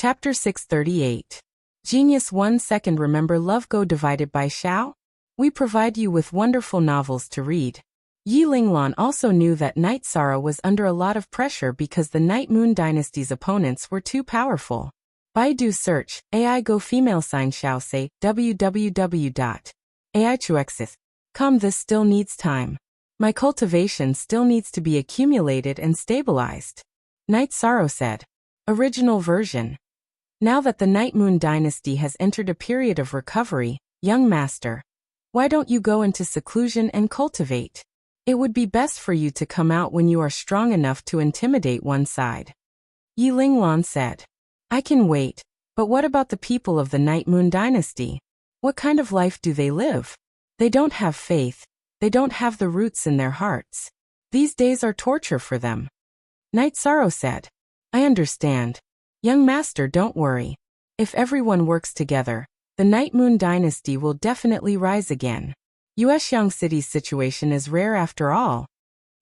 Chapter 638. Genius 1 second. Remember Love Go divided by Xiao? We provide you with wonderful novels to read. Yi Linglan also knew that Night Sorrow was under a lot of pressure because the Night Moon Dynasty's opponents were too powerful. Baidu search, AI Go female sign Xiao say, www.aichuexis.com. This still needs time. My cultivation still needs to be accumulated and stabilized. Night Sorrow said. Original version. Now that the Night Moon Dynasty has entered a period of recovery, young master, why don't you go into seclusion and cultivate? It would be best for you to come out when you are strong enough to intimidate one side. Yi Linglan said. I can wait, but what about the people of the Night Moon Dynasty? What kind of life do they live? They don't have faith, they don't have the roots in their hearts. These days are torture for them. Night Sorrow said. I understand. Young master, don't worry. If everyone works together, the Night Moon Dynasty will definitely rise again. Yuexiang City's situation is rare after all.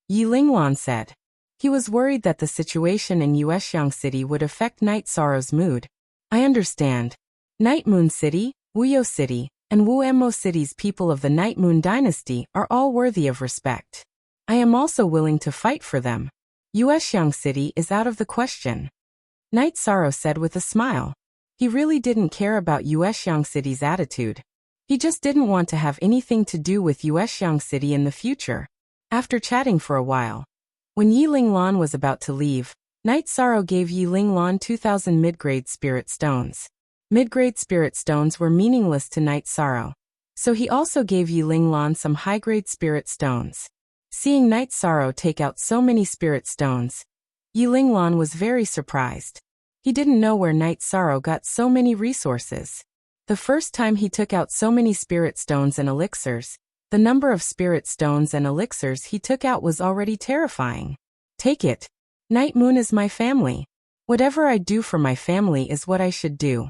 Yi Linglan said. He was worried that the situation in Yuexiang City would affect Night Sorrow's mood. I understand. Night Moon City, Wuyo City, and Wuemo City's people of the Night Moon Dynasty are all worthy of respect. I am also willing to fight for them. Yuexiang City is out of the question. Night Sorrow said with a smile. He really didn't care about Yuexiang City's attitude. He just didn't want to have anything to do with Yuexiang City in the future. After chatting for a while, when Yi Linglan was about to leave, Night Sorrow gave Yi Linglan 2,000 mid-grade spirit stones. Mid-grade spirit stones were meaningless to Night Sorrow, so he also gave Yi Linglan some high-grade spirit stones. Seeing Night Sorrow take out so many spirit stones, Yi Linglan was very surprised. He didn't know where Night Sorrow got so many resources. The first time he took out so many spirit stones and elixirs, the number of spirit stones and elixirs he took out was already terrifying. Take it. Night Moon is my family. Whatever I do for my family is what I should do.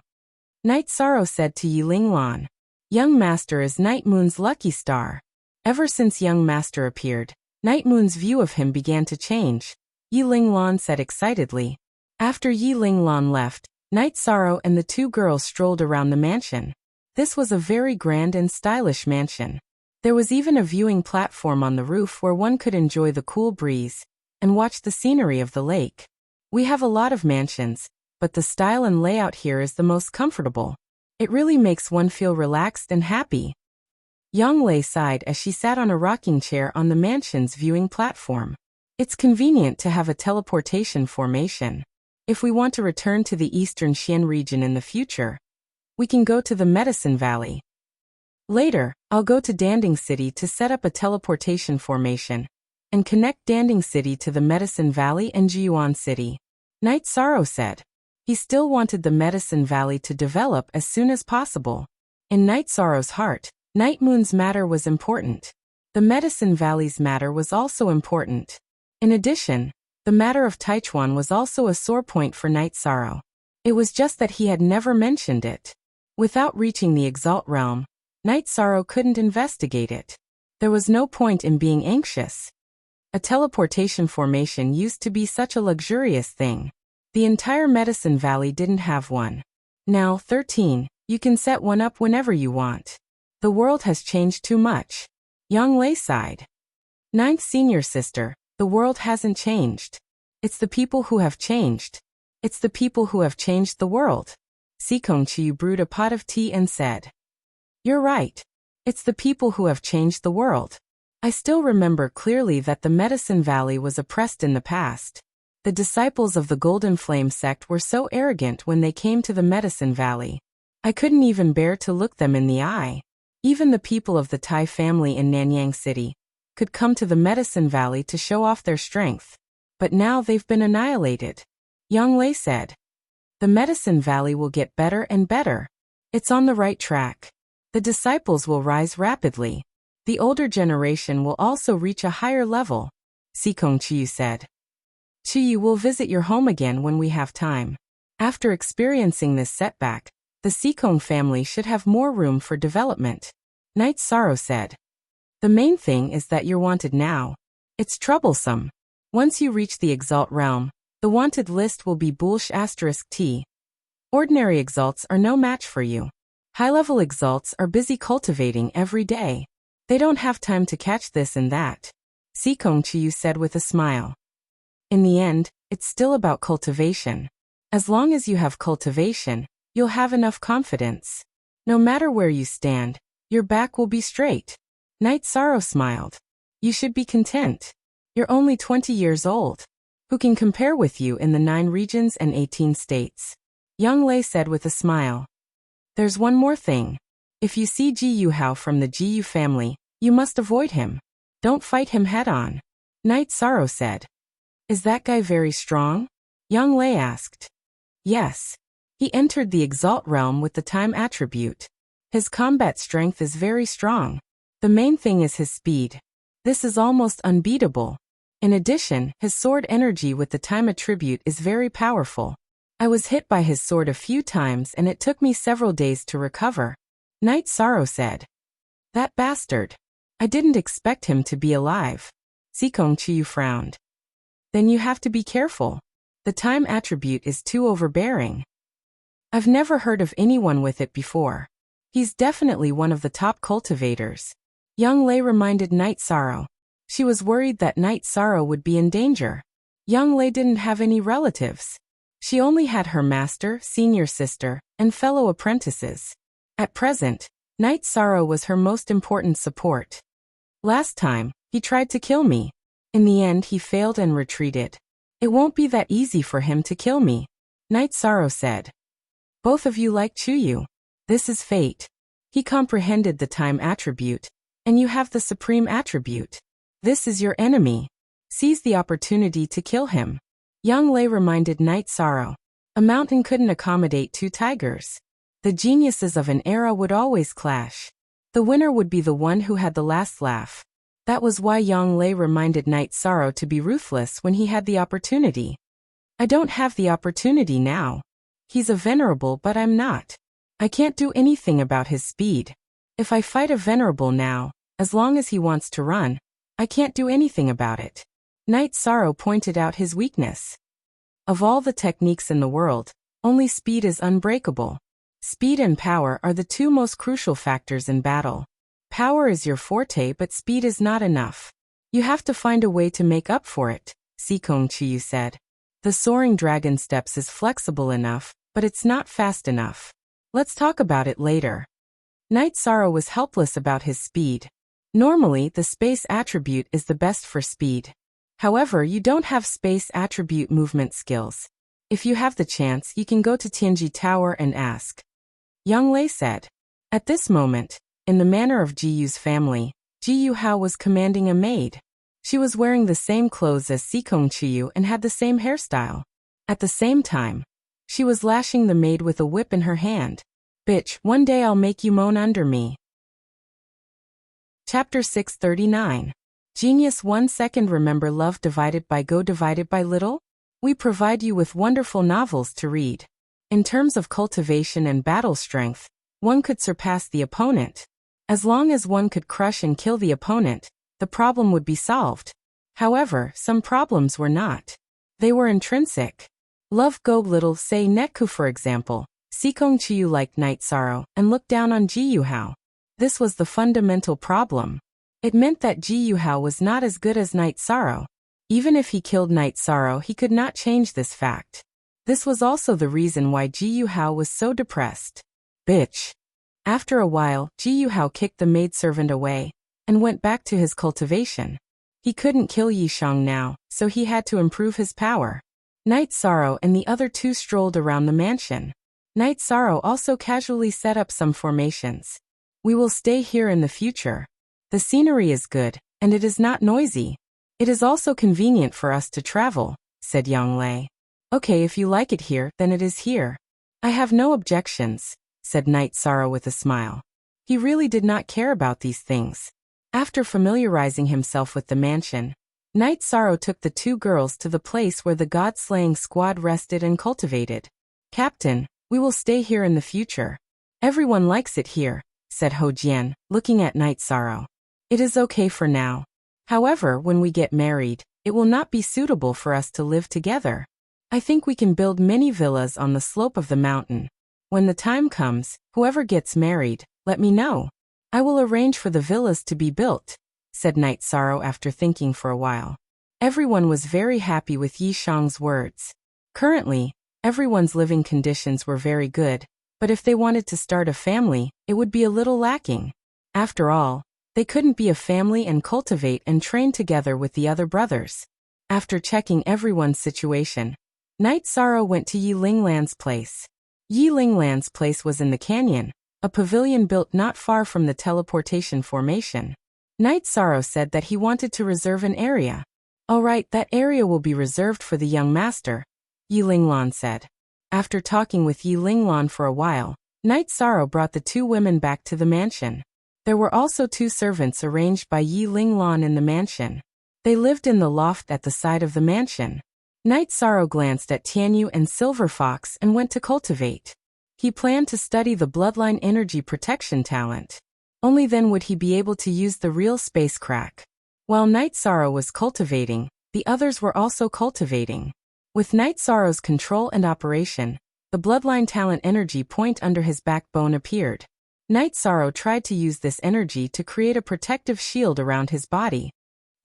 Night Sorrow said to Yi Linglan. Young Master is Night Moon's lucky star. Ever since Young Master appeared, Night Moon's view of him began to change. Yi Linglan said excitedly. After Yi Linglan left, Night Sorrow and the two girls strolled around the mansion. This was a very grand and stylish mansion. There was even a viewing platform on the roof where one could enjoy the cool breeze and watch the scenery of the lake. We have a lot of mansions, but the style and layout here is the most comfortable. It really makes one feel relaxed and happy. Yang Lei sighed as she sat on a rocking chair on the mansion's viewing platform. It's convenient to have a teleportation formation. If we want to return to the eastern Xian region in the future, we can go to the Medicine Valley. Later, I'll go to Danding City to set up a teleportation formation and connect Danding City to the Medicine Valley and Jiyuan City. Night Sorrow said. He still wanted the Medicine Valley to develop as soon as possible. In Night Sorrow's heart, Night Moon's matter was important. The Medicine Valley's matter was also important. In addition, the matter of Taichuan was also a sore point for Night Sorrow. It was just that he had never mentioned it. Without reaching the Exalt realm, Night Sorrow couldn't investigate it. There was no point in being anxious. A teleportation formation used to be such a luxurious thing. The entire Medicine Valley didn't have one. Now, 13, you can set one up whenever you want. The world has changed too much. Yang Lei sighed. Ninth senior sister, the world hasn't changed. It's the people who have changed. It's the people who have changed the world. Sikong Chiu brewed a pot of tea and said. You're right. It's the people who have changed the world. I still remember clearly that the Medicine Valley was oppressed in the past. The disciples of the Golden Flame sect were so arrogant when they came to the Medicine Valley. I couldn't even bear to look them in the eye. Even the people of the Tai family in Nanyang City could come to the Medicine Valley to show off their strength. But now they've been annihilated. Yang Lei said. The Medicine Valley will get better and better. It's on the right track. The disciples will rise rapidly. The older generation will also reach a higher level. Sikong Chiyu said. Chiyu will visit your home again when we have time. After experiencing this setback, the Sikong family should have more room for development. Night Sorrow said. The main thing is that you're wanted now. It's troublesome. Once you reach the Exalt realm, the wanted list will be **T. Ordinary exalts are no match for you. High-level exalts are busy cultivating every day. They don't have time to catch this and that, Sikong Chiyu said with a smile. In the end, it's still about cultivation. As long as you have cultivation, you'll have enough confidence. No matter where you stand, your back will be straight. Night Sorrow smiled. You should be content. You're only 20 years old. Who can compare with you in the 9 regions and 18 states? Young Lei said with a smile. There's one more thing. If you see Ji Yu Hao from the Ji Yu family, you must avoid him. Don't fight him head-on. Night Sorrow said. Is that guy very strong? Young Lei asked. Yes. He entered the Exalt realm with the time attribute. His combat strength is very strong. The main thing is his speed. This is almost unbeatable. In addition, his sword energy with the time attribute is very powerful. I was hit by his sword a few times and it took me several days to recover. Night Sorrow said. That bastard. I didn't expect him to be alive. Sikong Chiyu frowned. Then you have to be careful. The time attribute is too overbearing. I've never heard of anyone with it before. He's definitely one of the top cultivators. Young Lei reminded Night Sorrow. She was worried that Night Sorrow would be in danger. Young Lei didn't have any relatives. She only had her master, senior sister, and fellow apprentices. At present, Night Sorrow was her most important support. Last time, he tried to kill me. In the end he failed and retreated. It won't be that easy for him to kill me, Night Sorrow said. Both of you like Chuyu. This is fate. He comprehended the time attribute, and you have the supreme attribute. This is your enemy. Seize the opportunity to kill him. Young Lei reminded Night Sorrow. A mountain couldn't accommodate 2 tigers. The geniuses of an era would always clash. The winner would be the one who had the last laugh. That was why Young Lei reminded Night Sorrow to be ruthless when he had the opportunity. I don't have the opportunity now. He's a venerable but I'm not. I can't do anything about his speed. If I fight a venerable now, as long as he wants to run, I can't do anything about it. Night Sorrow pointed out his weakness. Of all the techniques in the world, only speed is unbreakable. Speed and power are the 2 most crucial factors in battle. Power is your forte but speed is not enough. You have to find a way to make up for it, Sikong Chiyu said. The soaring dragon steps is flexible enough, but it's not fast enough. Let's talk about it later. Night Sorrow was helpless about his speed. Normally, the space attribute is the best for speed. However, you don't have space attribute movement skills. If you have the chance, you can go to Tianji Tower and ask. Young Lei said. At this moment, in the manner of Ji Yu's family, Ji Yu Hao was commanding a maid. She was wearing the same clothes as Sikong Chiyu and had the same hairstyle. At the same time, she was lashing the maid with a whip in her hand. Bitch, one day I'll make you moan under me. Chapter 639. Genius 1 second. Remember love divided by go divided by little? We provide you with wonderful novels to read. In terms of cultivation and battle strength, one could surpass the opponent. As long as one could crush and kill the opponent, the problem would be solved. However, some problems were not. They were intrinsic. Love go little, say Neku for example. Sikong Chiyu liked Night Sorrow and looked down on Ji Yu Hao. This was the fundamental problem. It meant that Ji Yu Hao was not as good as Night Sorrow. Even if he killed Night Sorrow, he could not change this fact. This was also the reason why Ji Yu Hao was so depressed. Bitch. After a while, Ji Yu Hao kicked the maidservant away and went back to his cultivation. He couldn't kill Yishang now, so he had to improve his power. Night Sorrow and the other 2 strolled around the mansion. Night Sorrow also casually set up some formations. We will stay here in the future. The scenery is good, and it is not noisy. It is also convenient for us to travel, said Yang Lei. Okay, if you like it here, then it is here. I have no objections, said Night Sorrow with a smile. He really did not care about these things. After familiarizing himself with the mansion, Night Sorrow took the 2 girls to the place where the god-slaying squad rested and cultivated. Captain, we will stay here in the future. Everyone likes it here, said Ho Jian, looking at Night Sorrow. It is okay for now. However, when we get married, it will not be suitable for us to live together. I think we can build many villas on the slope of the mountain. When the time comes, whoever gets married, let me know. I will arrange for the villas to be built, said Night Sorrow after thinking for a while. Everyone was very happy with Yi Shang's words. Currently, everyone's living conditions were very good, but if they wanted to start a family, it would be a little lacking. After all, they couldn't be a family and cultivate and train together with the other brothers. After checking everyone's situation, Night Sorrow went to Yi Linglan's place. Yi Linglan's place was in the canyon, a pavilion built not far from the teleportation formation. Night Sorrow said that he wanted to reserve an area. All right, that area will be reserved for the young master, Yi Linglan said. After talking with Yi Linglan for a while, Night Sorrow brought the two women back to the mansion. There were also two servants arranged by Yi Linglan in the mansion. They lived in the loft at the side of the mansion. Night Sorrow glanced at Tianyu and Silver Fox and went to cultivate. He planned to study the bloodline energy protection talent. Only then would he be able to use the real space crack. While Night Sorrow was cultivating, the others were also cultivating. With Night Sorrow's control and operation, the bloodline talent energy point under his backbone appeared. Night Sorrow tried to use this energy to create a protective shield around his body.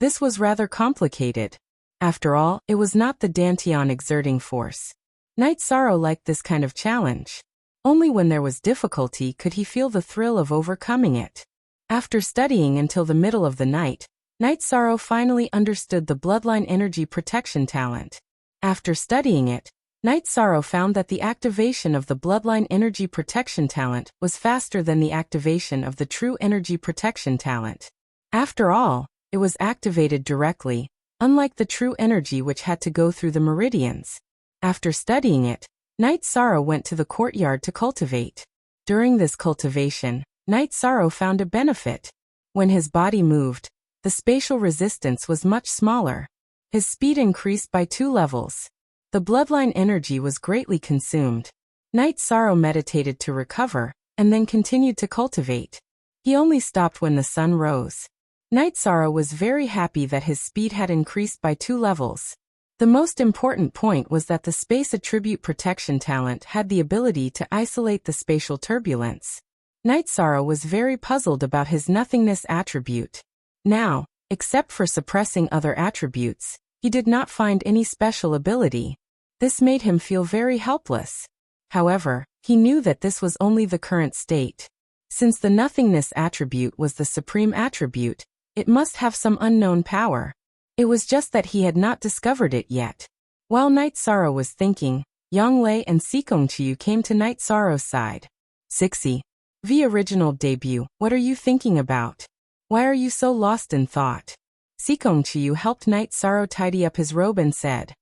This was rather complicated. After all, it was not the Dantian exerting force. Night Sorrow liked this kind of challenge. Only when there was difficulty could he feel the thrill of overcoming it. After studying until the middle of the night, Night Sorrow finally understood the bloodline energy protection talent. After studying it, Night Sorrow found that the activation of the bloodline energy protection talent was faster than the activation of the true energy protection talent. After all, it was activated directly, unlike the true energy which had to go through the meridians. After studying it, Night Sorrow went to the courtyard to cultivate. During this cultivation, Night Sorrow found a benefit. When his body moved, the spatial resistance was much smaller. His speed increased by 2 levels. The bloodline energy was greatly consumed. Night Sorrow meditated to recover, and then continued to cultivate. He only stopped when the sun rose. Night Sorrow was very happy that his speed had increased by 2 levels. The most important point was that the space attribute protection talent had the ability to isolate the spatial turbulence. Night Sorrow was very puzzled about his nothingness attribute. Now, except for suppressing other attributes, he did not find any special ability. This made him feel very helpless. However, he knew that this was only the current state. Since the nothingness attribute was the supreme attribute, it must have some unknown power. It was just that he had not discovered it yet. While Night Sorrow was thinking, Yang Lei and Sikong Chiyu came to Night Sorrow's side. 60. V original debut, what are you thinking about? Why are you so lost in thought? Sikong Chiyu helped Night Sorrow tidy up his robe and said,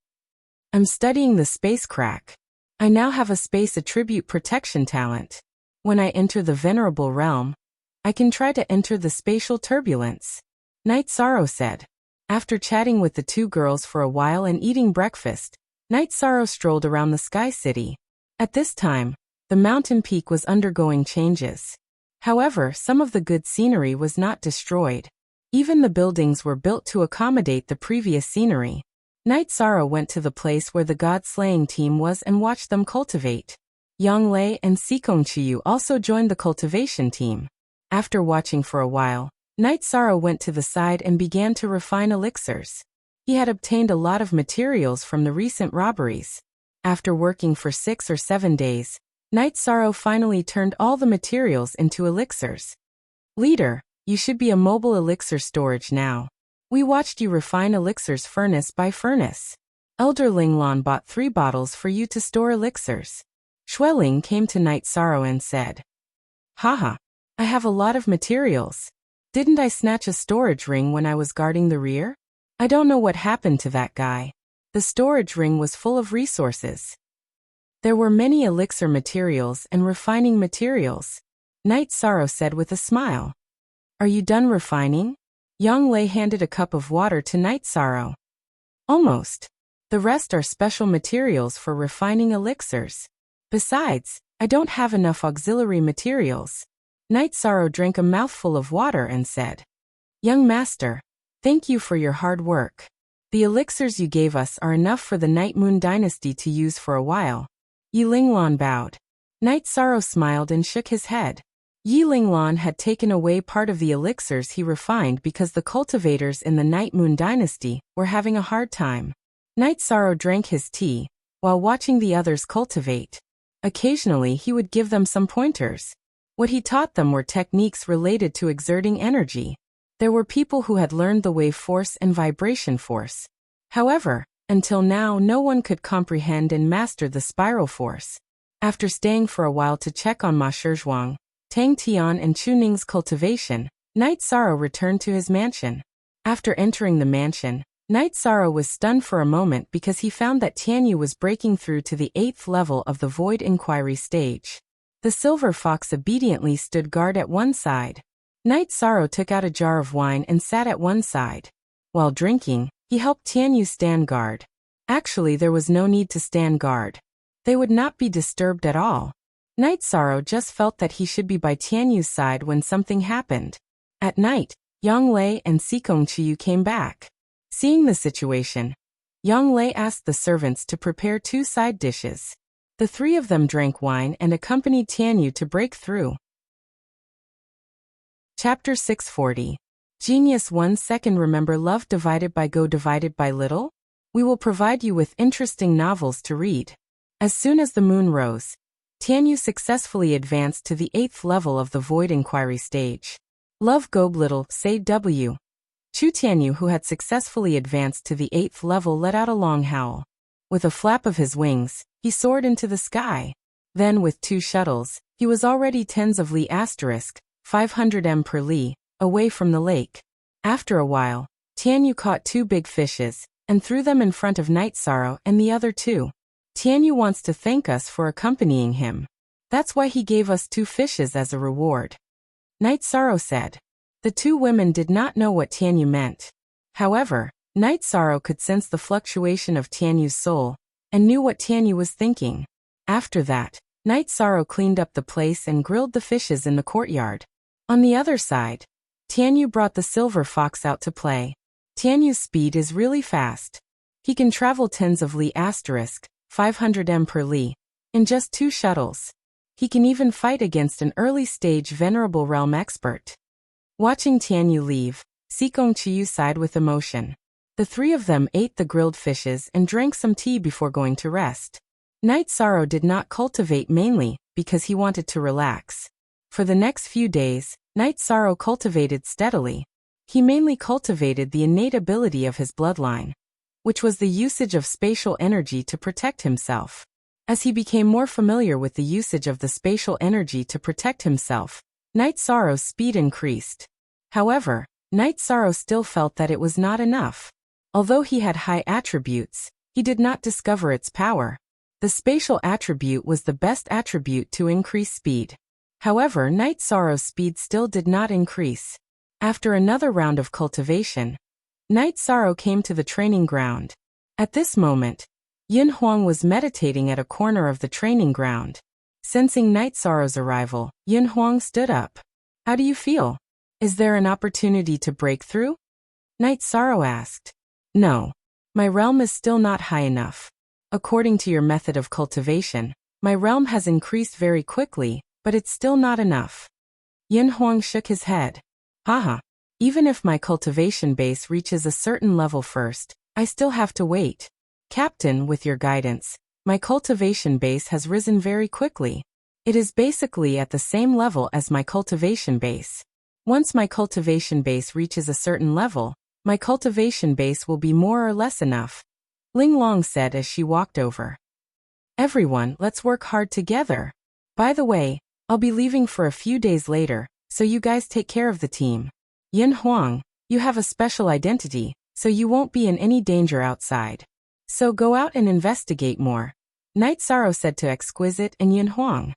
I'm studying the space crack. I now have a space attribute protection talent. When I enter the venerable realm, I can try to enter the spatial turbulence. Night Sorrow said. After chatting with the two girls for a while and eating breakfast, Night Sorrow strolled around the Sky City. At this time, the mountain peak was undergoing changes. However, some of the good scenery was not destroyed. Even the buildings were built to accommodate the previous scenery. Night Sorrow went to the place where the god-slaying team was and watched them cultivate. Yang Lei and Sikong Chiyu also joined the cultivation team. After watching for a while, Night Sorrow went to the side and began to refine elixirs. He had obtained a lot of materials from the recent robberies. After working for 6 or 7 days, Night Sorrow finally turned all the materials into elixirs. Leader, you should be a mobile elixir storage now. We watched you refine elixirs furnace by furnace. Elder Linglan bought 3 bottles for you to store elixirs. Xueling came to Night Sorrow and said, Haha, I have a lot of materials. Didn't I snatch a storage ring when I was guarding the rear? I don't know what happened to that guy. The storage ring was full of resources. There were many elixir materials and refining materials. Night Sorrow said with a smile. Are you done refining? Yang Lei handed a cup of water to Night Sorrow. Almost. The rest are special materials for refining elixirs. Besides, I don't have enough auxiliary materials. Night Sorrow drank a mouthful of water and said, Young master, thank you for your hard work. The elixirs you gave us are enough for the Night Moon dynasty to use for a while. Yi Linglan bowed. Night Sorrow smiled and shook his head. Yi Linglan had taken away part of the elixirs he refined because the cultivators in the Night Moon dynasty were having a hard time. Night Sorrow drank his tea while watching the others cultivate. Occasionally he would give them some pointers. What he taught them were techniques related to exerting energy. There were people who had learned the wave force and vibration force. However, until now no one could comprehend and master the spiral force. After staying for a while to check on Ma Shizhuang, Tang Tian and Chu Ning's cultivation, Night Sorrow returned to his mansion. After entering the mansion, Night Sorrow was stunned for a moment because he found that Tianyu was breaking through to the 8th level of the Void Inquiry stage. The silver fox obediently stood guard at one side. Night Sorrow took out a jar of wine and sat at one side. While drinking, he helped Tianyu stand guard. Actually, there was no need to stand guard. They would not be disturbed at all. Night Sorrow just felt that he should be by Tianyu's side when something happened. At night, Yang Lei and Sikong Chiyu came back. Seeing the situation, Yang Lei asked the servants to prepare 2 side dishes. The 3 of them drank wine and accompanied Tianyu to break through. Chapter 640. Genius 1 second. Remember love divided by go divided by little? We will provide you with interesting novels to read. As soon as the moon rose, Tianyu successfully advanced to the 8th level of the Void Inquiry stage. Love go little, say W. Chu Tianyu, who had successfully advanced to the 8th level, let out a long howl. With a flap of his wings, he soared into the sky. Then with 2 shuttles, he was already tens of li asterisk, 500 m per li, away from the lake. After a while, Tianyu caught 2 big fishes, and threw them in front of Night Sorrow and the other 2. Tianyu wants to thank us for accompanying him. That's why he gave us 2 fishes as a reward. Night Sorrow said. The 2 women did not know what Tianyu meant. However, Night Sorrow could sense the fluctuation of Tianyu's soul, and knew what Tianyu was thinking. After that, Night Sorrow cleaned up the place and grilled the fishes in the courtyard. On the other side, Tianyu brought the silver fox out to play. Tianyu's speed is really fast. He can travel tens of li asterisk, 500 m per li, in just 2 shuttles. He can even fight against an early-stage Venerable Realm expert. Watching Tianyu leave, Sikong Chiyu sighed with emotion. The 3 of them ate the grilled fishes and drank some tea before going to rest. Night Sorrow did not cultivate mainly because he wanted to relax. For the next few days, Night Sorrow cultivated steadily. He mainly cultivated the innate ability of his bloodline, which was the usage of spatial energy to protect himself. As he became more familiar with the usage of the spatial energy to protect himself, Night Sorrow's speed increased. However, Night Sorrow still felt that it was not enough. Although he had high attributes, he did not discover its power. The spatial attribute was the best attribute to increase speed. However, Night Sorrow's speed still did not increase. After another round of cultivation, Night Sorrow came to the training ground. At this moment, Yin Huang was meditating at a corner of the training ground. Sensing Night Sorrow's arrival, Yin Huang stood up. How do you feel? Is there an opportunity to break through? Night Sorrow asked. No. My realm is still not high enough. According to your method of cultivation, my realm has increased very quickly, but it's still not enough. Yin Huang shook his head. Haha. Even if my cultivation base reaches a certain level first, I still have to wait. Captain, with your guidance, my cultivation base has risen very quickly. It is basically at the same level as my cultivation base. Once my cultivation base reaches a certain level, my cultivation base will be more or less enough, Ling Long said as she walked over. Everyone, let's work hard together. By the way, I'll be leaving for a few days later, so you guys take care of the team. Yin Huang, you have a special identity, so you won't be in any danger outside. So go out and investigate more, Night Sorrow said to Exquisite and Yin Huang.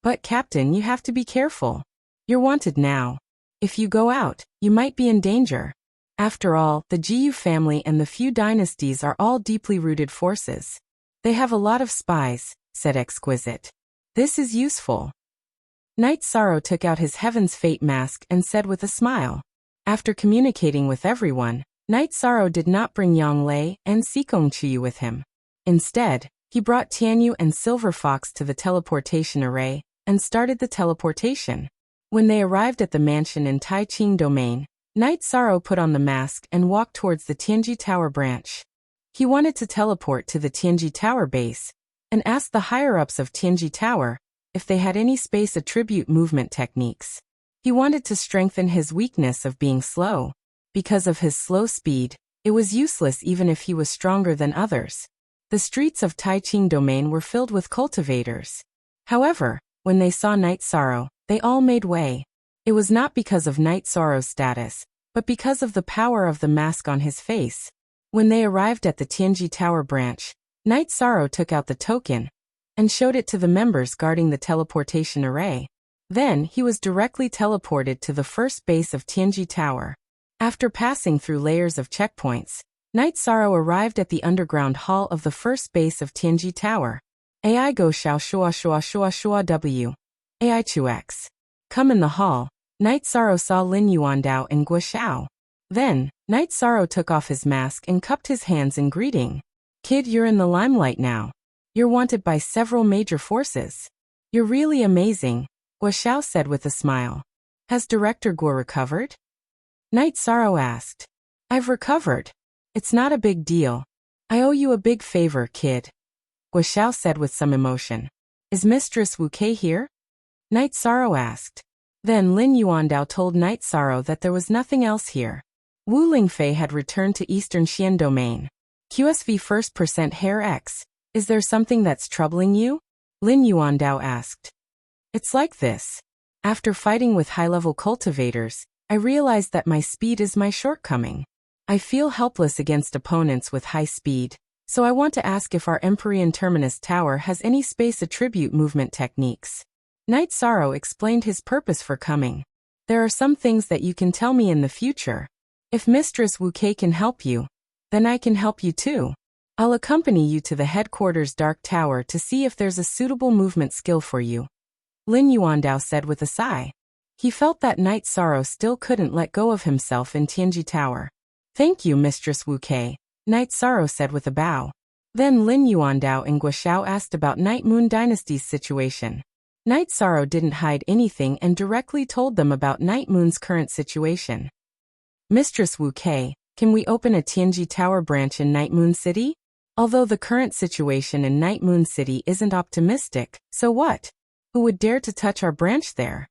But Captain, you have to be careful. You're wanted now. If you go out, you might be in danger. After all, the Jiyu family and the few dynasties are all deeply rooted forces. They have a lot of spies, said Exquisite. This is useful. Night Sorrow took out his Heaven's Fate mask and said with a smile. After communicating with everyone, Night Sorrow did not bring Yonglei and Sikong Chiyu with him. Instead, he brought Tianyu and Silver Fox to the teleportation array and started the teleportation. When they arrived at the mansion in Taiching Domain, Night Sorrow put on the mask and walked towards the Tianji Tower branch. He wanted to teleport to the Tianji Tower base and asked the higher-ups of Tianji Tower if they had any space attribute movement techniques. He wanted to strengthen his weakness of being slow. Because of his slow speed, it was useless even if he was stronger than others. The streets of Taiching Domain were filled with cultivators. However, when they saw Night Sorrow, they all made way. It was not because of Night Sorrow's status, but because of the power of the mask on his face. When they arrived at the Tianji Tower branch, Night Sorrow took out the token and showed it to the members guarding the teleportation array. Then he was directly teleported to the first base of Tianji Tower. After passing through layers of checkpoints, Night Sorrow arrived at the underground hall of the first base of Tianji Tower. AI go shao shua shua shua shua w. AI chu x. Come in the hall, Night Sorrow saw Lin Yuandao and Guo Xiao. Then, Night Sorrow took off his mask and cupped his hands in greeting. Kid, you're in the limelight now. You're wanted by several major forces. You're really amazing, Guo Xiao said with a smile. Has Director Guo recovered? Night Sorrow asked. I've recovered. It's not a big deal. I owe you a big favor, kid, Guo Xiao said with some emotion. Is Mistress Wu Kei here? Night Sorrow asked. Then Lin Yuandao told Night Sorrow that there was nothing else here. Wu Lingfei had returned to Eastern Xian Domain. QSV 1% Hair X, is there something that's troubling you? Lin Yuandao asked. It's like this. After fighting with high-level cultivators, I realized that my speed is my shortcoming. I feel helpless against opponents with high speed, so I want to ask if our Empyrean Terminus Tower has any space attribute movement techniques. Night Sorrow explained his purpose for coming. There are some things that you can tell me in the future. If Mistress Wu Kei can help you, then I can help you too. I'll accompany you to the headquarters Dark Tower to see if there's a suitable movement skill for you, Lin Yuandao said with a sigh. He felt that Night Sorrow still couldn't let go of himself in Tianji Tower. Thank you, Mistress Wu Kei, Night Sorrow said with a bow. Then Lin Yuandao and Guo Xiao asked about Night Moon Dynasty's situation. Night Sorrow didn't hide anything and directly told them about Night Moon's current situation. Mistress Wu Kei, can we open a Tianji Tower branch in Night Moon City? Although the current situation in Night Moon City isn't optimistic, so what? Who would dare to touch our branch there?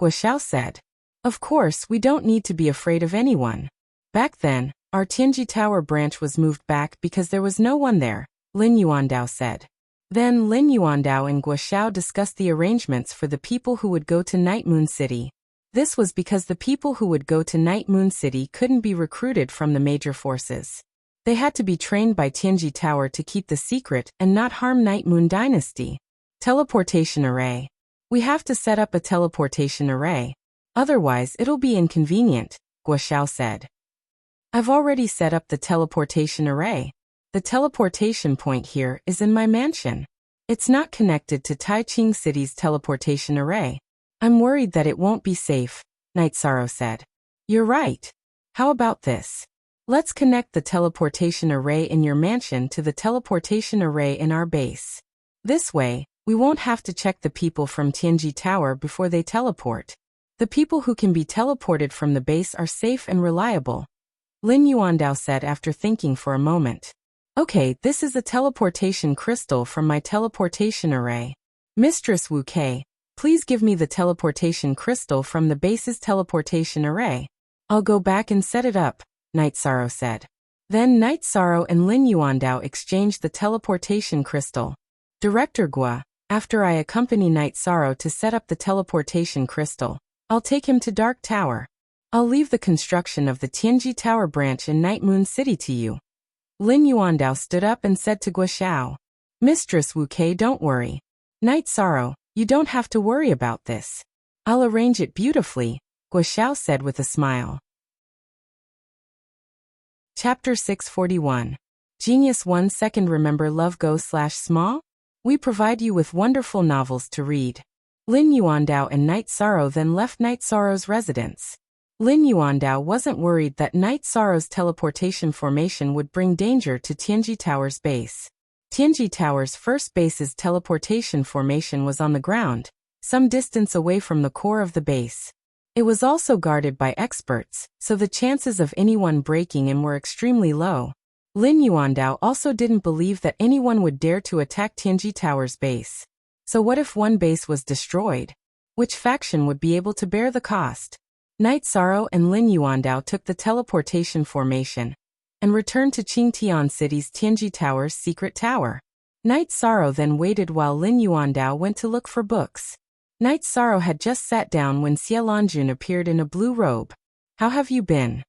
Guo Xiao said. Of course, we don't need to be afraid of anyone. Back then, our Tianji Tower branch was moved back because there was no one there, Lin Yuandao said. Then Lin Yuandao and Guo Xiao discussed the arrangements for the people who would go to Night Moon City. This was because the people who would go to Night Moon City couldn't be recruited from the major forces. They had to be trained by Tianji Tower to keep the secret and not harm Night Moon Dynasty. Teleportation array. We have to set up a teleportation array. Otherwise, it'll be inconvenient, Guo Xiao said. I've already set up the teleportation array. The teleportation point here is in my mansion. It's not connected to Taiching City's teleportation array. I'm worried that it won't be safe, Night Sorrow said. You're right. How about this? Let's connect the teleportation array in your mansion to the teleportation array in our base. This way, we won't have to check the people from Tianji Tower before they teleport. The people who can be teleported from the base are safe and reliable, Lin Yuandao said after thinking for a moment. Okay, this is a teleportation crystal from my teleportation array. Mistress Wu Kei, please give me the teleportation crystal from the base's teleportation array. I'll go back and set it up, Night Sorrow said. Then Night Sorrow and Lin Yuandao exchanged the teleportation crystal. Director Guo, after I accompany Night Sorrow to set up the teleportation crystal, I'll take him to Dark Tower. I'll leave the construction of the Tianji Tower branch in Night Moon City to you. Lin Yuandao stood up and said to Guo Xiao, Mistress Wu Kei, don't worry. Night Sorrow, you don't have to worry about this. I'll arrange it beautifully, Guo Xiao said with a smile. Chapter 641. Genius 1 Second. Remember Love Go/Small? We provide you with wonderful novels to read. Lin Yuandao and Night Sorrow then left Night Sorrow's residence. Lin Yuandao wasn't worried that Night Sorrow's teleportation formation would bring danger to Tianji Tower's base. Tianji Tower's first base's teleportation formation was on the ground, some distance away from the core of the base. It was also guarded by experts, so the chances of anyone breaking in were extremely low. Lin Yuandao also didn't believe that anyone would dare to attack Tianji Tower's base. So what if one base was destroyed? Which faction would be able to bear the cost? Night Sorrow and Lin Yuandao took the teleportation formation and returned to Qingtian City's Tianji Tower's secret tower. Night Sorrow then waited while Lin Yuandao went to look for books. Night Sorrow had just sat down when Xie Lanjun appeared in a blue robe. "How have you been?"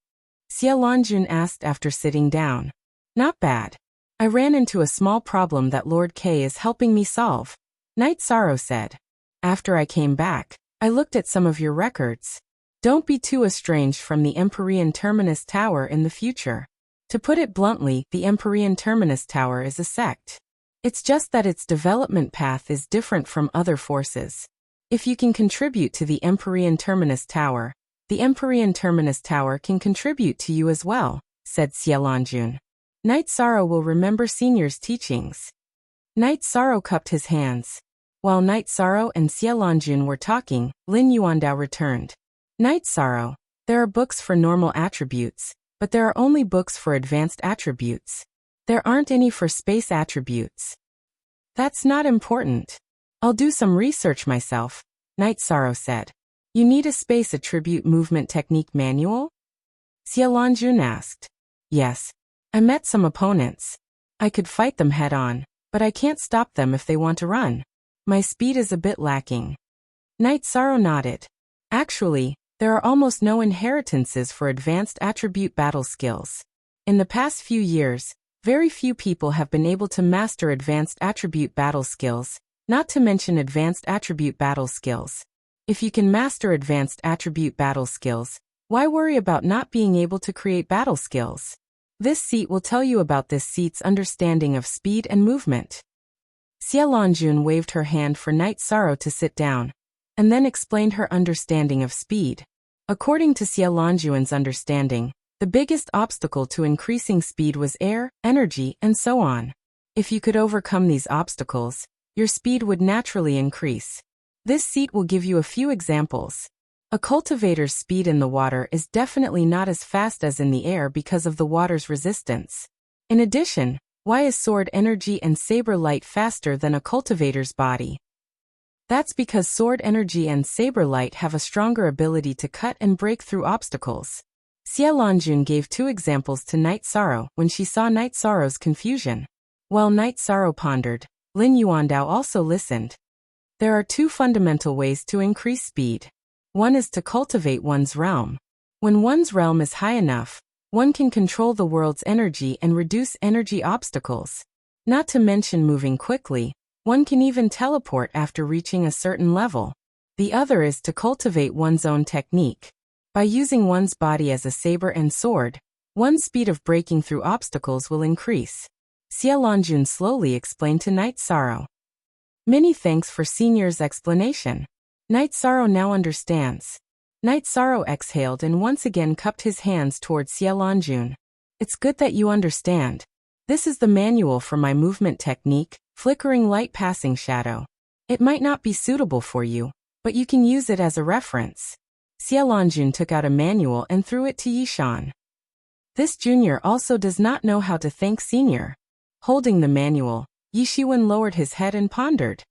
Xie Lanjun asked after sitting down. "Not bad. I ran into a small problem that Lord K is helping me solve," Night Sorrow said. "After I came back, I looked at some of your records. Don't be too estranged from the Empyrean Terminus Tower in the future. To put it bluntly, the Empyrean Terminus Tower is a sect. It's just that its development path is different from other forces. If you can contribute to the Empyrean Terminus Tower, the Empyrean Terminus Tower can contribute to you as well," said Xie Lanjun. "Night Sorrow will remember Senior's teachings." Night Sorrow cupped his hands. While Night Sorrow and Xie Lanjun were talking, Lin Yuandao returned. "Night Sorrow, there are books for normal attributes, but there are only books for advanced attributes. There aren't any for space attributes." "That's not important. I'll do some research myself," Night Sorrow said. "You need a space attribute movement technique manual?" Xie Lanjun asked. "Yes. I met some opponents. I could fight them head-on, but I can't stop them if they want to run. My speed is a bit lacking." Night Sorrow nodded. "Actually, there are almost no inheritances for advanced attribute battle skills. In the past few years, very few people have been able to master advanced attribute battle skills, not to mention advanced attribute battle skills. If you can master advanced attribute battle skills, why worry about not being able to create battle skills? This seat will tell you about this seat's understanding of speed and movement." Xie Lanjun waved her hand for Night Sorrow to sit down, and then explained her understanding of speed. According to Xie Lanjun's understanding, the biggest obstacle to increasing speed was air, energy, and so on. If you could overcome these obstacles, your speed would naturally increase. This seat will give you a few examples. A cultivator's speed in the water is definitely not as fast as in the air because of the water's resistance. In addition, why is sword energy and saber light faster than a cultivator's body? That's because sword energy and saber light have a stronger ability to cut and break through obstacles. Xie Lanjun gave two examples to Night Sorrow when she saw Night Sorrow's confusion. While Night Sorrow pondered, Lin Yuandao also listened. There are two fundamental ways to increase speed. One is to cultivate one's realm. When one's realm is high enough, one can control the world's energy and reduce energy obstacles. Not to mention moving quickly, one can even teleport after reaching a certain level. The other is to cultivate one's own technique. By using one's body as a saber and sword, one's speed of breaking through obstacles will increase. Xie Lanjun slowly explained to Night Sorrow. Many thanks for Senior's explanation. Night Sorrow now understands. Night Sorrow exhaled and once again cupped his hands towards Xie Lanjun. It's good that you understand. This is the manual for my movement technique, Flickering Light Passing Shadow. It might not be suitable for you, but you can use it as a reference. Xie Lanjun took out a manual and threw it to Yishan. This junior also does not know how to thank Senior. Holding the manual, Yishiwen lowered his head and pondered.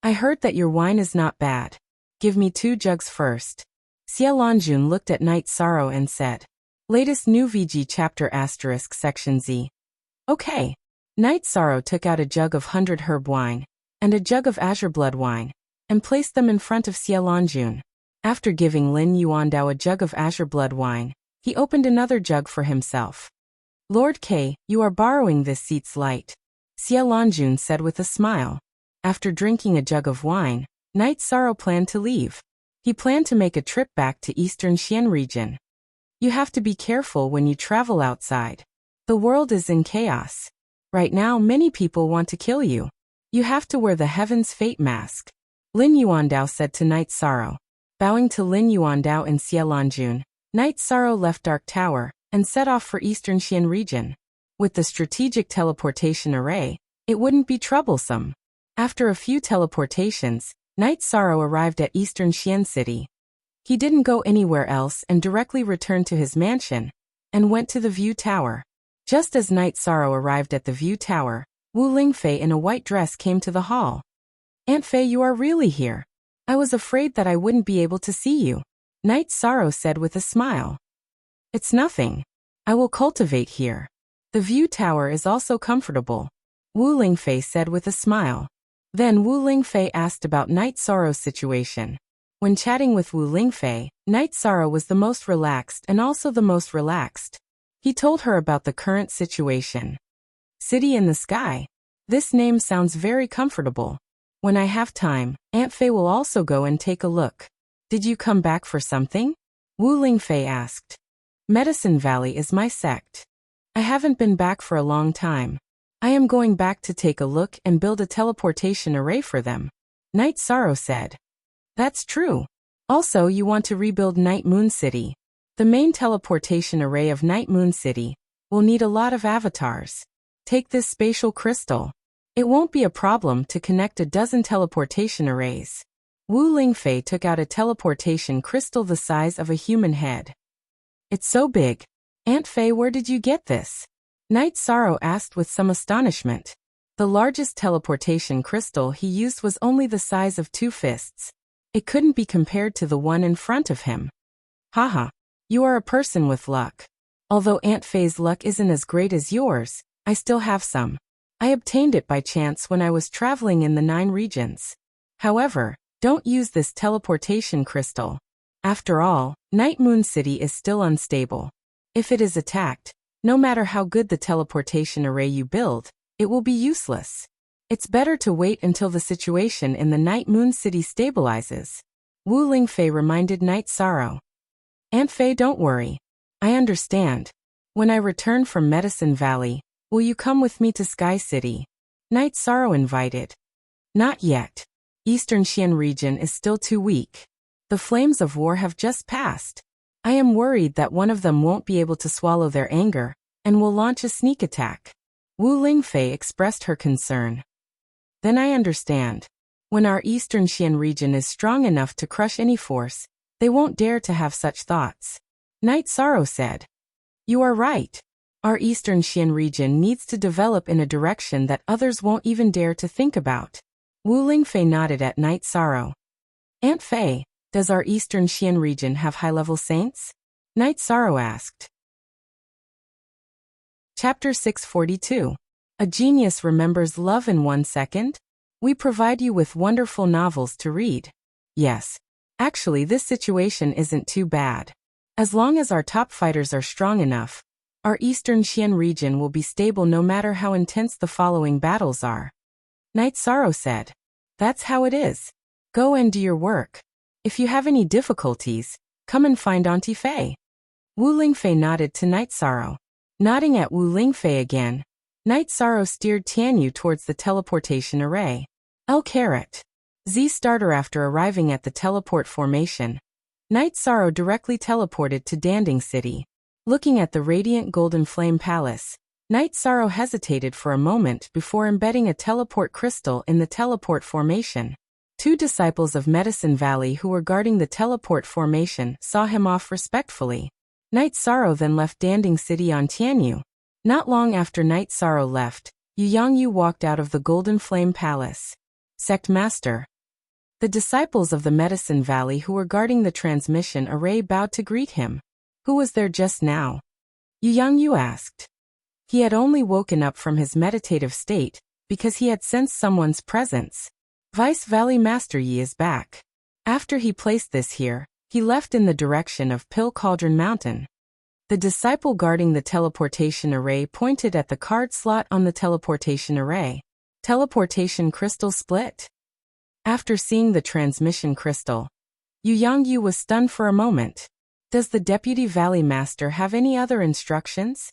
I heard that your wine is not bad. Give me 2 jugs first. Xie Lanjun looked at Night Sorrow and said. Latest new VG chapter * section Z. Okay. Night Sorrow took out a jug of 100 herb wine and a jug of azure blood wine and placed them in front of Xie Lanjun. After giving Lin Yuandao a jug of azure blood wine, he opened another jug for himself. Lord K, you are borrowing this seat's light, Xie Lanjun said with a smile. After drinking a jug of wine, Night Sorrow planned to leave. He planned to make a trip back to Eastern Xian region. You have to be careful when you travel outside. The world is in chaos. Right now many people want to kill you. You have to wear the Heaven's Fate mask, Lin Yuandao said to Night Sorrow. Bowing to Lin Yuandao and Xie Lanjun, Night Sorrow left Dark Tower and set off for Eastern Xian region. With the strategic teleportation array, it wouldn't be troublesome. After a few teleportations, Night Sorrow arrived at Eastern Xian City. He didn't go anywhere else and directly returned to his mansion and went to the View Tower. Just as Night Sorrow arrived at the View Tower, Wu Lingfei in a white dress came to the hall. "Aunt Fei, you are really here. I was afraid that I wouldn't be able to see you," Night Sorrow said with a smile. "It's nothing. I will cultivate here. The View Tower is also comfortable," Wu Lingfei said with a smile. Then Wu Lingfei asked about Night Sorrow's situation. When chatting with Wu Lingfei, Night Sorrow was the most relaxed and also the most relaxed. He told her about the current situation. "City in the Sky. This name sounds very comfortable. When I have time, Aunt Fei will also go and take a look." "Did you come back for something?" Wu Lingfei asked. "Medicine Valley is my sect. I haven't been back for a long time. I am going back to take a look and build a teleportation array for them," Night Sorrow said. "That's true. Also, you want to rebuild Night Moon City. The main teleportation array of Night Moon City will need a lot of avatars. Take this spatial crystal. It won't be a problem to connect a dozen teleportation arrays." Wu Lingfei took out a teleportation crystal the size of a human head. "It's so big. Aunt Fei, where did you get this?" Night Sorrow asked with some astonishment. The largest teleportation crystal he used was only the size of 2 fists. It couldn't be compared to the one in front of him. "Haha. You are a person with luck. Although Aunt Fei's luck isn't as great as yours, I still have some. I obtained it by chance when I was traveling in the 9 regions. However, don't use this teleportation crystal. After all, Night Moon City is still unstable. If it is attacked, no matter how good the teleportation array you build, it will be useless. It's better to wait until the situation in the Night Moon City stabilizes," Wu Lingfei reminded Night Sorrow. "Aunt Fei, don't worry. I understand. When I return from Medicine Valley, will you come with me to Sky City?" Night Sorrow invited. "Not yet. Eastern Xian region is still too weak. The flames of war have just passed. I am worried that one of them won't be able to swallow their anger and will launch a sneak attack." Wu Lingfei expressed her concern. "Then I understand. When our Eastern Xian region is strong enough to crush any force, they won't dare to have such thoughts," Night Sorrow said. "You are right. Our Eastern Xian region needs to develop in a direction that others won't even dare to think about." Wu Lingfei nodded at Night Sorrow. "Aunt Fei, does our Eastern Xian region have high-level saints?" Night Sorrow asked. Chapter 642. A Genius Remembers Love in 1 Second? We provide you with wonderful novels to read. Yes. Actually, this situation isn't too bad. As long as our top fighters are strong enough, our Eastern Xian region will be stable no matter how intense the following battles are. Night Sorrow said. That's how it is. Go and do your work. If you have any difficulties, come and find Auntie Fei. Wu Lingfei nodded to Night Sorrow. Nodding at Wu Lingfei again, Night Sorrow steered Tianyu towards the teleportation array. Z starter. After arriving at the teleport formation, Night Sorrow directly teleported to Danding City. Looking at the radiant golden flame palace, Night Sorrow hesitated for a moment before embedding a teleport crystal in the teleport formation. 2 disciples of Medicine Valley who were guarding the teleport formation saw him off respectfully. Night Sorrow then left Danding City on Tianyu. Not long after Night Sorrow left, Yu Yangyu walked out of the Golden Flame Palace. Sect Master. The disciples of the Medicine Valley who were guarding the transmission array bowed to greet him. Who was there just now? Yu Yangyu asked. He had only woken up from his meditative state because he had sensed someone's presence. Vice Valley Master Yi is back. After he placed this here, he left in the direction of Pill Cauldron Mountain. The disciple guarding the teleportation array pointed at the card slot on the teleportation array. Teleportation crystal split. After seeing the transmission crystal, Yu Yangyu was stunned for a moment. Does the Deputy Valley Master have any other instructions?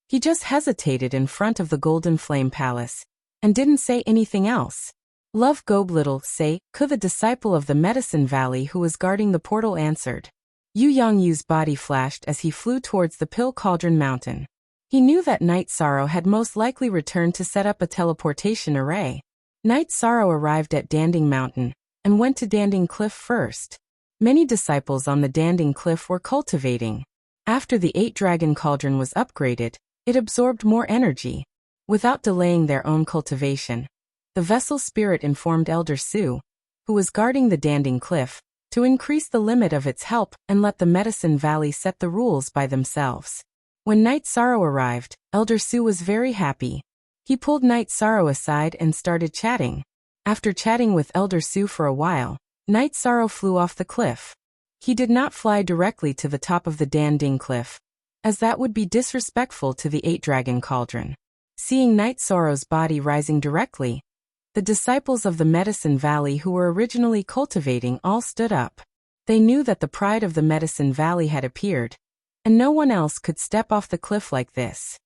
He just hesitated in front of the Golden Flame Palace and didn't say anything else. Love Goblittle say, the disciple of the Medicine Valley who was guarding the portal answered. Yu Yangyu's body flashed as he flew towards the Pill Cauldron Mountain. He knew that Night Sorrow had most likely returned to set up a teleportation array. Night Sorrow arrived at Danding Mountain and went to Danding Cliff first. Many disciples on the Danding Cliff were cultivating. After the 8-dragon cauldron was upgraded, it absorbed more energy. Without delaying their own cultivation, the vessel spirit informed Elder Su, who was guarding the Danding Cliff, to increase the limit of its help and let the Medicine Valley set the rules by themselves. When Night Sorrow arrived, Elder Su was very happy. He pulled Night Sorrow aside and started chatting. After chatting with Elder Su for a while, Night Sorrow flew off the cliff. He did not fly directly to the top of the Danding Cliff, as that would be disrespectful to the 8-dragon cauldron. Seeing Night Sorrow's body rising directly, the disciples of the Medicine Valley who were originally cultivating all stood up. They knew that the pride of the Medicine Valley had appeared, and no one else could step off the cliff like this.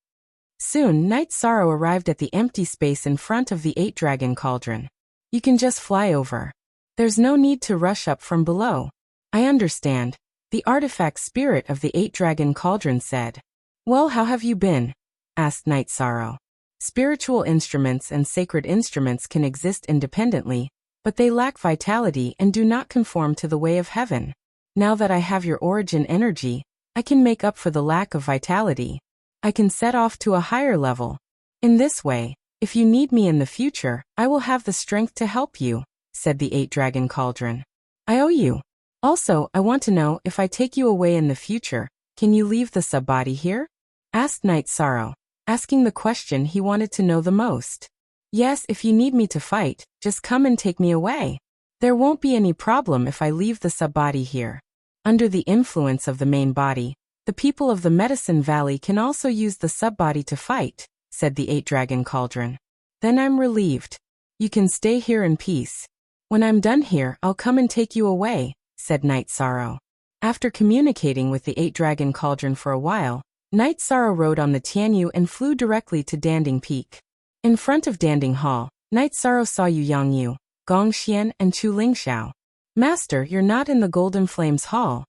Soon, Night Sorrow arrived at the empty space in front of the 8-dragon cauldron. You can just fly over. There's no need to rush up from below. I understand, the artifact spirit of the 8-dragon cauldron said. Well, how have you been? Asked Night Sorrow. Spiritual instruments and sacred instruments can exist independently, but they lack vitality and do not conform to the way of heaven. Now that I have your origin energy, I can make up for the lack of vitality. I can set off to a higher level. In this way, if you need me in the future, I will have the strength to help you, said the 8-dragon cauldron. I owe you. Also, I want to know, if I take you away in the future, can you leave the sub-body here? Asked Night Sorrow, asking the question he wanted to know the most. Yes, if you need me to fight, just come and take me away. There won't be any problem if I leave the sub-body here. Under the influence of the main body, the people of the Medicine Valley can also use the sub-body to fight, said the 8-dragon cauldron. Then I'm relieved. You can stay here in peace. When I'm done here, I'll come and take you away, said Night Sorrow. After communicating with the 8-dragon cauldron for a while, Night Sorrow rode on the Tianyu and flew directly to Danding Peak. In front of Danding Hall, Night Sorrow saw Yu Yangyu, Gong Xian, and Chu Lingxiao. Master, you're not in the Golden Flames Hall?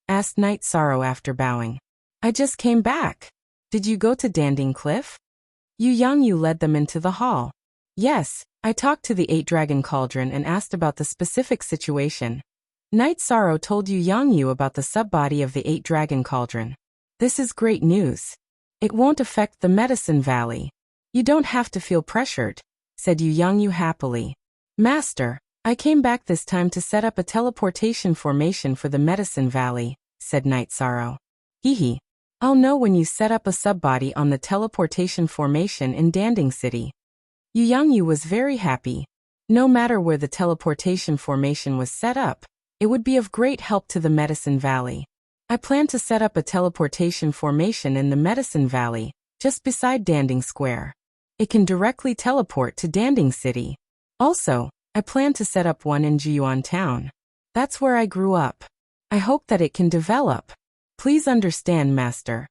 Asked Night Sorrow after bowing. I just came back. Did you go to Danding Cliff? Yu Yangyu led them into the hall. Yes, I talked to the 8-dragon cauldron and asked about the specific situation. Night Sorrow told Yu Yangyu about the sub-body of the 8-dragon cauldron. This is great news. It won't affect the Medicine Valley. You don't have to feel pressured, said Yu Yangyu happily. Master, I came back this time to set up a teleportation formation for the Medicine Valley, said Night Sorrow. Hee. I'll know when you set up a sub-body on the teleportation formation in Danding City. Yu Yangyu was very happy. No matter where the teleportation formation was set up, it would be of great help to the Medicine Valley. I plan to set up a teleportation formation in the Medicine Valley, just beside Danding Square. It can directly teleport to Danding City. Also, I plan to set up one in Jiyuan Town. That's where I grew up. I hope that it can develop. Please understand, Master.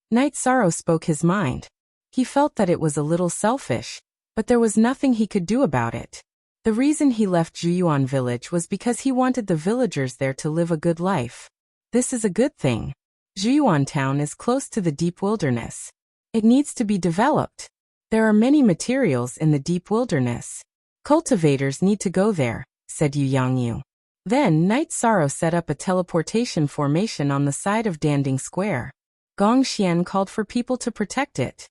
Night Sorrow spoke his mind. He felt that it was a little selfish, but there was nothing he could do about it. The reason he left Jiyuan village was because he wanted the villagers there to live a good life. This is a good thing. Jiyuan Town is close to the deep wilderness. It needs to be developed. There are many materials in the deep wilderness. Cultivators need to go there, said Yu Yangyu. Then Night Sorrow set up a teleportation formation on the side of Danding Square. Gong Xian called for people to protect it.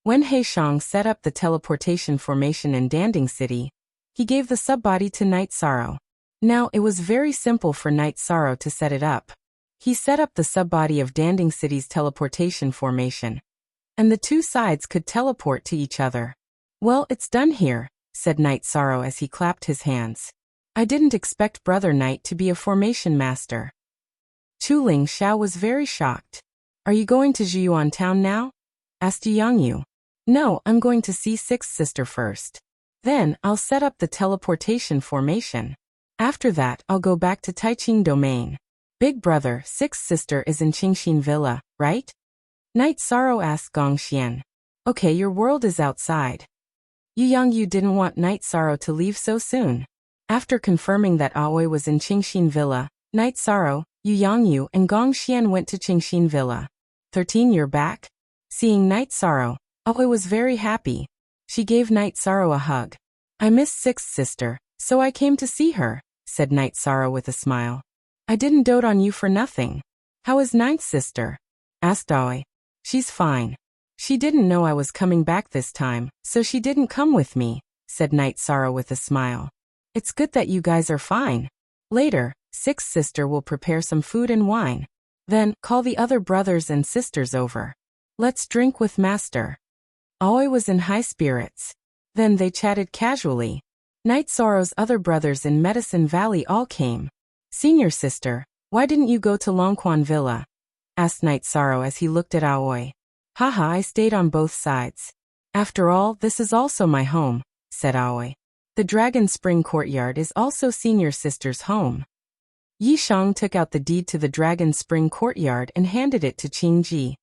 When Heishang set up the teleportation formation in Danding City, he gave the sub-body to Night Sorrow. Now it was very simple for Night Sorrow to set it up. He set up the sub-body of Danding City's teleportation formation, and the two sides could teleport to each other. Well, it's done here, said Night Sorrow as he clapped his hands. I didn't expect Brother Night to be a formation master. Chu Lingxiao was very shocked. Are you going to Jiyuan Town now? Asked Yu Yangyu. No, I'm going to see Sixth Sister first. Then, I'll set up the teleportation formation. After that, I'll go back to Taiqing Domain. Big brother, Sixth Sister is in Qingxin Villa, right? Night Sorrow asked Gong Xian. Okay, your world is outside. Yu Yangyu didn't want Night Sorrow to leave so soon. After confirming that Aoi was in Qingxin Villa, Night Sorrow, Yu Yangyu and Gong Xian went to Qingxin Villa. 13 You're back? Seeing Night Sorrow, Aoi was very happy. She gave Night Sorrow a hug. I missed Sixth Sister, so I came to see her, said Night Sorrow with a smile. I didn't dote on you for nothing. How is Ninth Sister? Asked Aoi. She's fine. She didn't know I was coming back this time, so she didn't come with me, said Night Sorrow with a smile. It's good that you guys are fine. Later, Sixth Sister will prepare some food and wine. Then, call the other brothers and sisters over. Let's drink with Master. Aoi was in high spirits. Then they chatted casually. Night Sorrow's other brothers in Medicine Valley all came. Senior Sister, why didn't you go to Longquan Villa? Asked Night Sorrow as he looked at Aoi. Haha, I stayed on both sides. After all, this is also my home, said Aoi. The Dragon Spring Courtyard is also Senior Sister's home. Yi Shang took out the deed to the Dragon Spring Courtyard and handed it to Qingji.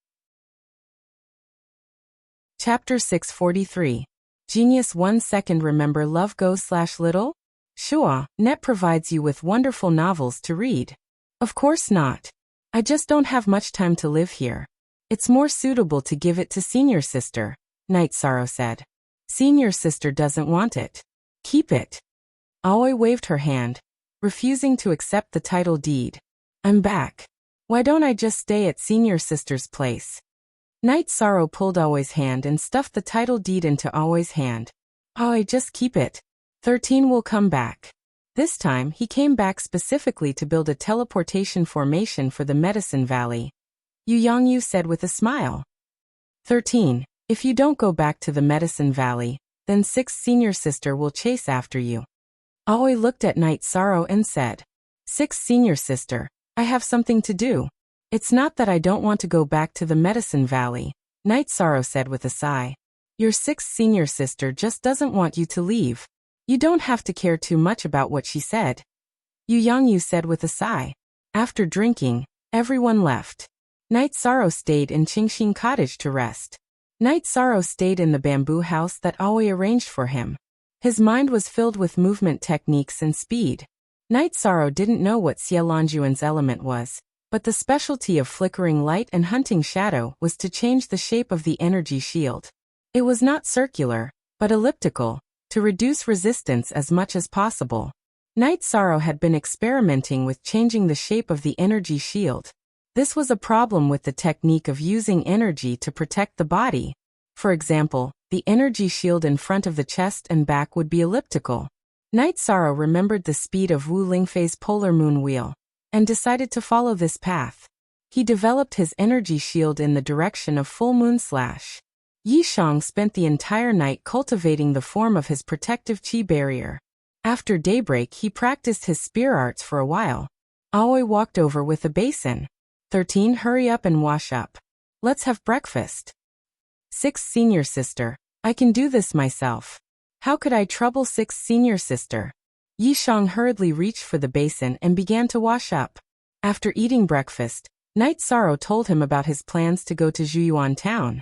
Chapter 643. Genius 1 second. Remember Love Goes/Little? Sure, Net provides you with wonderful novels to read. Of course not. I just don't have much time to live here. It's more suitable to give it to Senior Sister, Night Sorrow said. Senior Sister doesn't want it. Keep it. Aoi waved her hand, refusing to accept the title deed. I'm back. Why don't I just stay at Senior Sister's place? Night Sorrow pulled Aoi's hand and stuffed the title deed into Aoi's hand. Aoi, just keep it. 13 will come back. This time, he came back specifically to build a teleportation formation for the Medicine Valley. Yu Yangyu said with a smile. 13, if you don't go back to the Medicine Valley, then Sixth Senior Sister will chase after you. Aoi looked at Night Sorrow and said, Sixth Senior Sister, I have something to do. It's not that I don't want to go back to the Medicine Valley, Night Sorrow said with a sigh. Your Sixth Senior Sister just doesn't want you to leave. You don't have to care too much about what she said. Yu Yangyu said with a sigh. After drinking, everyone left. Night Sorrow stayed in Qingxin Cottage to rest. Night Sorrow stayed in the bamboo house that Aoi arranged for him. His mind was filled with movement techniques and speed. Night Sorrow didn't know what Xie element was, but the specialty of flickering light and hunting shadow was to change the shape of the energy shield. It was not circular, but elliptical, to reduce resistance as much as possible. Night Sorrow had been experimenting with changing the shape of the energy shield. This was a problem with the technique of using energy to protect the body. For example, the energy shield in front of the chest and back would be elliptical. Night Sorrow remembered the speed of Wu Lingfei's polar moon wheel, and decided to follow this path. He developed his energy shield in the direction of full moon slash. Yi Shang spent the entire night cultivating the form of his protective qi barrier. After daybreak he practiced his spear arts for a while. Aoi walked over with a basin. 13 Hurry up and wash up. Let's have breakfast. 6th Senior Sister, I can do this myself. How could I trouble 6th Senior Sister? Yi Shang hurriedly reached for the basin and began to wash up. After eating breakfast, Night Sorrow told him about his plans to go to Zhuyuan town.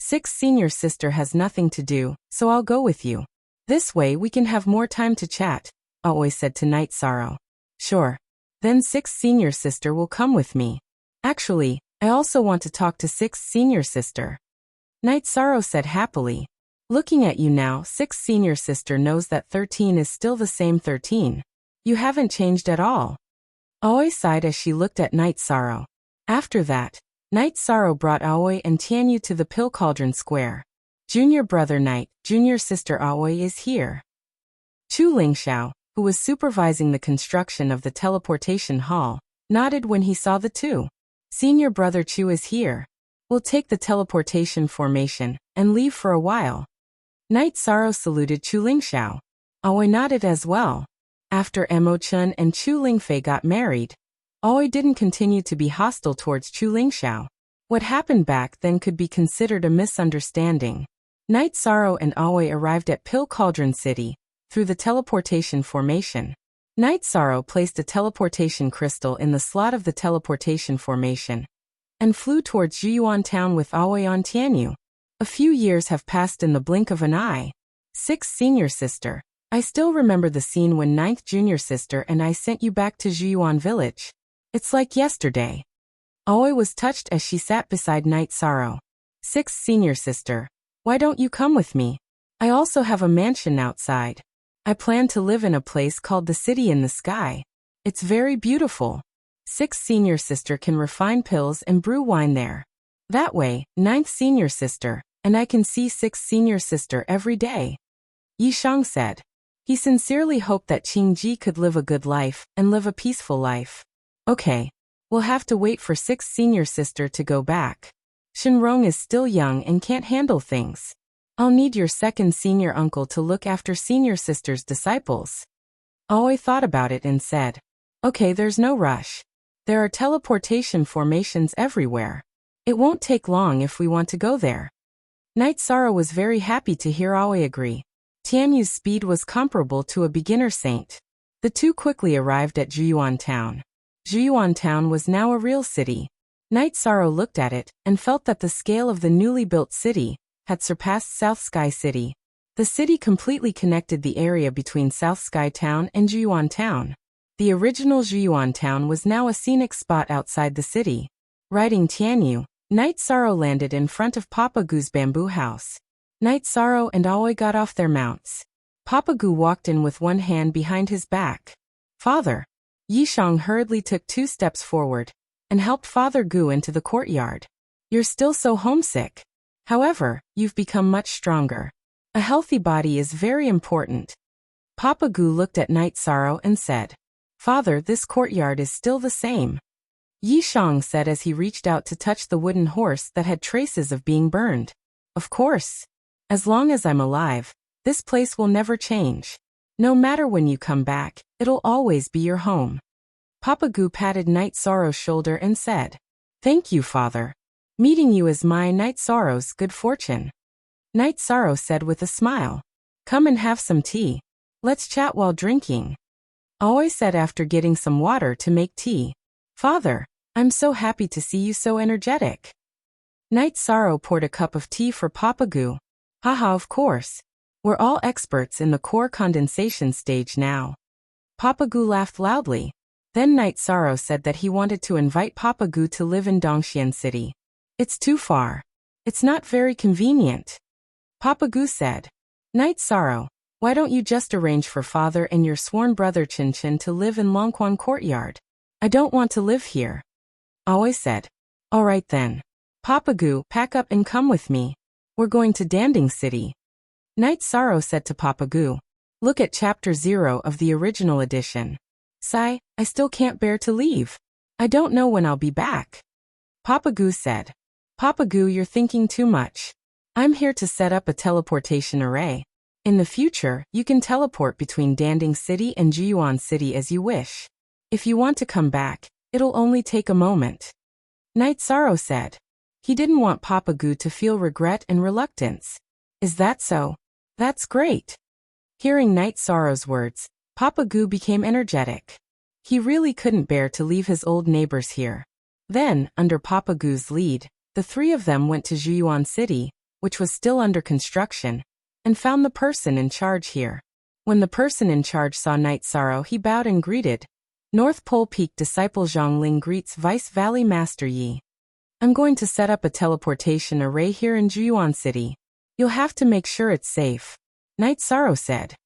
6th Senior Sister has nothing to do, so I'll go with you. This way we can have more time to chat, Aoi said to Night Sorrow. Sure. Then 6th Senior Sister will come with me. Actually, I also want to talk to 6th Senior Sister. Night Sorrow said happily. Looking at you now, 6th Senior Sister knows that 13 is still the same 13. You haven't changed at all. Aoi sighed as she looked at Night Sorrow. After that, Night Sorrow brought Aoi and Tianyu to the Pill Cauldron Square. Junior brother Night, junior sister Aoi is here. Chu Lingxiao, who was supervising the construction of the teleportation hall, nodded when he saw the two. Senior brother Chu is here. We'll take the teleportation formation and leave for a while. Night Sorrow saluted Chu Lingxiao. Aoi nodded as well. After Emo Chun and Chu Lingfei got married, Aoi didn't continue to be hostile towards Chu Lingxiao. What happened back then could be considered a misunderstanding. Night Sorrow and Aoi arrived at Pill Cauldron City through the teleportation formation. Night Sorrow placed a teleportation crystal in the slot of the teleportation formation and flew towards Zhuyuan town with Aoi on Tianyu. A few years have passed in the blink of an eye. 6th Senior Sister, I still remember the scene when 9th Junior Sister and I sent you back to Zhuyuan village. It's like yesterday. Aoi was touched as she sat beside Night Sorrow. Sixth senior sister. Why don't you come with me? I also have a mansion outside. I plan to live in a place called the City in the Sky. It's very beautiful. Sixth senior sister can refine pills and brew wine there. That way, ninth senior sister, and I can see sixth senior sister every day. Yishang said. He sincerely hoped that Qingji could live a good life and live a peaceful life. Okay. We'll have to wait for sixth senior sister to go back. Shenrong is still young and can't handle things. I'll need your second senior uncle to look after senior sister's disciples. Aoi thought about it and said, okay, there's no rush. There are teleportation formations everywhere. It won't take long if we want to go there. Night Sorrow was very happy to hear Aoi agree. Tianyu's speed was comparable to a beginner saint. The two quickly arrived at Juyuan Town. Juyuan Town was now a real city. Night Sorrow looked at it and felt that the scale of the newly built city had surpassed South Sky City. The city completely connected the area between South Sky Town and Juyuan Town. The original Juyuan Town was now a scenic spot outside the city. Riding Tianyu, Night Sorrow landed in front of Papa Gu's bamboo house. Night Sorrow and Aoi got off their mounts. Papa Gu walked in with one hand behind his back. Father. Yishang hurriedly took 2 steps forward and helped Father Gu into the courtyard. You're still so homesick. However, you've become much stronger. A healthy body is very important. Papa Gu looked at Night Sorrow and said, Father, this courtyard is still the same. Yishang said as he reached out to touch the wooden horse that had traces of being burned. Of course. As long as I'm alive, this place will never change. No matter when you come back, it'll always be your home. Papa Gu patted Night Sorrow's shoulder and said, Thank you, Father. Meeting you is my Night Sorrow's good fortune. Night Sorrow said with a smile, Come and have some tea. Let's chat while drinking. Aoi said after getting some water to make tea. Father, I'm so happy to see you so energetic. Night Sorrow poured a cup of tea for Papa Gu. Haha, of course. We're all experts in the core condensation stage now. Papa Gu laughed loudly. Then Night Sorrow said that he wanted to invite Papa Gu to live in Dongxian City. It's too far. It's not very convenient. Papa Gu said. Night Sorrow, why don't you just arrange for father and your sworn brother Chin Chin to live in Longquan Courtyard? I don't want to live here. Aoi said. All right then. Papa Gu, pack up and come with me. We're going to Danding City. Night Sorrow said to Papa Gu, Look at chapter 0 of the original edition. Sigh, I still can't bear to leave. I don't know when I'll be back. Papa Gu said. Papa Gu, you're thinking too much. I'm here to set up a teleportation array. In the future, you can teleport between Danding City and Juyuan City as you wish. If you want to come back, it'll only take a moment. Night Sorrow said. He didn't want Papa Gu to feel regret and reluctance. Is that so? That's great. Hearing Night Sorrow's words, Papa Gu became energetic. He really couldn't bear to leave his old neighbors here. Then, under Papa Gu's lead, the 3 of them went to Juyuan City, which was still under construction, and found the person in charge here. When the person in charge saw Night Sorrow, he bowed and greeted. North Pole Peak disciple Zhongling greets Vice Valley Master Yi. I'm going to set up a teleportation array here in Juyuan City. You'll have to make sure it's safe. Night Sorrow said.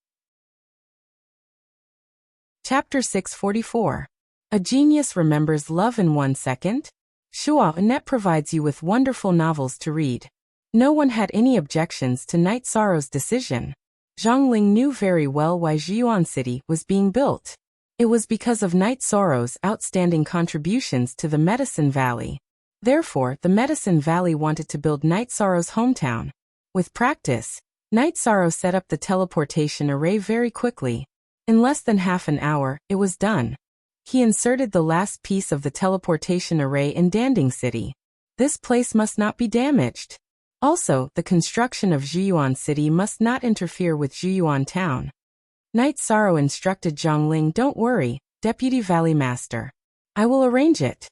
Chapter 644. A Genius Remembers Love in 1 Second? Shua Net provides you with wonderful novels to read. No one had any objections to Night Sorrow's decision. Zhongling knew very well why Juyuan City was being built. It was because of Night Sorrow's outstanding contributions to the Medicine Valley. Therefore, the Medicine Valley wanted to build Night Sorrow's hometown. With practice, Night Sorrow set up the teleportation array very quickly. In less than half an hour, it was done. He inserted the last piece of the teleportation array in Danding City. This place must not be damaged. Also, the construction of Juyuan City must not interfere with Juyuan Town. Night Sorrow instructed Zhongling, Don't worry, Deputy Valley Master. I will arrange it.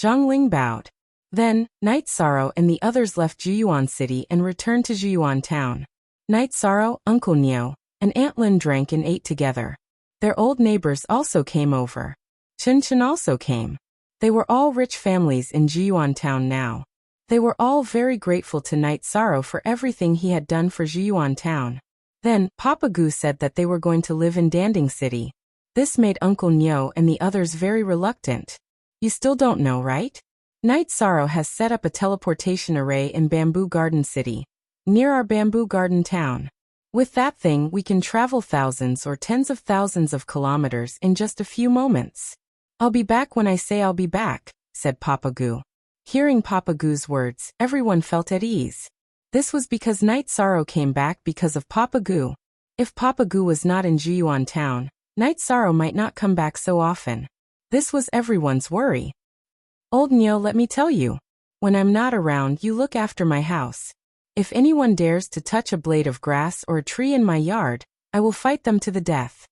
Zhongling bowed. Then, Night Sorrow and the others left Juyuan City and returned to Juyuan Town. Night Sorrow, Uncle Neo, and Aunt Lin drank and ate together. Their old neighbors also came over. Chin Chin also came. They were all rich families in Jiyuan town now. They were all very grateful to Knight Sorrow for everything he had done for Jiyuan town. Then, Papa Gu said that they were going to live in Danding City. This made Uncle Nyo and the others very reluctant. You still don't know, right? Knight Sorrow has set up a teleportation array in Bamboo Garden City, near our Bamboo Garden town. With that thing, we can travel thousands or tens of thousands of kilometers in just a few moments. I'll be back when I say I'll be back, said Papa Gu. Hearing Papa Gu's words, everyone felt at ease. This was because Knight Sorrow came back because of Papa Gu. If Papa Gu was not in Jiyuan town, Knight Sorrow might not come back so often. This was everyone's worry. Old Nyo, let me tell you. When I'm not around, you look after my house. If anyone dares to touch a blade of grass or a tree in my yard, I will fight them to the death.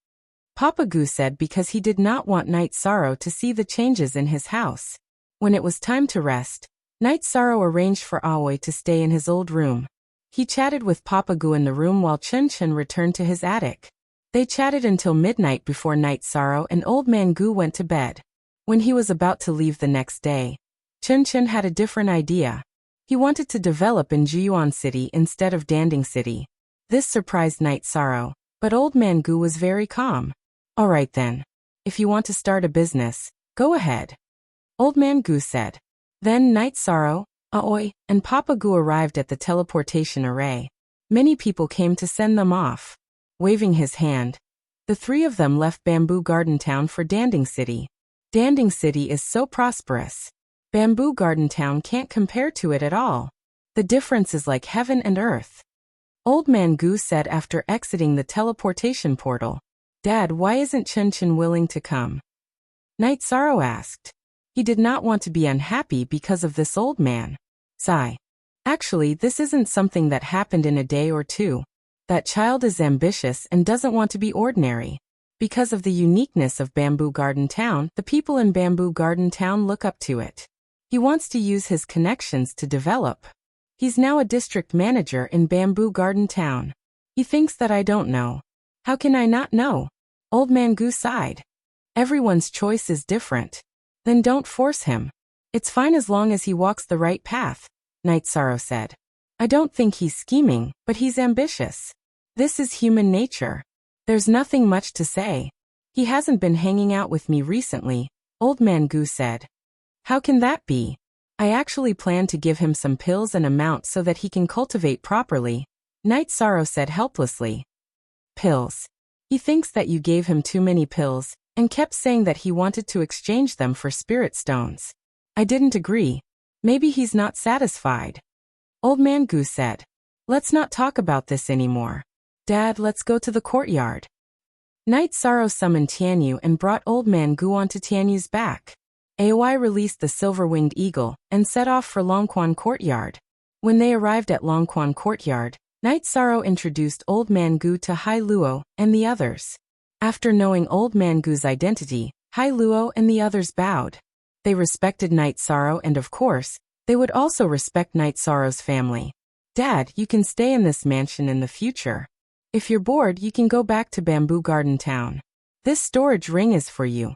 Papa Gu said because he did not want Knight Sorrow to see the changes in his house. When it was time to rest, Knight Sorrow arranged for Aoi to stay in his old room. He chatted with Papa Gu in the room while Chun Chun returned to his attic. They chatted until midnight before Knight Sorrow and Old Man Gu went to bed. When he was about to leave the next day, Chun Chun had a different idea. He wanted to develop in Jiyuan City instead of Danding City. This surprised Knight Sorrow, but Old Man Gu was very calm. All right then. If you want to start a business, go ahead. Old Man Gu said. Then Knight Sorrow, Aoi, and Papa Gu arrived at the teleportation array. Many people came to send them off. Waving his hand, the three of them left Bamboo Garden Town for Danding City. Danding City is so prosperous. Bamboo Garden Town can't compare to it at all. The difference is like heaven and earth. Old Man Gu said after exiting the teleportation portal. Dad, why isn't Chun Chun willing to come? Knight Sorrow asked. He did not want to be unhappy because of this old man. Sigh. Actually, this isn't something that happened in a day or two. That child is ambitious and doesn't want to be ordinary. Because of the uniqueness of Bamboo Garden Town, the people in Bamboo Garden Town look up to it. He wants to use his connections to develop. He's now a district manager in Bamboo Garden Town. He thinks that I don't know. How can I not know? Old Man Gu sighed. Everyone's choice is different. Then don't force him. It's fine as long as he walks the right path, Knight Sorrow said. I don't think he's scheming, but he's ambitious. This is human nature. There's nothing much to say. He hasn't been hanging out with me recently, Old Man Gu said. How can that be? I actually plan to give him some pills and a mount so that he can cultivate properly, Knight Sorrow said helplessly. Pills. He thinks that you gave him too many pills, and kept saying that he wanted to exchange them for spirit stones. I didn't agree. Maybe he's not satisfied. Old Man Gu said. Let's not talk about this anymore. Dad, let's go to the courtyard. Knight Sorrow summoned Tianyu and brought Old Man Gu onto Tianyu's back. Aoi released the silver-winged eagle and set off for Longquan Courtyard. When they arrived at Longquan Courtyard, Knight Sorrow introduced Old Man Gu to Hai Luo and the others. After knowing Old Man Gu's identity, Hai Luo and the others bowed. They respected Knight Sorrow and of course, they would also respect Knight Sorrow's family. Dad, you can stay in this mansion in the future. If you're bored, you can go back to Bamboo Garden Town. This storage ring is for you.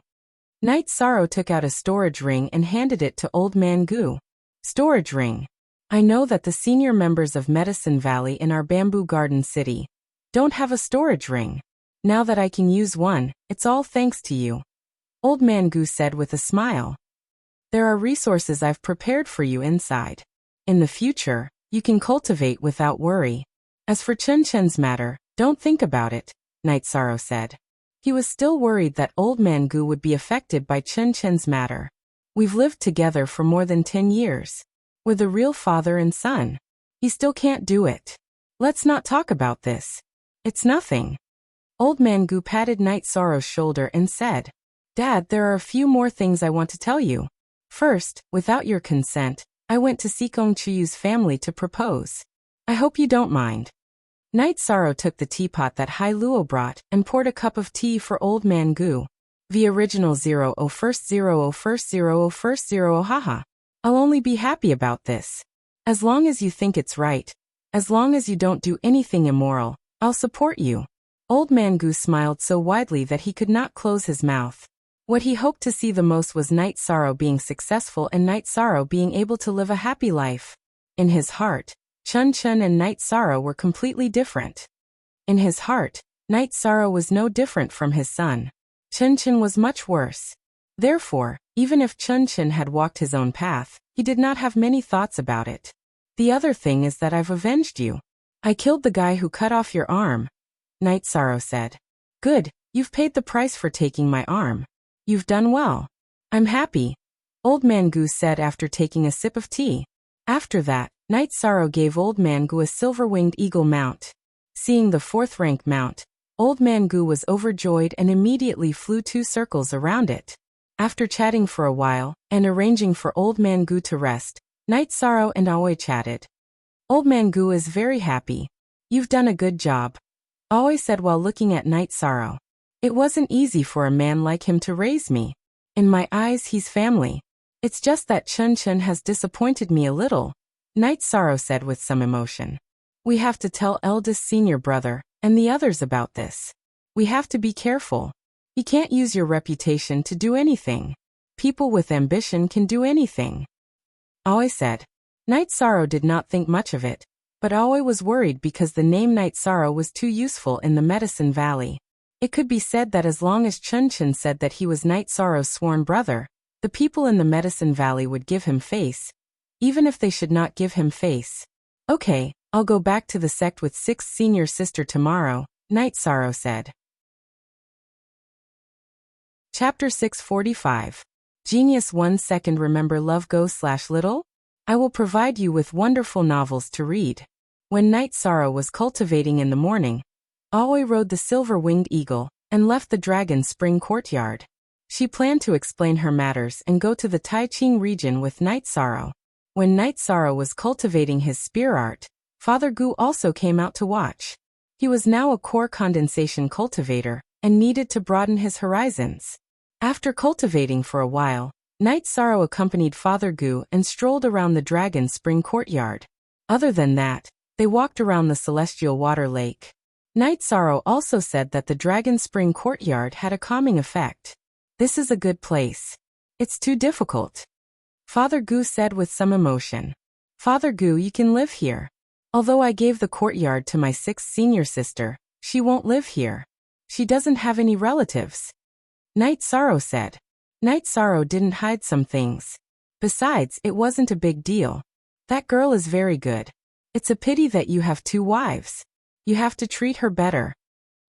Knight Sorrow took out a storage ring and handed it to Old Man Gu. Storage ring. I know that the senior members of Medicine Valley in our Bamboo Garden City don't have a storage ring. Now that I can use one, it's all thanks to you. Old Man Gu said with a smile. There are resources I've prepared for you inside. In the future, you can cultivate without worry. As for Chun Chun's matter, don't think about it, Knight Sorrow said. He was still worried that Old Man Gu would be affected by Chun Chun's matter. We've lived together for more than 10 years. We're the real father and son. He still can't do it. Let's not talk about this. It's nothing. Old Man Gu patted Knight Sorrow's shoulder and said, Dad, there are a few more things I want to tell you. First, without your consent, I went to Sikong Chiyu's family to propose. I hope you don't mind. Knight Sorrow took the teapot that Hai Luo brought and poured a cup of tea for Old Man Gu. The original 0 0 first 0 0 first 0 0 first 0 haha. I'll only be happy about this. As long as you think it's right. As long as you don't do anything immoral, I'll support you. Old Man Gu smiled so widely that he could not close his mouth. What he hoped to see the most was Night Sorrow being successful and Night Sorrow being able to live a happy life. In his heart, Chun Chun and Night Sorrow were completely different. In his heart, Night Sorrow was no different from his son. Chun Chun was much worse. Therefore, even if Chun Chun had walked his own path, he did not have many thoughts about it. The other thing is that I've avenged you. I killed the guy who cut off your arm, Night Sorrow said. Good, you've paid the price for taking my arm. You've done well. I'm happy, Old Man Gu said after taking a sip of tea. After that, Night Sorrow gave Old Man Gu a silver-winged eagle mount. Seeing the 4th rank mount, Old Man Gu was overjoyed and immediately flew 2 circles around it. After chatting for a while, and arranging for Old Man Gu to rest, Night Sorrow and Aoi chatted. Old Man Gu is very happy. You've done a good job, Aoi said while looking at Night Sorrow. It wasn't easy for a man like him to raise me. In my eyes he's family. It's just that Chun Chun has disappointed me a little, Night Sorrow said with some emotion. We have to tell eldest senior brother, and the others about this. We have to be careful. You can't use your reputation to do anything. People with ambition can do anything, Aoi said. Night Sorrow did not think much of it, but Aoi was worried because the name Night Sorrow was too useful in the Medicine Valley. It could be said that as long as Chun Chun said that he was Night Sorrow's sworn brother, the people in the Medicine Valley would give him face, even if they should not give him face. Okay, I'll go back to the sect with 6th senior sister tomorrow, Night Sorrow said. Chapter 645. Genius 1 second. Remember Love Go/Little? I will provide you with wonderful novels to read. When Night Sorrow was cultivating in the morning, Aoi rode the silver-winged eagle and left the Dragon Spring courtyard. She planned to explain her matters and go to the Taiching region with Night Sorrow. When Night Sorrow was cultivating his spear art, Father Gu also came out to watch. He was now a core condensation cultivator and needed to broaden his horizons. After cultivating for a while, Night Sorrow accompanied Father Gu and strolled around the Dragon Spring courtyard. Other than that, they walked around the Celestial Water Lake. Night Sorrow also said that the Dragon Spring courtyard had a calming effect. This is a good place. It's too difficult, Father Gu said with some emotion. Father Gu, you can live here. Although I gave the courtyard to my 6th senior sister, she won't live here. She doesn't have any relatives, Night Sorrow said. Night Sorrow didn't hide some things. Besides, it wasn't a big deal. That girl is very good. It's a pity that you have 2 wives. You have to treat her better.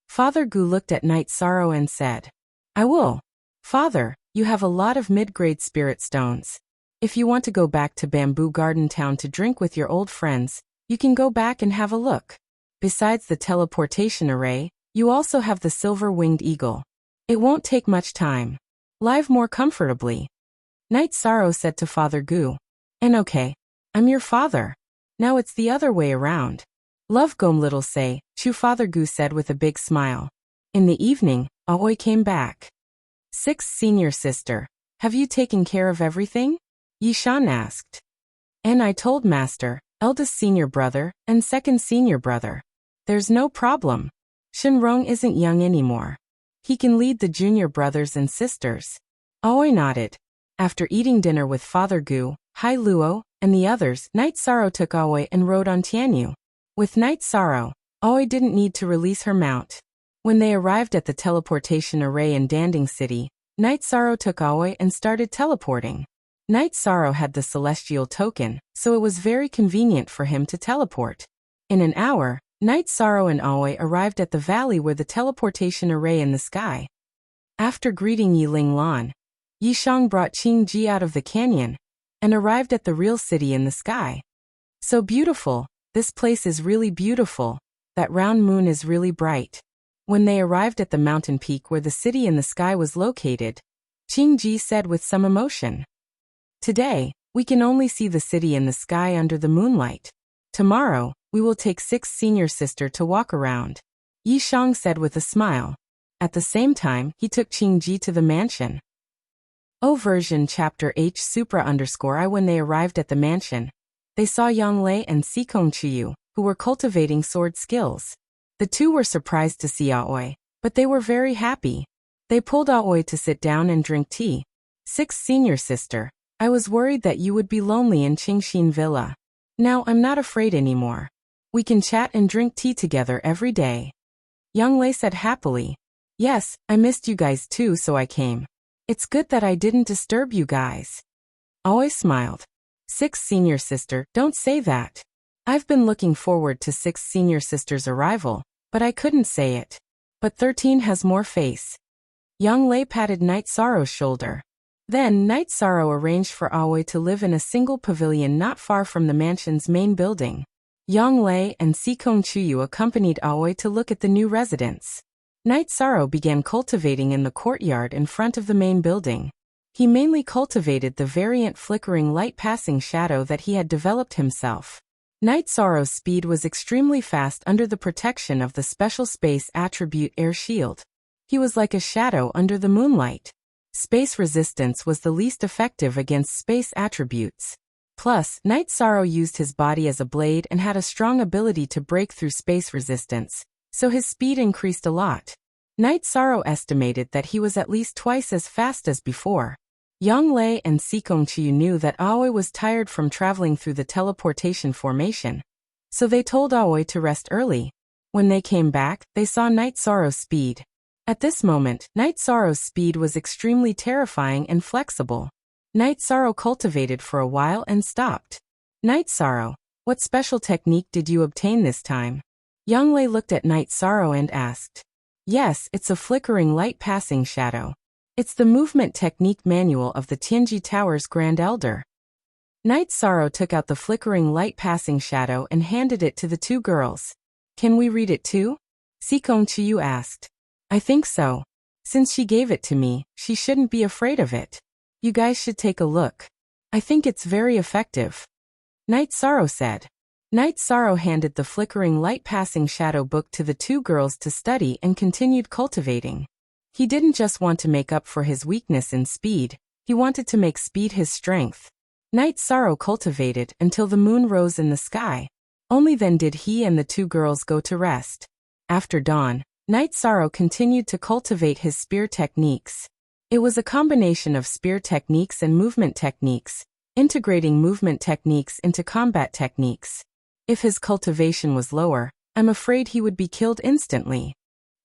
Father Gu looked at Night Sorrow and said, I will. Father, you have a lot of mid-grade spirit stones. If you want to go back to Bamboo Garden Town to drink with your old friends, you can go back and have a look. Besides the teleportation array, you also have the silver-winged eagle. It won't take much time. Live more comfortably, Night Sorrow said to Father Gu. And okay, I'm your father. Now it's the other way around. Love Gom Little say, Chu Father Gu said with a big smile. In the evening, Aoi came back. 6th senior sister, have you taken care of everything? Yishan asked. And I told Master, eldest senior brother, and 2nd senior brother. There's no problem. Shenrong isn't young anymore. He can lead the junior brothers and sisters. Aoi nodded. After eating dinner with Father Gu, Hai Luo, and the others, Night Sorrow took Aoi and rode on Tianyu. With Night Sorrow, Aoi didn't need to release her mount. When they arrived at the teleportation array in Danding City, Night Sorrow took Aoi and started teleporting. Night Sorrow had the celestial token, so it was very convenient for him to teleport. In an hour, Night Sorrow and Aoi arrived at the valley where the teleportation array in the sky. After greeting Yiling Lan, Yishang brought Qing Ji out of the canyon and arrived at the real city in the sky. So beautiful, this place is really beautiful, that round moon is really bright. When they arrived at the mountain peak where the city in the sky was located, Qing Ji said with some emotion. Today, we can only see the city in the sky under the moonlight. Tomorrow, we will take 6th senior sister to walk around, Yishang said with a smile. At the same time, he took Qing Ji to the mansion. O version chapter H supra _ I. When they arrived at the mansion, they saw Yang Lei and Sikong Chiyu, who were cultivating sword skills. The two were surprised to see Aoi, but they were very happy. They pulled Aoi to sit down and drink tea. 6th senior sister. I was worried that you would be lonely in Qingshin Villa. Now I'm not afraid anymore. We can chat and drink tea together every day. Young Lei said happily. Yes, I missed you guys too, so I came. It's good that I didn't disturb you guys. Aoi smiled. 6th senior sister, don't say that. I've been looking forward to 6th senior sister's arrival, but I couldn't say it. But 13 has more face. Young Lei patted Night Sorrow's shoulder. Then Night Sorrow arranged for Aoi to live in a single pavilion not far from the mansion's main building. Young Lei and Sikong Chuyu accompanied Aoi to look at the new residence. Night Sorrow began cultivating in the courtyard in front of the main building. He mainly cultivated the variant flickering light-passing shadow that he had developed himself. Night Sorrow's speed was extremely fast under the protection of the special space attribute Air Shield. He was like a shadow under the moonlight. Space resistance was the least effective against space attributes. Plus, Night Sorrow used his body as a blade and had a strong ability to break through space resistance, so his speed increased a lot. Night Sorrow estimated that he was at least twice as fast as before. Young Lei and Sikong Chiyu knew that Aoi was tired from traveling through the teleportation formation, so they told Aoi to rest early. When they came back, they saw Night Sorrow's speed. At this moment, Night Sorrow's speed was extremely terrifying and flexible. Night Sorrow cultivated for a while and stopped. Night Sorrow, what special technique did you obtain this time? Young Lei looked at Night Sorrow and asked. Yes, it's a flickering light-passing shadow. It's the movement technique manual of the Tianji Tower's Grand Elder. Night Sorrow took out the flickering light-passing shadow and handed it to the two girls. Can we read it too? Sikong Chiyu asked. I think so. Since she gave it to me, she shouldn't be afraid of it. You guys should take a look. I think it's very effective. Night Sorrow said. Night Sorrow handed the flickering light-passing shadow book to the two girls to study and continued cultivating. He didn't just want to make up for his weakness in speed, he wanted to make speed his strength. Night Sorrow cultivated until the moon rose in the sky. Only then did he and the two girls go to rest. After dawn, Night Sorrow continued to cultivate his spear techniques. It was a combination of spear techniques and movement techniques, integrating movement techniques into combat techniques. If his cultivation was lower, I'm afraid he would be killed instantly.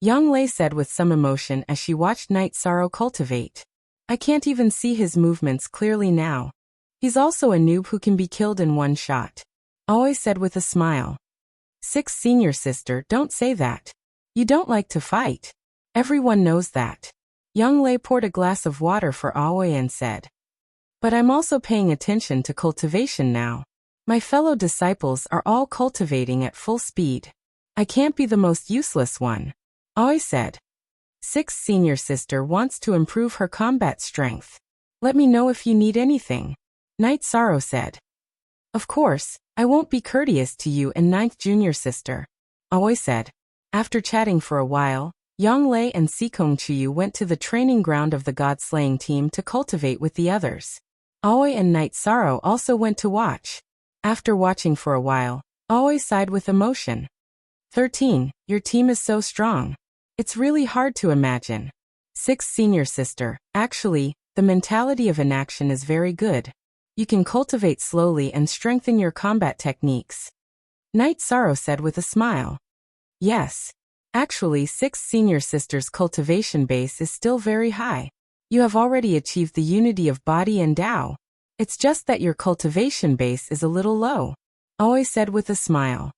Young Lei said with some emotion as she watched Night Sorrow cultivate. I can't even see his movements clearly now. He's also a noob who can be killed in one shot. Aoi said with a smile. 6th senior sister, don't say that. You don't like to fight. Everyone knows that. Young Lei poured a glass of water for Aoi and said. But I'm also paying attention to cultivation now. My fellow disciples are all cultivating at full speed. I can't be the most useless one. Aoi said. 6th senior sister wants to improve her combat strength. Let me know if you need anything. Night Sorrow said. Of course, I won't be courteous to you and 9th junior sister. Aoi said. After chatting for a while, Young Lei and Sikong Chiyu went to the training ground of the god-slaying team to cultivate with the others. Aoi and Night Sorrow also went to watch. After watching for a while, Aoi sighed with emotion. 13, your team is so strong. It's really hard to imagine. 6th senior sister, actually, the mentality of inaction is very good. You can cultivate slowly and strengthen your combat techniques. Night Sorrow said with a smile. Yes. Actually, 6th senior sister's cultivation base is still very high. You have already achieved the unity of body and Tao. It's just that your cultivation base is a little low. Aoi said with a smile.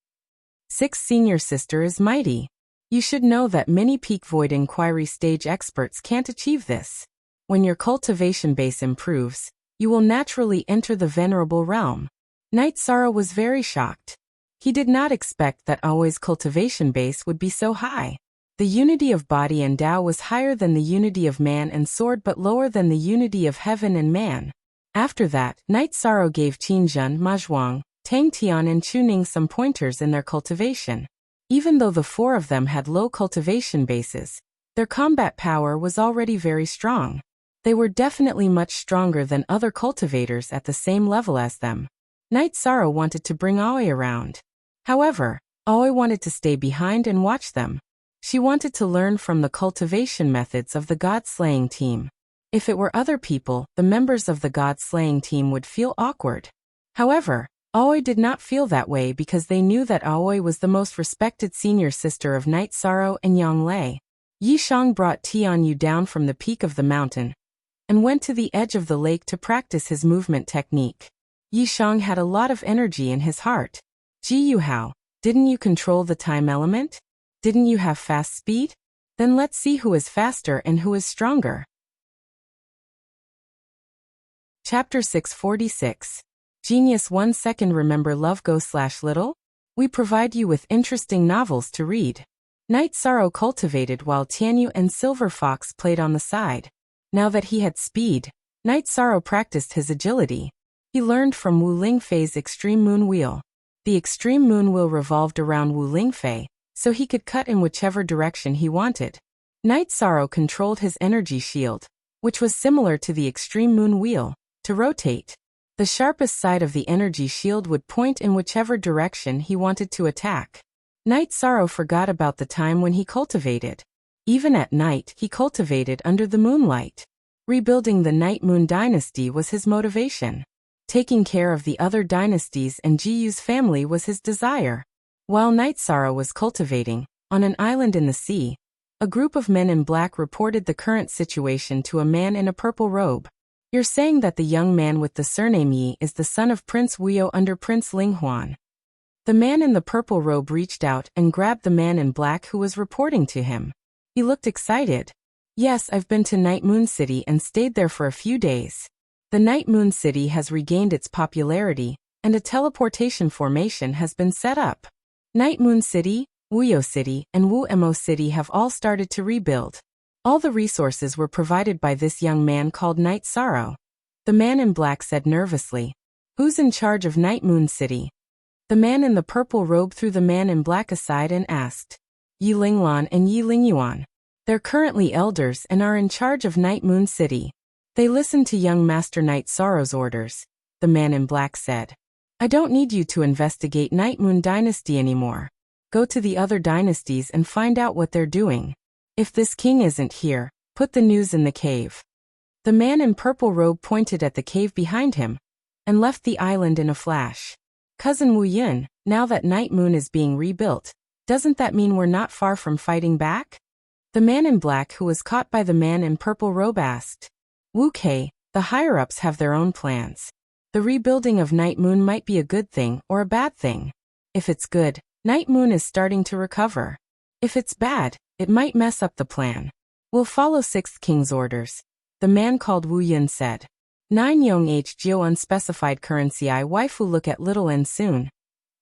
6th senior sister is mighty. You should know that many peak void inquiry stage experts can't achieve this. When your cultivation base improves, you will naturally enter the venerable realm. Night Sorrow was very shocked. He did not expect that Aoi's cultivation base would be so high. The unity of body and Tao was higher than the unity of man and sword but lower than the unity of heaven and man. After that, Night Sorrow gave Qinzhen, Mazhuang, Tang Tian and Chuning some pointers in their cultivation. Even though the four of them had low cultivation bases, their combat power was already very strong. They were definitely much stronger than other cultivators at the same level as them. Night Sorrow wanted to bring Aoi around. However, Aoi wanted to stay behind and watch them. She wanted to learn from the cultivation methods of the god-slaying team. If it were other people, the members of the god-slaying team would feel awkward. However, Aoi did not feel that way because they knew that Aoi was the most respected senior sister of Night Sorrow and Yonglei. Yishang brought Tianyu down from the peak of the mountain and went to the edge of the lake to practice his movement technique. Yishang had a lot of energy in his heart. Ji Yuhao, didn't you control the time element? Didn't you have fast speed? Then let's see who is faster and who is stronger. Chapter 646. Genius 1 second. Remember Love Go/Little? We provide you with interesting novels to read. Night Sorrow cultivated while Tianyu and Silver Fox played on the side. Now that he had speed, Night Sorrow practiced his agility. He learned from Wu Lingfei's Extreme Moon Wheel. The Extreme Moon Wheel revolved around Wu Lingfei, so he could cut in whichever direction he wanted. Night Sorrow controlled his energy shield, which was similar to the Extreme Moon Wheel, to rotate. The sharpest side of the energy shield would point in whichever direction he wanted to attack. Night Sorrow forgot about the time when he cultivated. Even at night, he cultivated under the moonlight. Rebuilding the Night Moon Dynasty was his motivation. Taking care of the other dynasties and Jiyu's family was his desire. While Night Sorrow was cultivating, on an island in the sea, a group of men in black reported the current situation to a man in a purple robe. You're saying that the young man with the surname Yi is the son of Prince Wuyo under Prince Linghuan. The man in the purple robe reached out and grabbed the man in black who was reporting to him. He looked excited. Yes, I've been to Night Moon City and stayed there for a few days. The Night Moon City has regained its popularity, and a teleportation formation has been set up. Night Moon City, Wuyo City, and Wu Mo City have all started to rebuild. All the resources were provided by this young man called Night Sorrow. The man in black said nervously, "Who's in charge of Night Moon City?" The man in the purple robe threw the man in black aside and asked, "Yi Linglan and Yi Lingyuan. They're currently elders and are in charge of Night Moon City. They listened to young Master Night Sorrow's orders," the man in black said. "I don't need you to investigate Night Moon Dynasty anymore. Go to the other dynasties and find out what they're doing. If this king isn't here, put the news in the cave." The man in purple robe pointed at the cave behind him and left the island in a flash. "Cousin Wu Yun, now that Night Moon is being rebuilt, doesn't that mean we're not far from fighting back?" The man in black who was caught by the man in purple robe asked. "Wu Kei, the higher-ups have their own plans. The rebuilding of Night Moon might be a good thing or a bad thing. If it's good, Night Moon is starting to recover. If it's bad, it might mess up the plan. We'll follow Sixth King's orders," the man called Wu Yun said. 9 Yong H Geo unspecified currency. I waifu look at little and soon.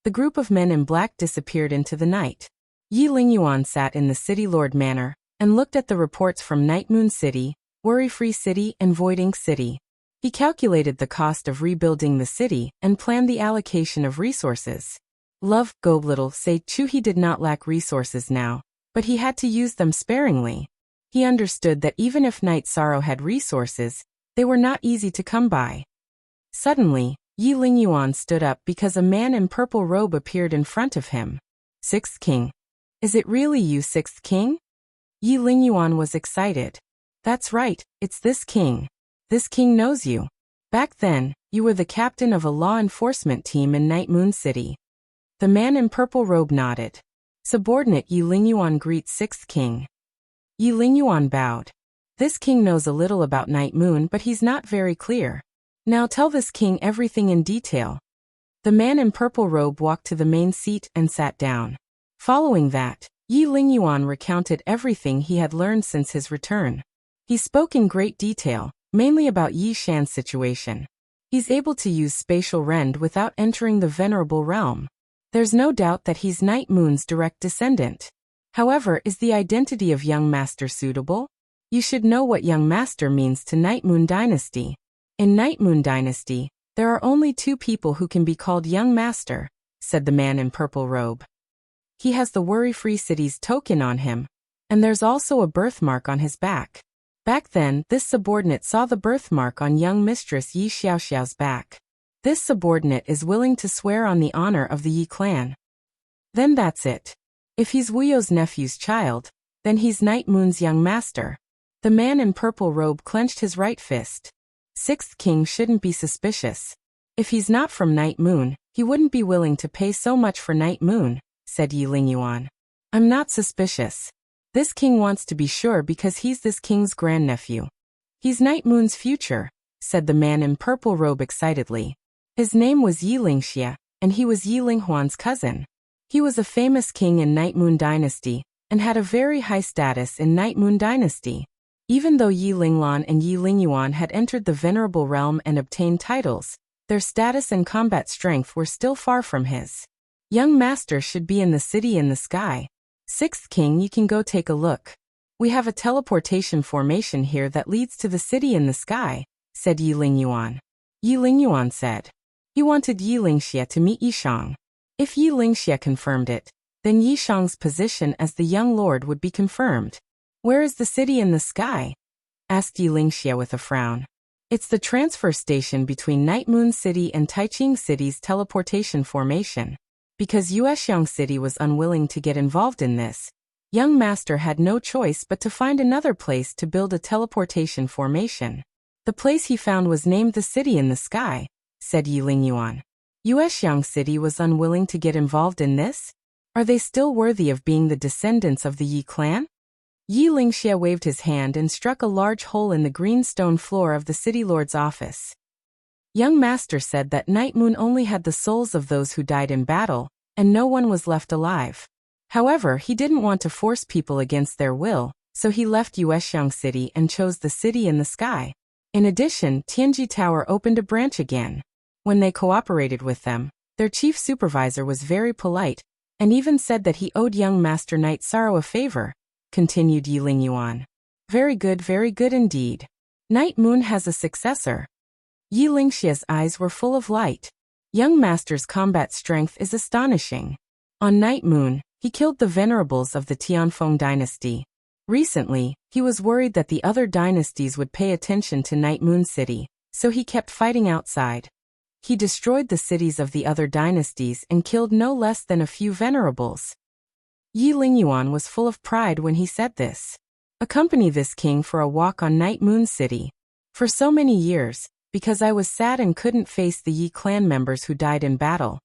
The group of men in black disappeared into the night. Yi Lingyuan sat in the City Lord Manor and looked at the reports from Night Moon City, Worry-Free City, and Voiding City. He calculated the cost of rebuilding the city and planned the allocation of resources. Love Go Little say Chu he did not lack resources now, but he had to use them sparingly. He understood that even if Night Sorrow had resources, they were not easy to come by. Suddenly, Yi Lingyuan stood up because a man in purple robe appeared in front of him. "Sixth King. Is it really you, Sixth King?" Yi Lingyuan was excited. "That's right, it's this king. This king knows you. Back then, you were the captain of a law enforcement team in Night Moon City." The man in purple robe nodded. Subordinate Yi Lingyuan greets Sixth King. Yi Lingyuan bowed. "This king knows a little about Night Moon, but he's not very clear. Now tell this king everything in detail." The man in purple robe walked to the main seat and sat down. Following that, Yi Lingyuan recounted everything he had learned since his return. He spoke in great detail, mainly about Yi Shan's situation. He's able to use spatial rend without entering the venerable realm. There's no doubt that he's Night Moon's direct descendant. However, is the identity of Young Master suitable? You should know what Young Master means to Night Moon Dynasty. In Night Moon Dynasty, there are only 2 people who can be called Young Master, said the man in purple robe. He has the Worry-Free City's token on him, and there's also a birthmark on his back. Back then, this subordinate saw the birthmark on young Mistress Yi Xiaoxiao's back. This subordinate is willing to swear on the honor of the Yi clan. Then that's it. If he's Wuyo's nephew's child, then he's Night Moon's young master. The man in purple robe clenched his right fist. Sixth king shouldn't be suspicious. If he's not from Night Moon, he wouldn't be willing to pay so much for Night Moon, said Yi Lingyuan. I'm not suspicious. This king wants to be sure because he's this king's grandnephew. He's Night Moon's future, said the man in purple robe excitedly. His name was Yi Lingxia, and he was Yi Linghuan's cousin. He was a famous king in Night Moon Dynasty, and had a very high status in Night Moon Dynasty. Even though Yi Linglan and Yi Lingyuan had entered the Venerable Realm and obtained titles, their status and combat strength were still far from his. Young master should be in the city in the sky. Sixth king, you can go take a look. We have a teleportation formation here that leads to the city in the sky, said Yi Lingyuan. Yi Lingyuan said. He wanted Yi Lingxia to meet Yishang. If Yi Lingxia confirmed it, then Yishang's position as the young lord would be confirmed. Where is the city in the sky? Asked Yi Lingxia with a frown. It's the transfer station between Night Moon City and Taiching City's teleportation formation. Because Yuexiang City was unwilling to get involved in this, young master had no choice but to find another place to build a teleportation formation. The place he found was named the city in the sky, said Yi Lingyuan. Yuexiang City was unwilling to get involved in this? Are they still worthy of being the descendants of the Yi clan? Yi Lingxia waved his hand and struck a large hole in the green stone floor of the city lord's office. Young master said that Night Moon only had the souls of those who died in battle, and no one was left alive. However, he didn't want to force people against their will, so he left Yuexiang City and chose the city in the sky. In addition, Tianji Tower opened a branch again. When they cooperated with them, their chief supervisor was very polite, and even said that he owed young master Night Sorrow a favor, continued Yi Lingyuan. Very good indeed. Night Moon has a successor. Yi Lingxia's eyes were full of light. Young master's combat strength is astonishing. On Night Moon, he killed the venerables of the Tianfeng dynasty. Recently, he was worried that the other dynasties would pay attention to Night Moon City, so he kept fighting outside. He destroyed the cities of the other dynasties and killed no less than a few venerables. Yi Lingyuan was full of pride when he said this. Accompany this king for a walk on Night Moon City. For so many years, because I was sad and couldn't face the Yi clan members who died in battle,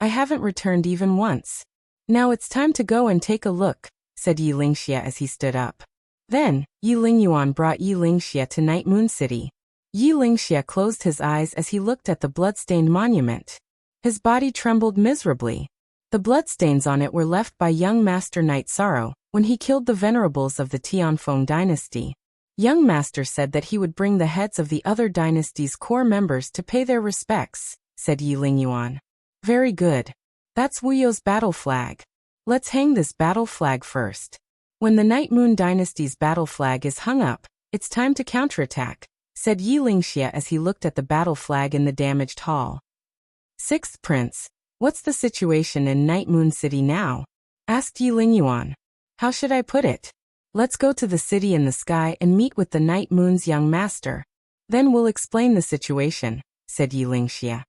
I haven't returned even once. Now it's time to go and take a look, said Yi Lingxia as he stood up. Then, Yi Lingyuan brought Yi Lingxia to Night Moon City. Yi Lingxia closed his eyes as he looked at the blood-stained monument. His body trembled miserably. The bloodstains on it were left by young master Night Sorrow when he killed the venerables of the Tianfeng dynasty. Young master said that he would bring the heads of the other dynasty's core members to pay their respects, said Yi Lingyuan. Very good. That's Wuyo's battle flag. Let's hang this battle flag first. When the Night Moon dynasty's battle flag is hung up, it's time to counterattack, said Yi Lingxia as he looked at the battle flag in the damaged hall. Sixth Prince, what's the situation in Night Moon City now? Asked Yi Lingyuan. How should I put it? Let's go to the city in the sky and meet with the Night Moon's young master. Then we'll explain the situation, said Yi Lingxia.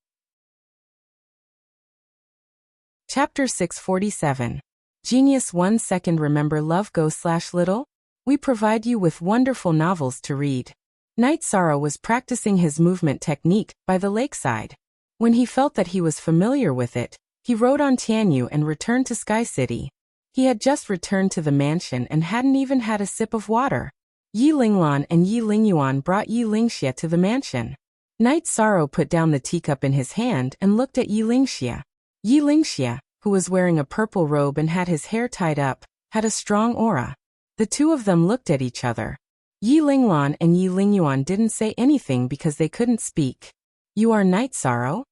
Chapter 647. Genius 1 second. Remember Love Go/Little? We provide you with wonderful novels to read. Night Sorrow was practicing his movement technique by the lakeside. When he felt that he was familiar with it, he rode on Tianyu and returned to Sky City. He had just returned to the mansion and hadn't even had a sip of water. Yi Linglan and Yi Lingyuan brought Yi Lingxia to the mansion. Night Sorrow put down the teacup in his hand and looked at Yi Lingxia. Yi Lingxia, who was wearing a purple robe and had his hair tied up, had a strong aura. The two of them looked at each other. Yi Linglan and Yi Lingyuan didn't say anything because they couldn't speak. You are Night Sorrow?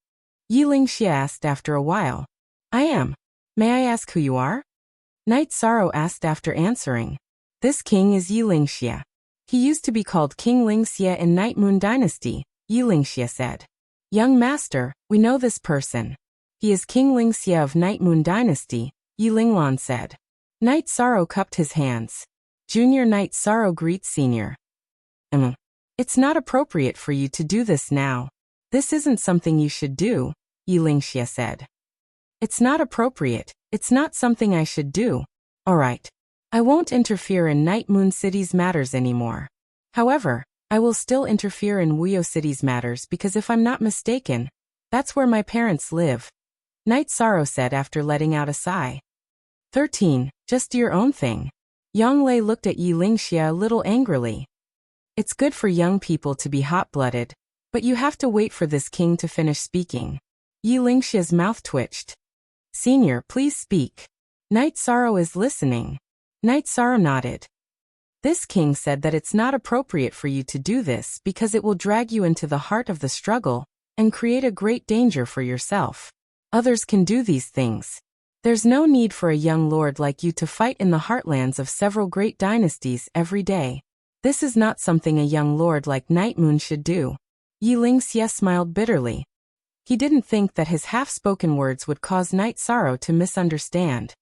Yi Lingxia asked after a while. I am. May I ask who you are? Night Sorrow asked after answering. This king is Yi Lingxia. He used to be called King Lingxia in Night Moon Dynasty, Yi Lingxia said. Young master, we know this person. He is King Lingxia of Night Moon Dynasty, Yi Linglan said. Night Sorrow cupped his hands. Junior Night Sorrow greets Senior. It's not appropriate for you to do this now. This isn't something you should do, Yi Lingxia said. It's not appropriate, it's not something I should do, Alright. I won't interfere in Night Moon City's matters anymore. However, I will still interfere in Wuyo City's matters because if I'm not mistaken, that's where my parents live, Night Sorrow said after letting out a sigh. 13. Just do your own thing. Yang Lei looked at Yi Lingxia a little angrily. It's good for young people to be hot-blooded, but you have to wait for this king to finish speaking. Yi Lingxia's mouth twitched. Senior, please speak. Night Sorrow is listening. Night Sorrow nodded. This king said that it's not appropriate for you to do this because it will drag you into the heart of the struggle and create a great danger for yourself. Others can do these things. There's no need for a young lord like you to fight in the heartlands of several great dynasties every day. This is not something a young lord like Night Moon should do. Yi Lingxia smiled bitterly. He didn't think that his half-spoken words would cause Night Sorrow to misunderstand.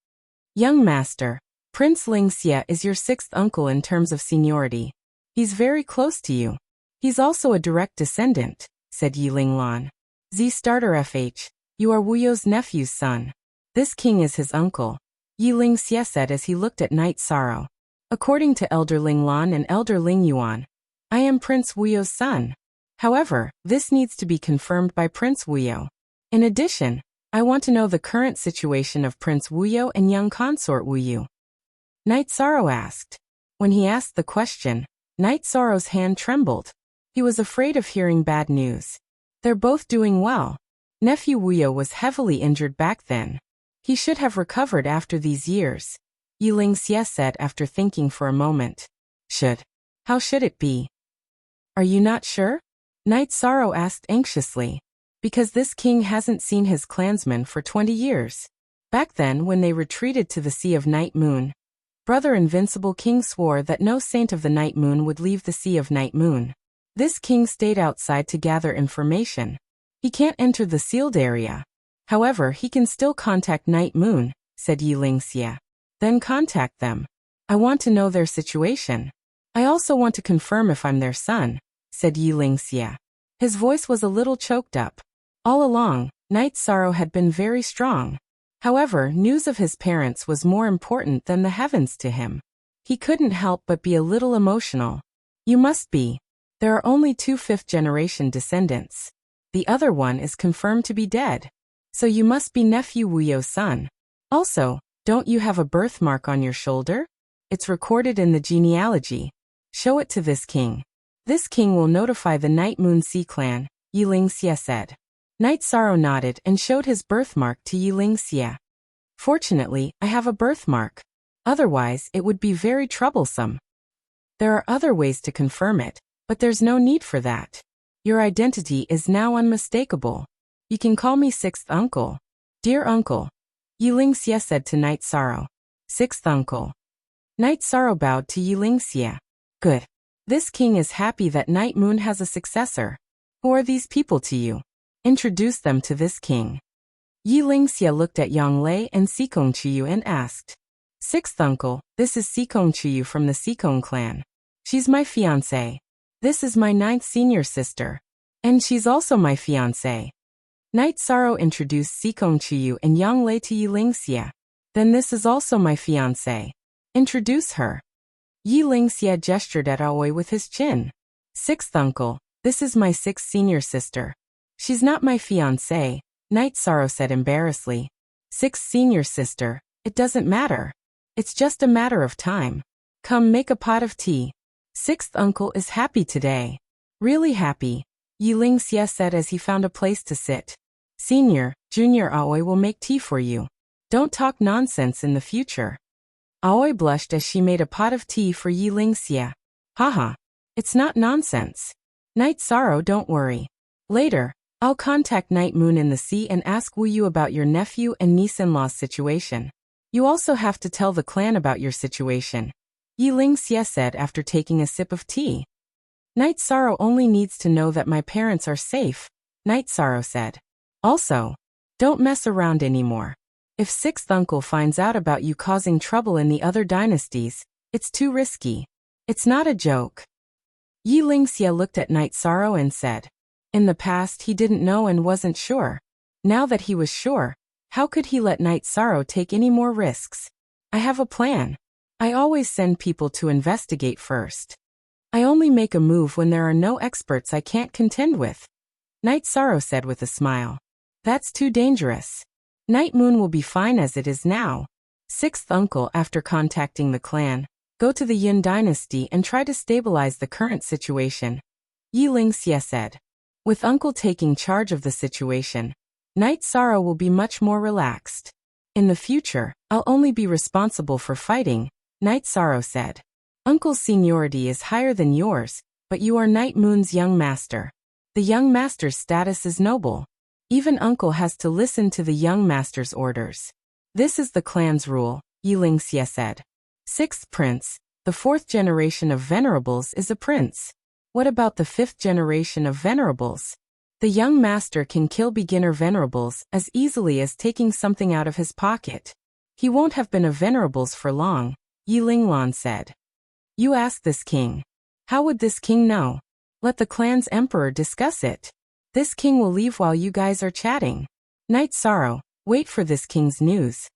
Young master, Prince Lingxia is your sixth uncle in terms of seniority. He's very close to you. He's also a direct descendant, said Yi Linglan. Z starter FH, you are Wuyo's nephew's son. This king is his uncle, Yi Lingxia said as he looked at Night Sorrow. According to Elder Linglan and Elder Lingyuan, I am Prince Wuyo's son. However, this needs to be confirmed by Prince Wuyo. In addition, I want to know the current situation of Prince Wuyo and young consort Wuyu. Night Sorrow asked. When he asked the question, Night Sorrow's hand trembled. He was afraid of hearing bad news. They're both doing well. Nephew Wuyo was heavily injured back then. He should have recovered after these years, Yi Lingxia said after thinking for a moment. Should. How should it be? Are you not sure? Night Sorrow asked anxiously. Because this king hasn't seen his clansmen for 20 years. Back then when they retreated to the Sea of Night Moon, Brother Invincible King swore that no saint of the Night Moon would leave the Sea of Night Moon. This king stayed outside to gather information. He can't enter the sealed area. However, he can still contact Night Moon, said Yi Lingxia. Then contact them. I want to know their situation. I also want to confirm if I'm their son, said Yi Lingxia. His voice was a little choked up. All along, Night Sorrow had been very strong. However, news of his parents was more important than the heavens to him. He couldn't help but be a little emotional. You must be. There are only 2 fifth-generation descendants. The other one is confirmed to be dead. So you must be nephew Wuyo's son. Also, don't you have a birthmark on your shoulder? It's recorded in the genealogy. Show it to this king. This king will notify the Night Moon Sea clan, Yi Lingxia said. Night Sorrow nodded and showed his birthmark to Yi Lingxia. Fortunately, I have a birthmark. Otherwise, it would be very troublesome. There are other ways to confirm it, but there's no need for that. Your identity is now unmistakable. You can call me Sixth Uncle. Dear Uncle, Yi Lingxia said to Night Sorrow. Sixth Uncle. Night Sorrow bowed to Yi Lingxia. Good. This king is happy that Night Moon has a successor. Who are these people to you? Introduce them to this king. Yi Lingxia looked at Yang Lei and Sikong Chiyu and asked. Sixth Uncle, this is Sikong Chiyu from the Sikong clan. She's my fiancée. This is my 9th senior sister. And she's also my fiancée. Night Sorrow introduced Sikong Chiyu and Yang Lei to Yi Lingxia. Then this is also my fiancée. Introduce her. Yi Lingxia gestured at Aoi with his chin. Sixth Uncle, this is my 6th senior sister. She's not my fiancée, Night Sorrow said embarrassedly. 6th senior sister, it doesn't matter. It's just a matter of time. Come make a pot of tea. Sixth Uncle is happy today. Really happy, Yi Lingxia said as he found a place to sit. Senior, Junior Aoi will make tea for you. Don't talk nonsense in the future. Aoi blushed as she made a pot of tea for Yi Lingxia. Haha. It's not nonsense. Night Sorrow, don't worry. Later, I'll contact Night Moon in the sea and ask Wuyu about your nephew and niece-in-law's situation. You also have to tell the clan about your situation, Yi Lingxia said after taking a sip of tea. Night Sorrow only needs to know that my parents are safe, Night Sorrow said. Also, don't mess around anymore. If Sixth Uncle finds out about you causing trouble in the other dynasties, it's too risky. It's not a joke. Yi Lingxia looked at Night Sorrow and said. In the past he didn't know and wasn't sure. Now that he was sure, how could he let Night Sorrow take any more risks? I have a plan. I always send people to investigate first. I only make a move when there are no experts I can't contend with. Night Sorrow said with a smile. That's too dangerous. Night Moon will be fine as it is now. Sixth uncle, after contacting the clan, go to the Yin dynasty and try to stabilize the current situation. Yi Lingxie said. With uncle taking charge of the situation, Night Sorrow will be much more relaxed. In the future, I'll only be responsible for fighting, Night Sorrow said. Uncle's seniority is higher than yours, but you are Night Moon's young master. The young master's status is noble. Even uncle has to listen to the young master's orders. This is the clan's rule, Yi Lingxie said. Sixth prince, the fourth generation of venerables is a prince. What about the fifth generation of venerables? The young master can kill beginner venerables as easily as taking something out of his pocket. He won't have been a venerables for long, Yi Linglan said. You ask this king. How would this king know? Let the clan's emperor discuss it. This king will leave while you guys are chatting. Night Sorrow, wait for this king's news.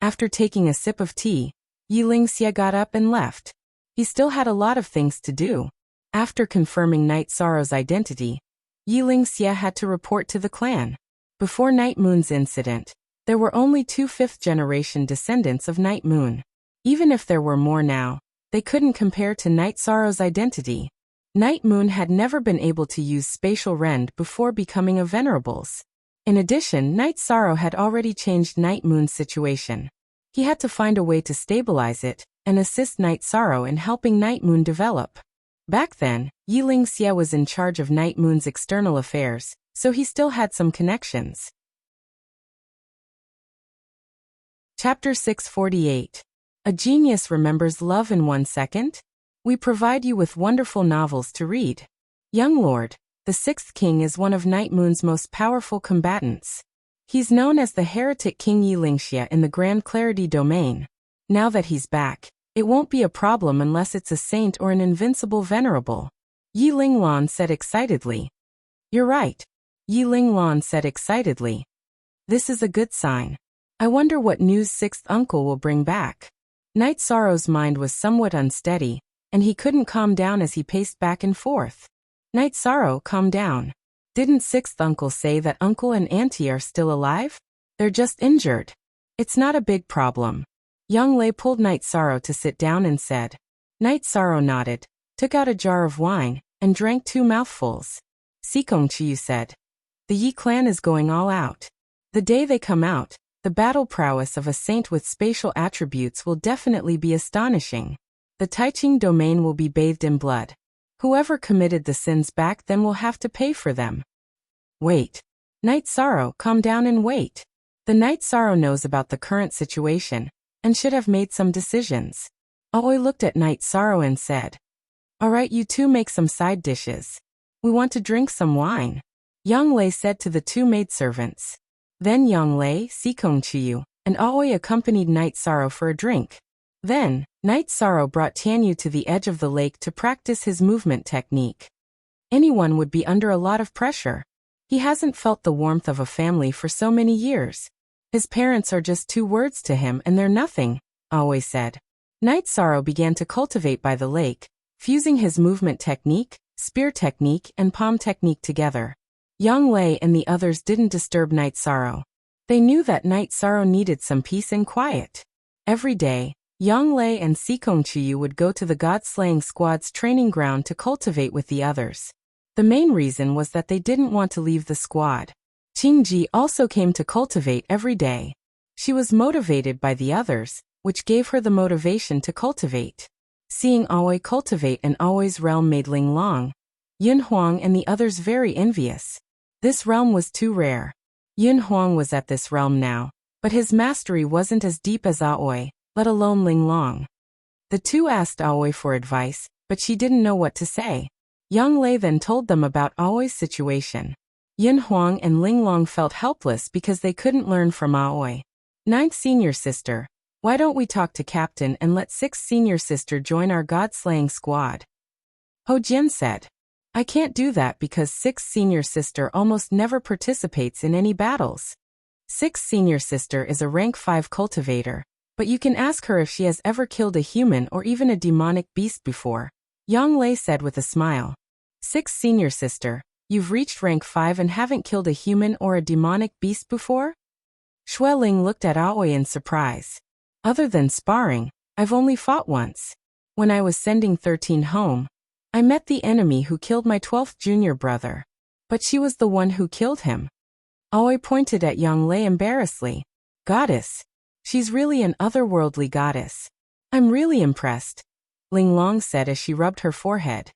After taking a sip of tea, Yi Lingxie got up and left. He still had a lot of things to do. After confirming Night Sorrow's identity, Yi Lingxie had to report to the clan. Before Night Moon's incident, there were only 2 fifth-generation descendants of Night Moon. Even if there were more now, they couldn't compare to Night Sorrow's identity. Night Moon had never been able to use spatial rend before becoming a venerables. In addition, Night Sorrow had already changed Night Moon's situation. He had to find a way to stabilize it and assist Night Sorrow in helping Night Moon develop. Back then, Yi Lingxie was in charge of Night Moon's external affairs, so he still had some connections. Chapter 648. A genius remembers love in 1 second? We provide you with wonderful novels to read. Young Lord, the sixth king is one of Night Moon's most powerful combatants. He's known as the heretic King Yi Lingxie in the Grand Clarity domain. Now that he's back, it won't be a problem unless it's a saint or an invincible venerable. Yi Linglan said excitedly. You're right. Yi Linglan said excitedly. This is a good sign. I wonder what news sixth uncle will bring back. Night Sorrow's mind was somewhat unsteady, and he couldn't calm down as he paced back and forth. Night Sorrow, calm down. Didn't sixth uncle say that uncle and auntie are still alive? They're just injured. It's not a big problem. Young Lei pulled Night Sorrow to sit down and said. Night Sorrow nodded, took out a jar of wine, and drank 2 mouthfuls. Sikong Chiyu said. The Yi clan is going all out. The day they come out, the battle prowess of a saint with spatial attributes will definitely be astonishing. The Taiching domain will be bathed in blood. Whoever committed the sins back then will have to pay for them. Wait. Night Sorrow, calm down and wait. The Night Sorrow knows about the current situation, and should have made some decisions. Aoi looked at Night Sorrow and said. Alright, you two make some side dishes. We want to drink some wine. Yang Lei said to the 2 maidservants. Then Yang Lei, Sikong Chiyu, and Aoi accompanied Night Sorrow for a drink. Then, Night Sorrow brought Tianyu to the edge of the lake to practice his movement technique. Anyone would be under a lot of pressure. He hasn't felt the warmth of a family for so many years. His parents are just 2 words to him and they're nothing, Aoi said. Night Sorrow began to cultivate by the lake, fusing his movement technique, spear technique, and palm technique together. Yang Lei and the others didn't disturb Night Sorrow. They knew that Night Sorrow needed some peace and quiet. Every day, Yang Lei and Sikong Chiyu would go to the God-slaying squad's training ground to cultivate with the others. The main reason was that they didn't want to leave the squad. Qingji also came to cultivate every day. She was motivated by the others, which gave her the motivation to cultivate. Seeing Aoi cultivate in Aoi's realm made Ling Long, Yun Huang and the others very envious. This realm was too rare. Yun Huang was at this realm now, but his mastery wasn't as deep as Aoi, let alone Ling Long. The 2 asked Aoi for advice, but she didn't know what to say. Yang Lei then told them about Aoi's situation. Yun Huang and Ling Long felt helpless because they couldn't learn from Aoi. 9th senior sister, why don't we talk to Captain and let 6th senior sister join our god-slaying squad? Ho Jian said. I can't do that because 6th senior sister almost never participates in any battles. 6th senior sister is a rank 5 cultivator, But you can ask her if she has ever killed a human or even a demonic beast before. Yang Lei said with a smile. 6 senior sister, you've reached rank 5 and haven't killed a human or a demonic beast before? Xue Ling looked at Aoi in surprise. Other than sparring, I've only fought once. When I was sending 13 home, I met the enemy who killed my 12th junior brother. But she was the one who killed him. Aoi pointed at Yang Lei embarrassedly. Goddess. She's really an otherworldly goddess. I'm really impressed, Ling Long said as she rubbed her forehead.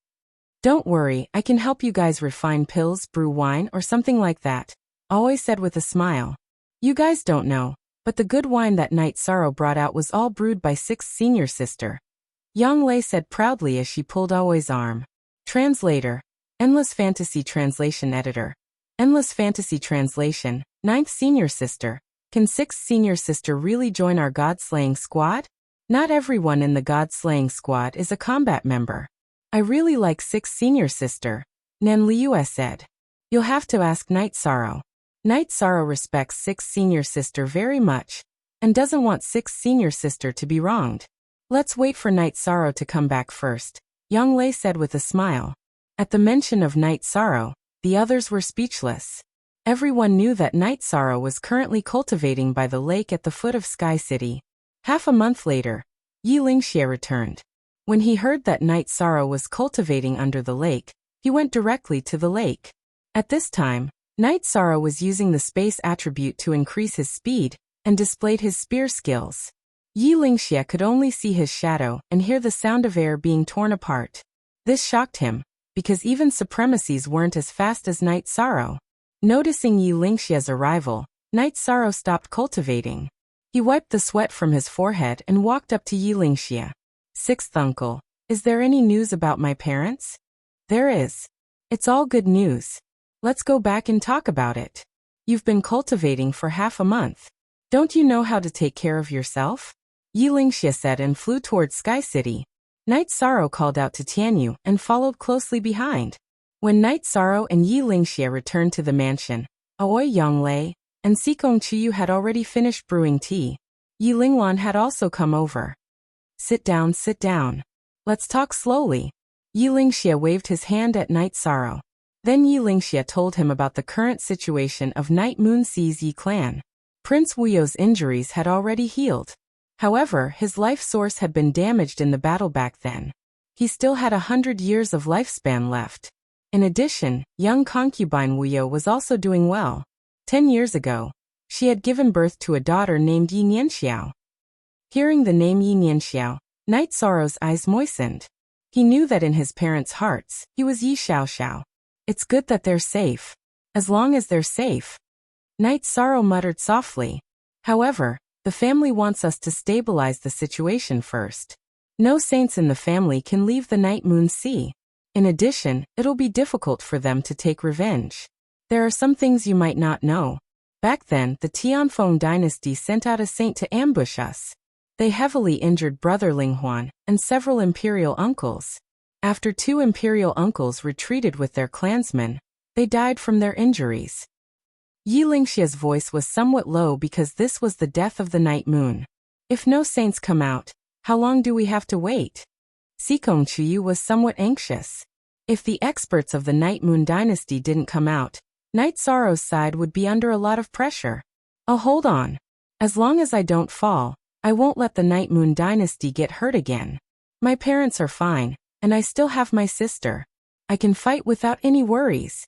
Don't worry, I can help you guys refine pills, brew wine, or something like that, Aoi said with a smile. You guys don't know, but the good wine that Night Sorrow brought out was all brewed by 6th senior sister. Yang Lei said proudly as she pulled Aoi's arm. Translator. Endless Fantasy Translation Editor. Endless Fantasy Translation, 9th senior sister. Can 6th senior sister really join our god-slaying squad? Not everyone in the god-slaying squad is a combat member. I really like 6th senior sister, Nan Liu said. You'll have to ask Night Sorrow. Night Sorrow respects 6th senior sister very much, and doesn't want 6th senior sister to be wronged. Let's wait for Night Sorrow to come back first, Yang Lei said with a smile. At the mention of Night Sorrow, the others were speechless. Everyone knew that Night Sorrow was currently cultivating by the lake at the foot of Sky City. Half a month later, Yi Lingxie returned. When he heard that Night Sorrow was cultivating under the lake, he went directly to the lake. At this time, Night Sorrow was using the space attribute to increase his speed, and displayed his spear skills. Yi Lingxie could only see his shadow and hear the sound of air being torn apart. This shocked him, because even supremacies weren't as fast as Night Sorrow. Noticing Yi Lingxie's arrival, Night Sorrow stopped cultivating. He wiped the sweat from his forehead and walked up to Yi Lingxie. 6th uncle, is there any news about my parents? There is. It's all good news. Let's go back and talk about it. You've been cultivating for half a month. Don't you know how to take care of yourself? Yi Lingxie said and flew towards Sky City. Night Sorrow called out to Tianyu and followed closely behind. When Night Sorrow and Yi Lingxie returned to the mansion, Aoi Yang Lei and Sikong Chiyu had already finished brewing tea. Yi Linglan had also come over. Sit down, sit down. Let's talk slowly. Yi Lingxie waved his hand at Night Sorrow. Then Yi Lingxie told him about the current situation of Night Moon Sea's Yi clan. Prince Wuyo's injuries had already healed. However, his life source had been damaged in the battle back then. He still had 100 years of lifespan left. In addition, young concubine Wuyo was also doing well. 10 years ago, she had given birth to a daughter named Yi Nianxiao. Hearing the name Yi Nianxiao, Night Sorrow's eyes moistened. He knew that in his parents' hearts, he was Yi Xiaoxiao. It's good that they're safe. As long as they're safe. Night Sorrow muttered softly. However, the family wants us to stabilize the situation first. No saints in the family can leave the Night Moon Sea. In addition, it'll be difficult for them to take revenge. There are some things you might not know. Back then, the Tianfeng dynasty sent out a saint to ambush us. They heavily injured Brother Linghuan and several imperial uncles. After 2 imperial uncles retreated with their clansmen, they died from their injuries. Yi Lingxie's voice was somewhat low because this was the death of the Night Moon. If no saints come out, how long do we have to wait? Sikong Chiyu was somewhat anxious. If the experts of the Night Moon dynasty didn't come out, Night Sorrow's side would be under a lot of pressure. Oh, hold on. As long as I don't fall, I won't let the Night Moon dynasty get hurt again. My parents are fine, and I still have my sister. I can fight without any worries.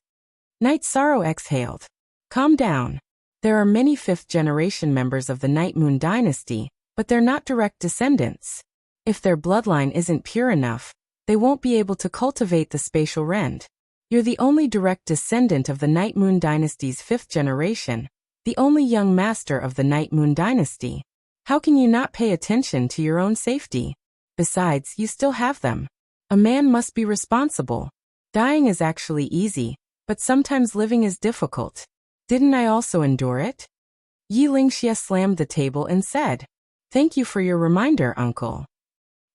Night Sorrow exhaled. Calm down. There are many 5th generation members of the Night Moon dynasty, but they're not direct descendants. If their bloodline isn't pure enough, they won't be able to cultivate the spatial rend. You're the only direct descendant of the Night Moon dynasty's 5th generation, the only young master of the Night Moon dynasty. How can you not pay attention to your own safety? Besides, you still have them. A man must be responsible. Dying is actually easy, but sometimes living is difficult. Didn't I also endure it? Yi Lingxie slammed the table and said, Thank you for your reminder, uncle.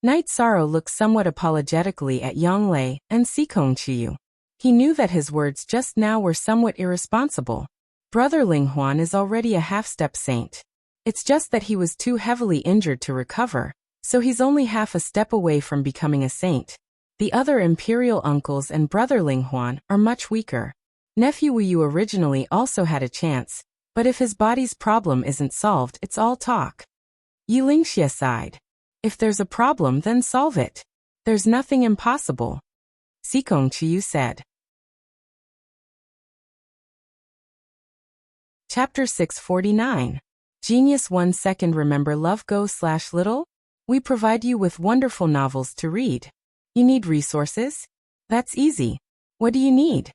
Night Sorrow looked somewhat apologetically at Yang Lei and Sikong Chiyu. He knew that his words just now were somewhat irresponsible. Brother Linghuan is already a half-step saint. It's just that he was too heavily injured to recover, so he's only half a step away from becoming a saint. The other imperial uncles and brother Linghuan are much weaker. Nephew Wu Yu originally also had a chance, but if his body's problem isn't solved, it's all talk. Yi Lingxie sighed. If there's a problem, then solve it. There's nothing impossible. Sikong Chiyu said. Chapter 649. Genius 1 second. Remember Love Go/Little? We provide you with wonderful novels to read. You need resources? That's easy. What do you need?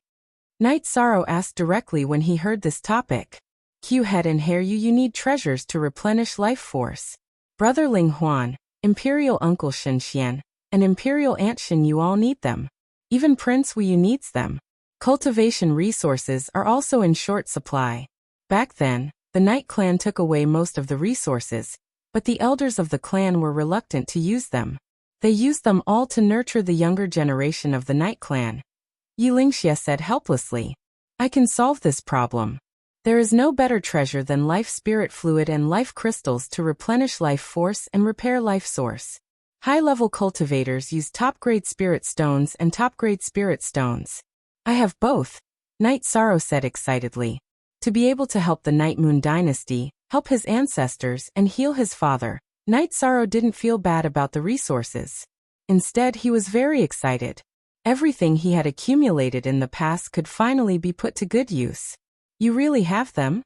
Night Sorrow asked directly when he heard this topic. Q Head and Hair you need treasures to replenish life force. Brother Ling Huan, Imperial Uncle Shen Xian, and Imperial Aunt Shen you all need them. Even Prince Wu Yu needs them. Cultivation resources are also in short supply. Back then, the Night Clan took away most of the resources, but the elders of the clan were reluctant to use them. They used them all to nurture the younger generation of the Night Clan. Yi Lingxie said helplessly. I can solve this problem. There is no better treasure than life spirit fluid and life crystals to replenish life force and repair life source. High-level cultivators use top-grade spirit stones and top-grade spirit stones. I have both, Night Sorrow said excitedly. To be able to help the Night Moon dynasty, help his ancestors, and heal his father, Night Sorrow didn't feel bad about the resources. Instead, he was very excited. Everything he had accumulated in the past could finally be put to good use. You really have them?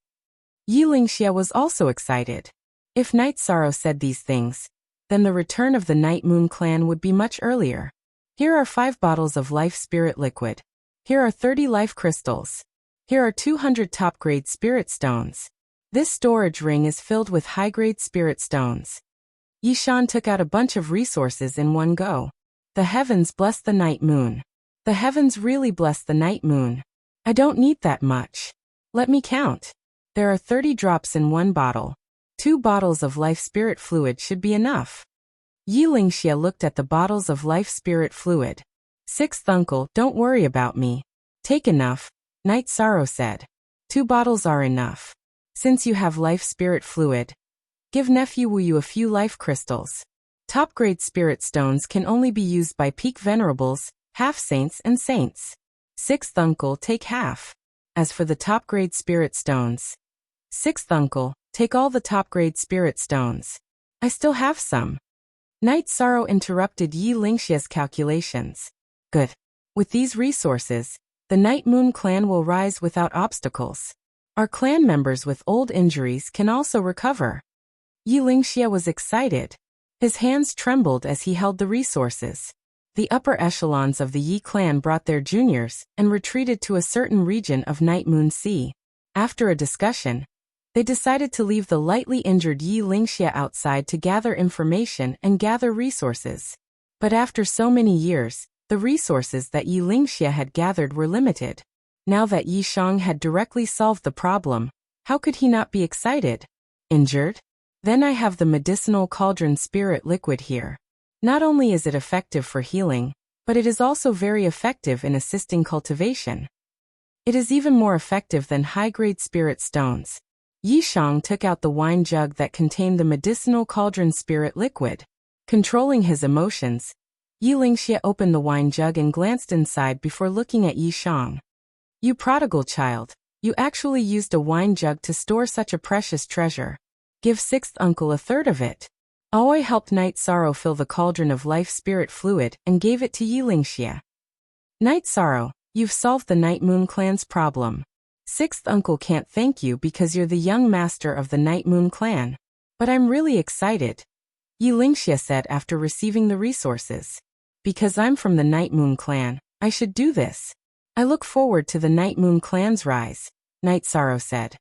Yi Lingxie was also excited. If Night Sorrow said these things, then the return of the Night Moon clan would be much earlier. Here are 5 bottles of life spirit liquid. Here are 30 life crystals. Here are 200 top-grade spirit stones. This storage ring is filled with high-grade spirit stones. Yishan took out a bunch of resources in one go. The heavens bless the Night Moon. The heavens really bless the Night Moon. I don't need that much. Let me count. There are 30 drops in one bottle. 2 bottles of life spirit fluid should be enough. Yi Lingxie looked at the bottles of life spirit fluid. 6th uncle, don't worry about me. Take enough, Night Sorrow said. 2 bottles are enough. Since you have life spirit fluid, give Nephew Wu Yu a few life crystals. Top-grade spirit stones can only be used by peak venerables, half-saints and saints. 6th uncle, take half. As for the top-grade spirit stones, 6th uncle, take all the top-grade spirit stones. I still have some. Night Sorrow interrupted Yi Lingxie's calculations. Good. With these resources, the Night Moon clan will rise without obstacles. Our clan members with old injuries can also recover. Yi Lingxie was excited. His hands trembled as he held the resources. The upper echelons of the Yi clan brought their juniors and retreated to a certain region of Night Moon Sea. After a discussion, they decided to leave the lightly injured Yi Lingxie outside to gather information and gather resources. But after so many years, the resources that Yi Lingxie had gathered were limited. Now that Yi Shang had directly solved the problem, how could he not be excited? Injured? Then I have the medicinal cauldron spirit liquid here. Not only is it effective for healing, but it is also very effective in assisting cultivation. It is even more effective than high-grade spirit stones. Yi Shang took out the wine jug that contained the medicinal cauldron spirit liquid. Controlling his emotions, Yi Lingxie opened the wine jug and glanced inside before looking at Yi Shang. You prodigal child, you actually used a wine jug to store such a precious treasure. Give 6th uncle a third of it. Aoi helped Night Sorrow fill the cauldron of life spirit fluid and gave it to Yi Lingxie. Night Sorrow, you've solved the Night Moon clan's problem. 6th uncle can't thank you because you're the young master of the Night Moon clan. But I'm really excited, Yi Lingxie said after receiving the resources. Because I'm from the Night Moon clan, I should do this. I look forward to the Night Moon clan's rise, Night Sorrow said.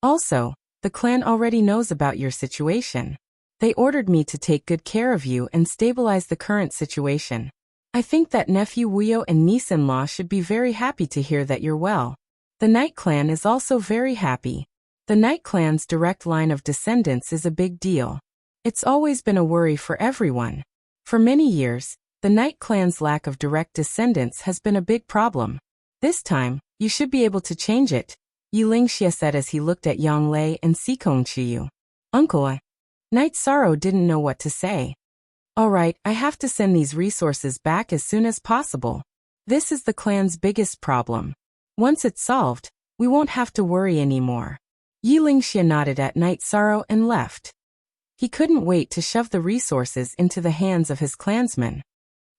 Also, the clan already knows about your situation. They ordered me to take good care of you and stabilize the current situation. I think that nephew Wu Yu and niece-in-law should be very happy to hear that you're well. The Night Clan is also very happy. The Night Clan's direct line of descendants is a big deal. It's always been a worry for everyone. For many years, the Night Clan's lack of direct descendants has been a big problem. This time, you should be able to change it, Yi Lingxie said as he looked at Yang Lei and Sikong Chiyu. Uncle, Night Sorrow didn't know what to say. All right, I have to send these resources back as soon as possible. This is the clan's biggest problem. Once it's solved, we won't have to worry anymore. Yi Lingxia nodded at Night Sorrow and left. He couldn't wait to shove the resources into the hands of his clansmen.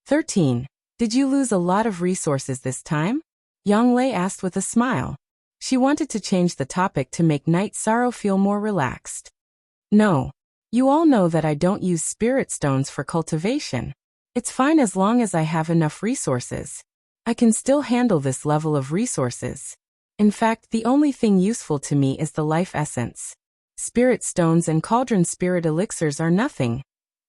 13. Did you lose a lot of resources this time? Yang Lei asked with a smile. She wanted to change the topic to make Night Sorrow feel more relaxed. No. You all know that I don't use spirit stones for cultivation. It's fine as long as I have enough resources. I can still handle this level of resources. In fact, the only thing useful to me is the life essence. Spirit stones and cauldron spirit elixirs are nothing,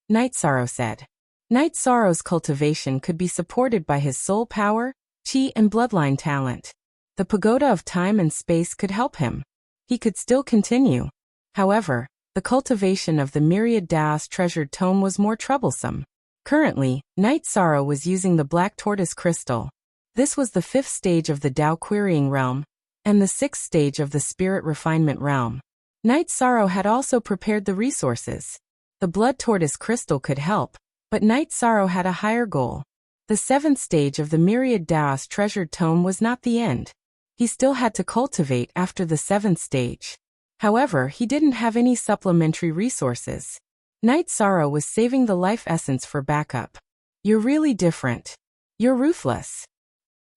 Night Sorrow said. Night Sorrow's cultivation could be supported by his soul power, chi and bloodline talent. The pagoda of time and space could help him. He could still continue. However, the cultivation of the myriad Daos treasured tome was more troublesome. Currently, Night Sorrow was using the black tortoise crystal. This was the 5th stage of the Dao querying realm, and the 6th stage of the spirit refinement realm. Night Sorrow had also prepared the resources. The blood tortoise crystal could help, but Night Sorrow had a higher goal. The 7th stage of the myriad Daos treasured tome was not the end. He still had to cultivate after the 7th stage. However, he didn't have any supplementary resources. Night Sorrow was saving the life essence for backup. You're really different. You're ruthless.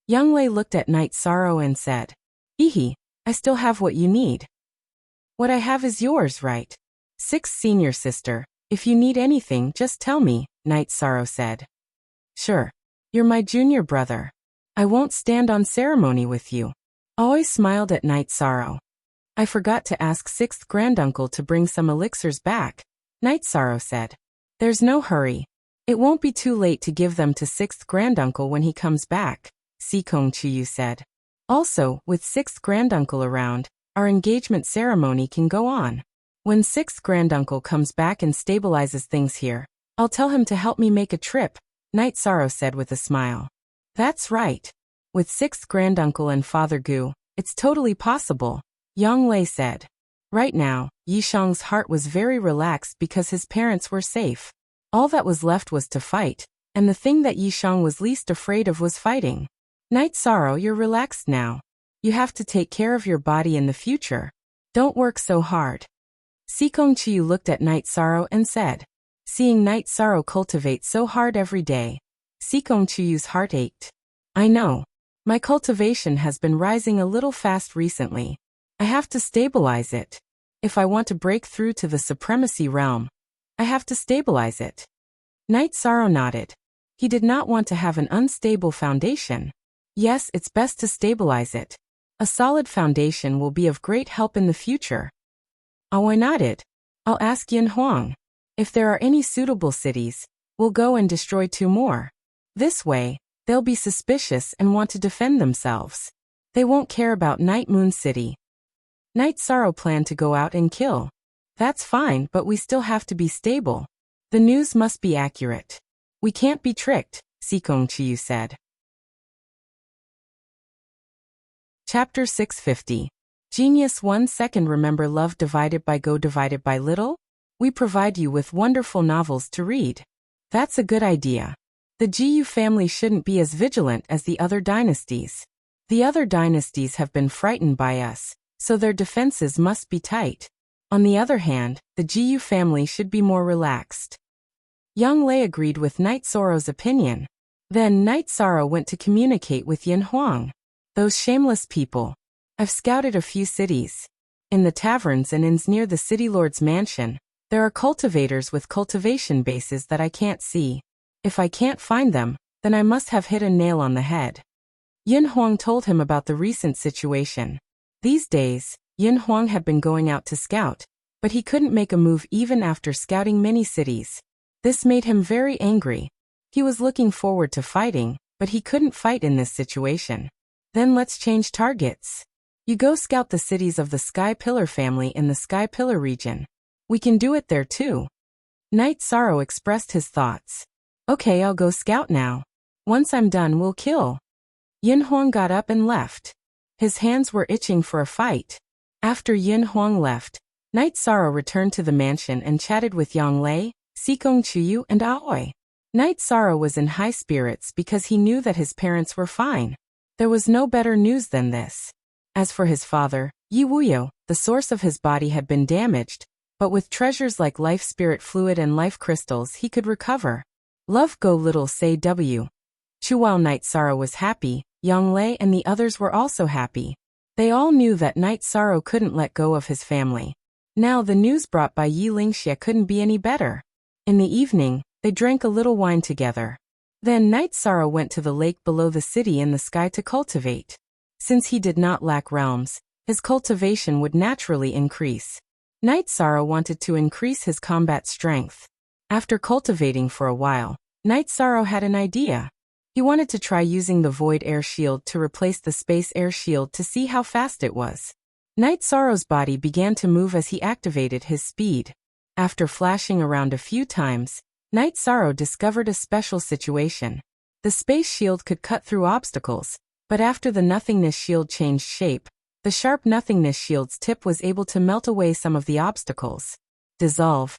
Yang Lei looked at Night Sorrow and said, Ihi, I still have what you need. What I have is yours, right? 6th senior sister, if you need anything, just tell me, Night Sorrow said. Sure. You're my junior brother. I won't stand on ceremony with you. Always smiled at Night Sorrow. I forgot to ask 6th granduncle to bring some elixirs back, Night Sorrow said. There's no hurry. It won't be too late to give them to 6th granduncle when he comes back, Sikong Chiyu said. Also, with 6th granduncle around, our engagement ceremony can go on. When 6th granduncle comes back and stabilizes things here, I'll tell him to help me make a trip, Night Sorrow said with a smile. That's right. With 6th granduncle and Father Gu, it's totally possible, Yang Lei said. Right now, Yishang's heart was very relaxed because his parents were safe. All that was left was to fight, and the thing that Yishang was least afraid of was fighting. Night Sorrow, you're relaxed now. You have to take care of your body in the future. Don't work so hard. Sikong Chiyu looked at Night Sorrow and said, seeing Night Sorrow cultivate so hard every day, Sikong Chiyu's heart ached. I know. My cultivation has been rising a little fast recently. I have to stabilize it. If I want to break through to the supremacy realm, I have to stabilize it. Night Sorrow nodded. He did not want to have an unstable foundation. Yes, it's best to stabilize it. A solid foundation will be of great help in the future. I nodded. I'll ask Yin Huang. If there are any suitable cities, we'll go and destroy 2 more. This way, they'll be suspicious and want to defend themselves. They won't care about Night Moon City. Night Sorrow planned to go out and kill. That's fine, but we still have to be stable. The news must be accurate. We can't be tricked, Sikong Chiyu said. Chapter 650. Genius 1 second. Remember love divided by go divided by little? We provide you with wonderful novels to read. That's a good idea. The Jiyu family shouldn't be as vigilant as the other dynasties. The other dynasties have been frightened by us, so their defenses must be tight. On the other hand, the Jiyu family should be more relaxed. Yang Lei agreed with Night Sorrow's opinion. Then Night Sorrow went to communicate with Yin Huang. Those shameless people. I've scouted a few cities. In the taverns and inns near the city lord's mansion, there are cultivators with cultivation bases that I can't see. If I can't find them, then I must have hit a nail on the head. Yin Huang told him about the recent situation. These days, Yin Huang had been going out to scout, but he couldn't make a move even after scouting many cities. This made him very angry. He was looking forward to fighting, but he couldn't fight in this situation. Then let's change targets. You go scout the cities of the Sky Pillar family in the Sky Pillar region. We can do it there too. Night Sorrow expressed his thoughts. Okay, I'll go scout now. Once I'm done, we'll kill. Yin Huang got up and left. His hands were itching for a fight. After Yin Huang left, Night Sorrow returned to the mansion and chatted with Yanglei, Sikong Chuyu, and Aoi. Night Sorrow was in high spirits because he knew that his parents were fine. There was no better news than this. As for his father, Yi Wuyo, the source of his body had been damaged, but with treasures like life spirit fluid and life crystals he could recover. Love go little say W. While Night Sorrow was happy, Yanglei and the others were also happy. They all knew that Night Sorrow couldn't let go of his family. Now the news brought by Yi Lingxie couldn't be any better. In the evening, they drank a little wine together. Then Night Sorrow went to the lake below the city in the sky to cultivate. Since he did not lack realms, his cultivation would naturally increase. Night Sorrow wanted to increase his combat strength. After cultivating for a while, Night Sorrow had an idea. He wanted to try using the Void Air Shield to replace the Space Air Shield to see how fast it was. Night Sorrow's body began to move as he activated his speed. After flashing around a few times, Night Sorrow discovered a special situation. The Space Shield could cut through obstacles, but after the Nothingness Shield changed shape, the sharp Nothingness Shield's tip was able to melt away some of the obstacles. Dissolve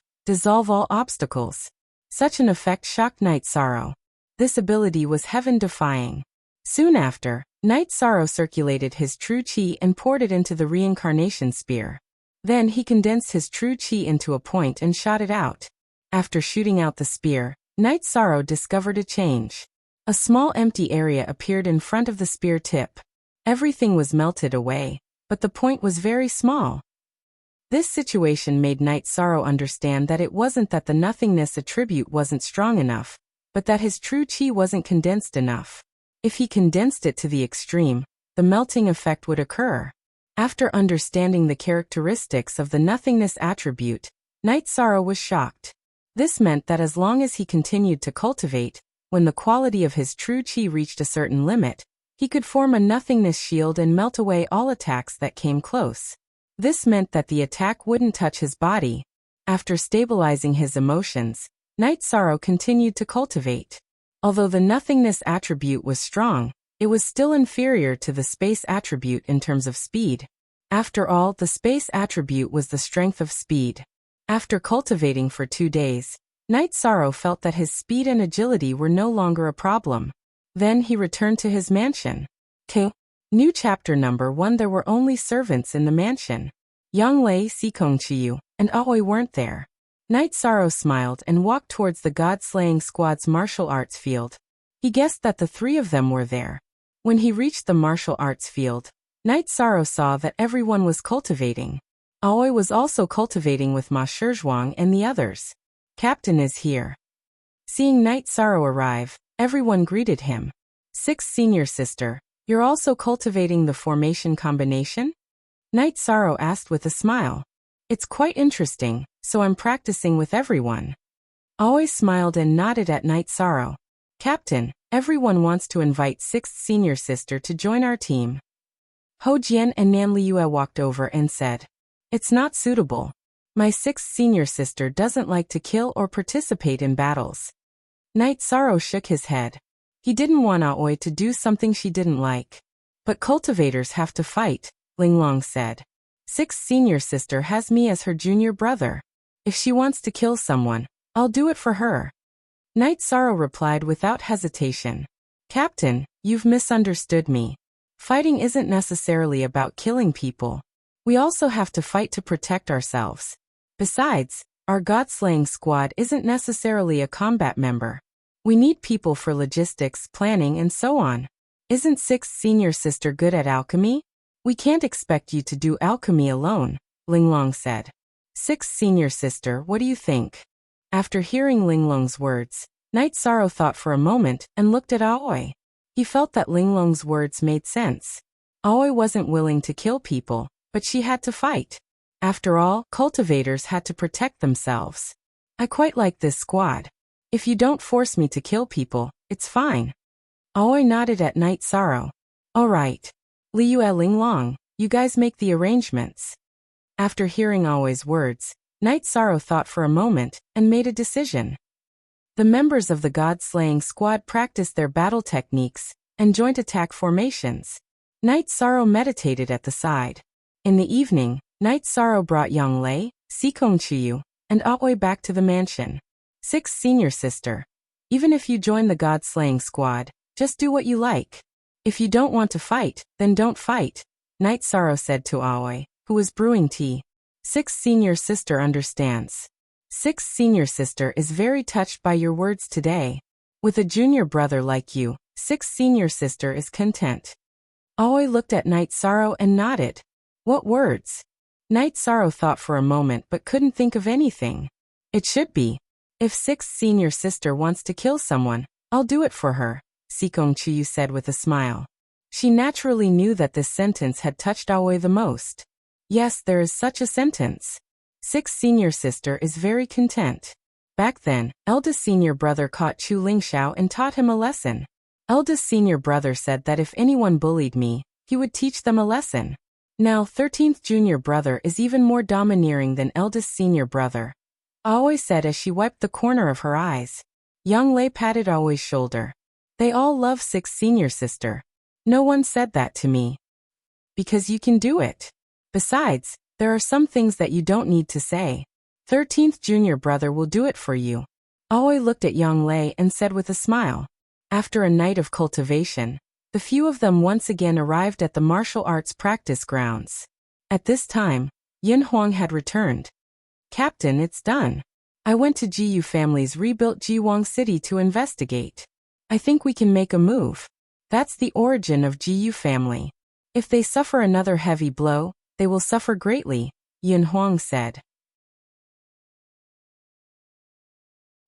all obstacles. Such an effect shocked Night Sorrow. This ability was heaven-defying. Soon after, Night Sorrow circulated his true chi and poured it into the reincarnation spear. Then he condensed his true chi into a point and shot it out. After shooting out the spear, Night Sorrow discovered a change. A small empty area appeared in front of the spear tip. Everything was melted away, but the point was very small. This situation made Night Sorrow understand that it wasn't that the nothingness attribute wasn't strong enough, but that his true chi wasn't condensed enough. If he condensed it to the extreme, the melting effect would occur. After understanding the characteristics of the nothingness attribute, Night Sorrow was shocked. This meant that as long as he continued to cultivate, when the quality of his true chi reached a certain limit, he could form a nothingness shield and melt away all attacks that came close. This meant that the attack wouldn't touch his body. After stabilizing his emotions, Night Sorrow continued to cultivate. Although the nothingness attribute was strong, it was still inferior to the space attribute in terms of speed. After all, the space attribute was the strength of speed. After cultivating for 2 days, Night Sorrow felt that his speed and agility were no longer a problem. Then he returned to his mansion. 2. New chapter number 1. There were only servants in the mansion. Yanglei, Sikong Chiyu, and Aoi weren't there. Night Sorrow smiled and walked towards the God-slaying squad's martial arts field. He guessed that the 3 of them were there. When he reached the martial arts field, Night Sorrow saw that everyone was cultivating. Aoi was also cultivating with Ma Shizhuang and the others. Captain is here. Seeing Night Sorrow arrive, everyone greeted him. 6th Senior Sister, you're also cultivating the formation combination? Night Sorrow asked with a smile. It's quite interesting, so I'm practicing with everyone. Aoi smiled and nodded at Night Sorrow. Captain, everyone wants to invite 6th Senior Sister to join our team. Ho Jian and Nan Liue walked over and said, it's not suitable. My 6th Senior Sister doesn't like to kill or participate in battles. Night Sorrow shook his head. He didn't want Aoi to do something she didn't like. But cultivators have to fight, Linglong said. 6th Senior Sister has me as her junior brother. If she wants to kill someone, I'll do it for her. Night Sorrow replied without hesitation. Captain, you've misunderstood me. Fighting isn't necessarily about killing people. We also have to fight to protect ourselves. Besides, our God-slaying squad isn't necessarily a combat member. We need people for logistics, planning, and so on. Isn't 6th Senior Sister good at alchemy? We can't expect you to do alchemy alone, Linglong said. 6th Senior Sister, what do you think? After hearing Linglong's words, Night Sorrow thought for a moment and looked at Aoi. He felt that Linglong's words made sense. Aoi wasn't willing to kill people, but she had to fight. After all, cultivators had to protect themselves. I quite like this squad. If you don't force me to kill people, it's fine. Aoi nodded at Night Sorrow. All right. Liue Linglong, you guys make the arrangements. After hearing Aoi's words, Night Sorrow thought for a moment and made a decision. The members of the God-slaying squad practiced their battle techniques and joint attack formations. Night Sorrow meditated at the side. In the evening, Night Sorrow brought Yang Lei, Sikong Chiyu, and Aoi back to the mansion. 6. Senior sister. Even if you join the god-slaying squad, just do what you like. If you don't want to fight, then don't fight, Night Sorrow said to Aoi, who was brewing tea. 6. Senior sister understands. 6. Senior sister is very touched by your words today. With a junior brother like you, 6. Senior sister is content. Aoi looked at Night Sorrow and nodded. What words? Night Sorrow thought for a moment but couldn't think of anything. It should be. If 6. Senior sister wants to kill someone, I'll do it for her, Sikong Chiyu said with a smile. She naturally knew that this sentence had touched Aoi the most. Yes, there is such a sentence. 6. Senior sister is very content. Back then, eldest senior brother caught Chu Lingxiao and taught him a lesson. Eldest senior brother said that if anyone bullied me, he would teach them a lesson. Now 13th junior brother is even more domineering than eldest senior brother, Aoi said as she wiped the corner of her eyes. Yang Lei patted Aoi's shoulder. They all love 6. Senior sister. No one said that to me. Because you can do it. Besides, there are some things that you don't need to say. 13th junior brother will do it for you. Aoi looked at Yang Lei and said with a smile. After a night of cultivation, the few of them once again arrived at the martial arts practice grounds. At this time, Yin Huang had returned. Captain, it's done. I went to Jiyu family's rebuilt Jiwang city to investigate. I think we can make a move. That's the origin of Jiyu family. If they suffer another heavy blow, they will suffer greatly, Yin Huang said.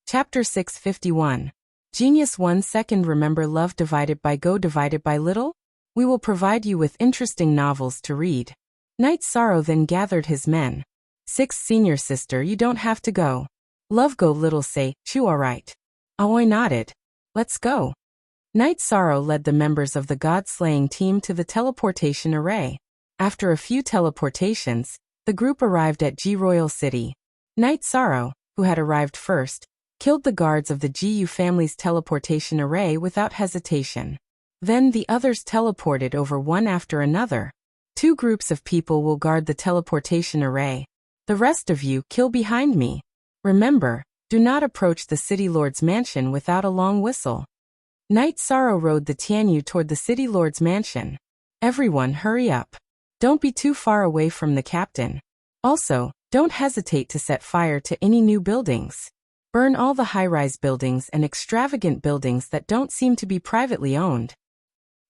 Chapter 651. Genius 1 Second. Remember love divided by go divided by little? We will provide you with interesting novels to read. Night Sorrow then gathered his men. 6. Senior sister, you don't have to go. Love go little say, Chu alright. Aoi nodded. Let's go. Night Sorrow led the members of the god-slaying team to the teleportation array. After a few teleportations, the group arrived at Ji Royal City. Night Sorrow, who had arrived first, killed the guards of the Jiyu family's teleportation array without hesitation. Then the others teleported over one after another. 2 groups of people will guard the teleportation array. The rest of you kill behind me. Remember, do not approach the City Lord's mansion without a long whistle. Night Sorrow rode the Tianyu toward the City Lord's mansion. Everyone hurry up. Don't be too far away from the captain. Also, don't hesitate to set fire to any new buildings. Burn all the high-rise buildings and extravagant buildings that don't seem to be privately owned.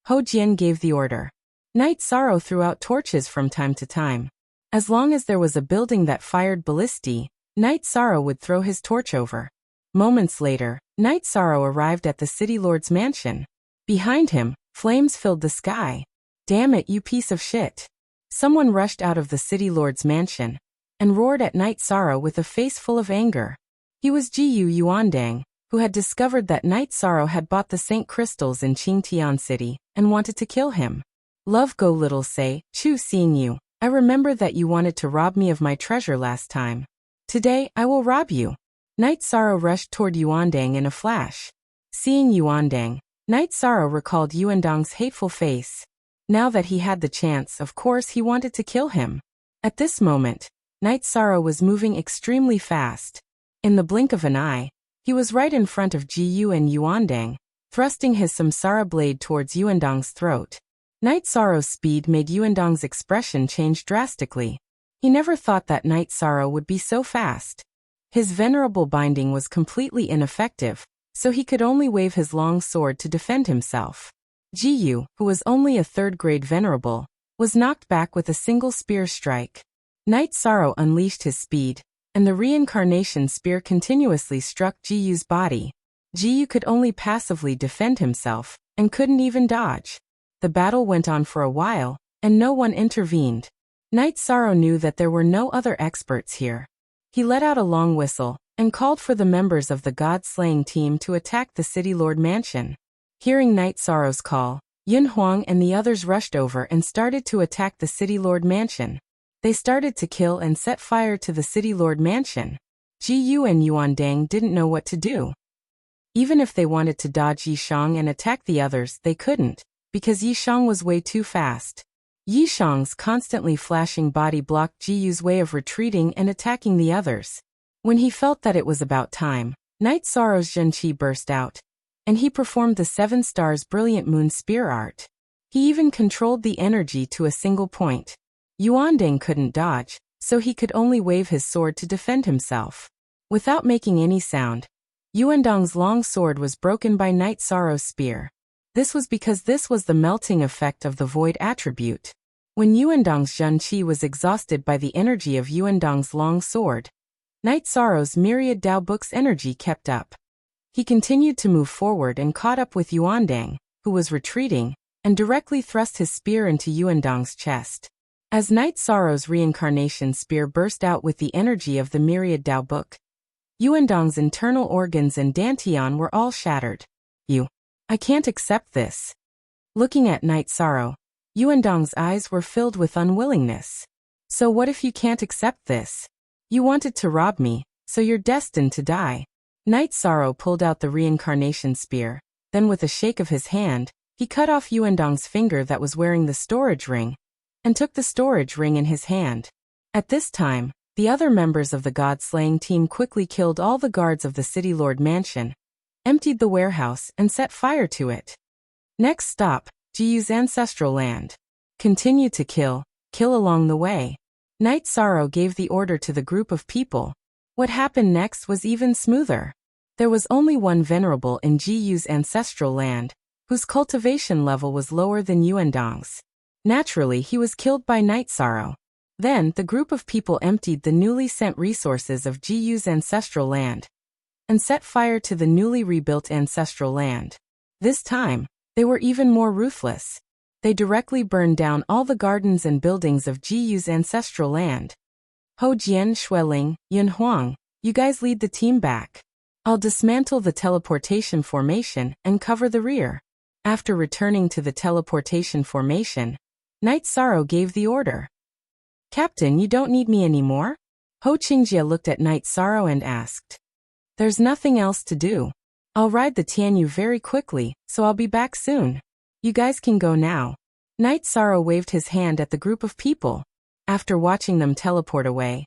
Ho Jian gave the order. Night Sorrow threw out torches from time to time. As long as there was a building that fired ballistae, Night Sorrow would throw his torch over. Moments later, Night Sorrow arrived at the City Lord's mansion. Behind him, flames filled the sky. Damn it, you piece of shit. Someone rushed out of the City Lord's mansion and roared at Night Sorrow with a face full of anger. He was Jiyu Yuandang, who had discovered that Night Sorrow had bought the Saint Crystals in Qingtian City and wanted to kill him. Love go little say, Chu seeing you, I remember that you wanted to rob me of my treasure last time. Today, I will rob you. Night Sorrow rushed toward Yuandang in a flash. Seeing Yuandang, Night Sorrow recalled Yuandang's hateful face. Now that he had the chance, of course he wanted to kill him. At this moment, Night Sorrow was moving extremely fast. In the blink of an eye, he was right in front of Jiyu and Yuandang, thrusting his samsara blade towards Yuandang's throat. Night Sorrow's speed made Yuandang's expression change drastically. He never thought that Night Sorrow would be so fast. His venerable binding was completely ineffective, so he could only wave his long sword to defend himself. Jiyu, who was only a 3rd-grade venerable, was knocked back with a single spear strike. Night Sorrow unleashed his speed, and the reincarnation spear continuously struck Jiyu's body. Jiyu could only passively defend himself, and couldn't even dodge. The battle went on for a while, and no one intervened. Night Sorrow knew that there were no other experts here. He let out a long whistle, and called for the members of the god-slaying team to attack the City Lord mansion. Hearing Night Sorrow's call, Yin Huang and the others rushed over and started to attack the City Lord mansion. They started to kill and set fire to the City Lord mansion. Jiyu and Yuandang didn't know what to do. Even if they wanted to dodge Yishang and attack the others, they couldn't, because Yishang was way too fast. Yishang's constantly flashing body blocked Jiyu's way of retreating and attacking the others. When he felt that it was about time, Night Sorrow's Zhenqi burst out, and he performed the 7 stars brilliant moon spear art. He even controlled the energy to a single point. Yuanding couldn't dodge, so he could only wave his sword to defend himself. Without making any sound, Yuandong's long sword was broken by Night Sorrow's spear. This was because this was the melting effect of the void attribute. When Yuandong's Zhenqi was exhausted by the energy of Yuandong's long sword, Night Sorrow's myriad Audiobook's energy kept up. He continued to move forward and caught up with Yuandang, who was retreating, and directly thrust his spear into Yuandong's chest. As Night Sorrow's reincarnation spear burst out with the energy of the myriad Audiobook, Yuandong's internal organs and dantian were all shattered. I can't accept this. Looking at Night Sorrow, Yuandong's eyes were filled with unwillingness. So what if you can't accept this? You wanted to rob me, so you're destined to die. Night Sorrow pulled out the reincarnation spear, then with a shake of his hand, he cut off Yuandong's finger that was wearing the storage ring, and took the storage ring in his hand. At this time, the other members of the god-slaying team quickly killed all the guards of the City Lord Mansion, emptied the warehouse, and set fire to it. Next stop, Jiyu's ancestral land. Continue to kill along the way. Night Sorrow gave the order to the group of people. What happened next was even smoother. There was only one venerable in Jiyu's ancestral land, whose cultivation level was lower than Yuandong's. Naturally, he was killed by Night Sorrow. Then, the group of people emptied the newly sent resources of Jiyu's ancestral land and set fire to the newly rebuilt ancestral land. This time, they were even more ruthless. They directly burned down all the gardens and buildings of Jiyu's ancestral land. Ho Jian, Xueling, Yun Huang, you guys lead the team back. I'll dismantle the teleportation formation and cover the rear. After returning to the teleportation formation, Night Sorrow gave the order. Captain, you don't need me anymore? Ho Qingjie looked at Night Sorrow and asked. There's nothing else to do. I'll ride the Tianyu very quickly, so I'll be back soon. You guys can go now. Night Sorrow waved his hand at the group of people. After watching them teleport away,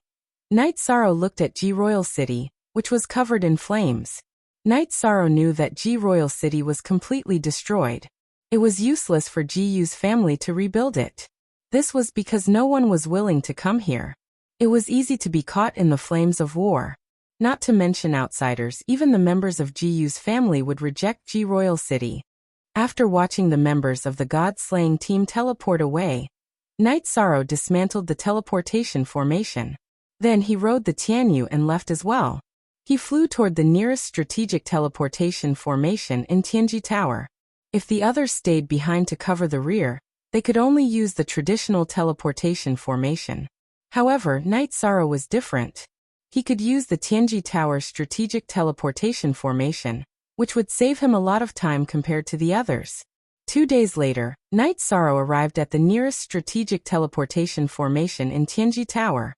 Night Sorrow looked at Ji Royal City, which was covered in flames. Night Sorrow knew that Ji Royal City was completely destroyed. It was useless for Jiyu's family to rebuild it. This was because no one was willing to come here. It was easy to be caught in the flames of war. Not to mention outsiders, even the members of Jiyu's family would reject Ji Royal City. After watching the members of the god-slaying team teleport away, Night Sorrow dismantled the teleportation formation. Then he rode the Tianyu and left as well. He flew toward the nearest strategic teleportation formation in Tianji Tower. If the others stayed behind to cover the rear, they could only use the traditional teleportation formation. However, Night Sorrow was different. He could use the Tianji Tower's strategic teleportation formation, which would save him a lot of time compared to the others. 2 days later, Night Sorrow arrived at the nearest strategic teleportation formation in Tianji Tower.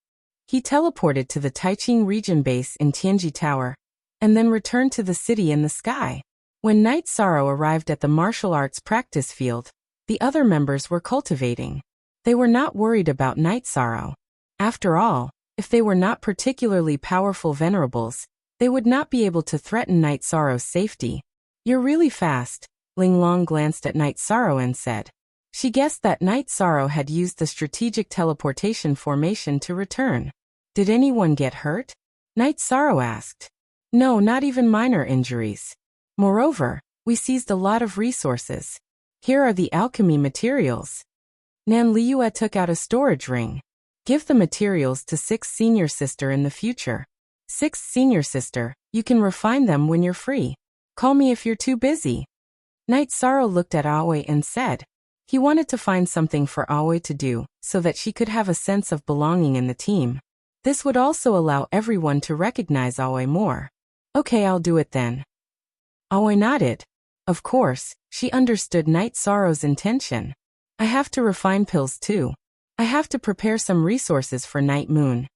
He teleported to the Taiqing region base in Tianji Tower, and then returned to the city in the sky. When Night Sorrow arrived at the martial arts practice field, the other members were cultivating. They were not worried about Night Sorrow. After all, if they were not particularly powerful venerables, they would not be able to threaten Night Sorrow's safety. You're really fast, Ling Long glanced at Night Sorrow and said. She guessed that Night Sorrow had used the strategic teleportation formation to return. Did anyone get hurt? Night Sorrow asked. No, not even minor injuries. Moreover, we seized a lot of resources. Here are the alchemy materials. Nan Liyue took out a storage ring. Give the materials to 6th Senior Sister in the future. 6th Senior Sister, you can refine them when you're free. Call me if you're too busy. Night Sorrow looked at Aoi and said. He wanted to find something for Aoi to do, so that she could have a sense of belonging in the team. This would also allow everyone to recognize Aoi more. Okay, I'll do it then. Aoi nodded. Of course, she understood Night Sorrow's intention. I have to refine pills too. I have to prepare some resources for Night Moon.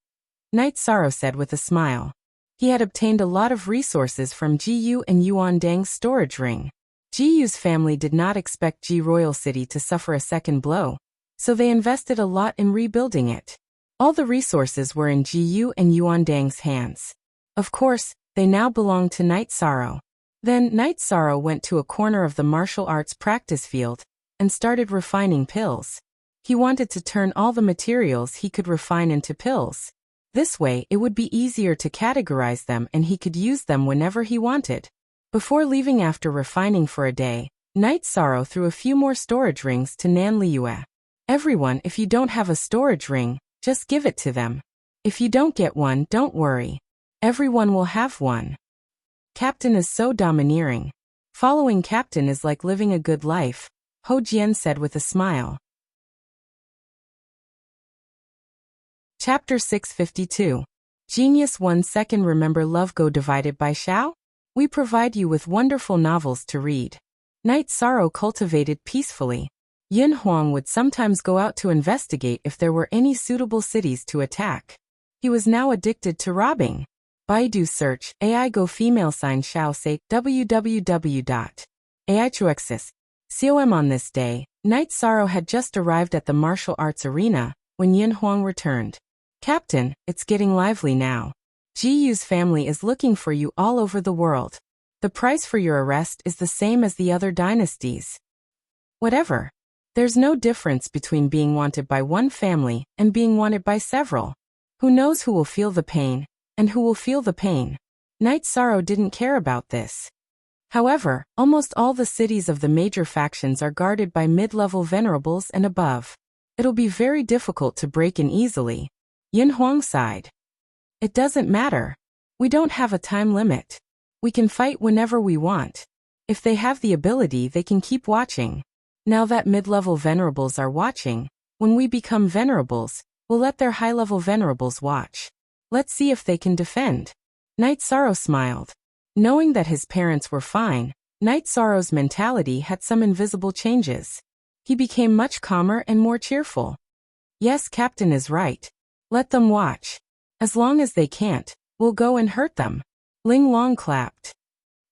Night Sorrow said with a smile. He had obtained a lot of resources from Jiyu and Yuandang's storage ring. Jiyu's family did not expect Ji Royal City to suffer a second blow, so they invested a lot in rebuilding it. All the resources were in Jiyu and Yuandang's hands. Of course, they now belonged to Night Sorrow. Then Night Sorrow went to a corner of the martial arts practice field and started refining pills. He wanted to turn all the materials he could refine into pills. This way, it would be easier to categorize them and he could use them whenever he wanted. Before leaving after refining for a day, Night Sorrow threw a few more storage rings to Nan Liyue. Everyone, if you don't have a storage ring, just give it to them. If you don't get one, don't worry. Everyone will have one. Captain is so domineering. Following Captain is like living a good life, Ho Jian said with a smile. Chapter 652. Genius 1 Second. Remember Love Go divided by Xiao? We provide you with wonderful novels to read. Night Sorrow cultivated peacefully. Yin Huang would sometimes go out to investigate if there were any suitable cities to attack. He was now addicted to robbing. Baidu search, AI Go female sign Xiao say, www.aichuexis.com. On this day, Night Sorrow had just arrived at the martial arts arena when Yin Huang returned. Captain, it's getting lively now. Jiyu's family is looking for you all over the world. The price for your arrest is the same as the other dynasties. Whatever. There's no difference between being wanted by one family and being wanted by several. Who knows who will feel the pain, and who will feel the pain? Night Sorrow didn't care about this. However, almost all the cities of the major factions are guarded by mid-level venerables and above. It'll be very difficult to break in easily. Yin Huang sighed. It doesn't matter. We don't have a time limit. We can fight whenever we want. If they have the ability, they can keep watching. Now that mid-level venerables are watching, when we become venerables, we'll let their high-level venerables watch. Let's see if they can defend. Night Sorrow smiled. Knowing that his parents were fine, Night Sorrow's mentality had some invisible changes. He became much calmer and more cheerful. Yes, Captain is right. Let them watch. As long as they can't, we'll go and hurt them. Ling Long clapped.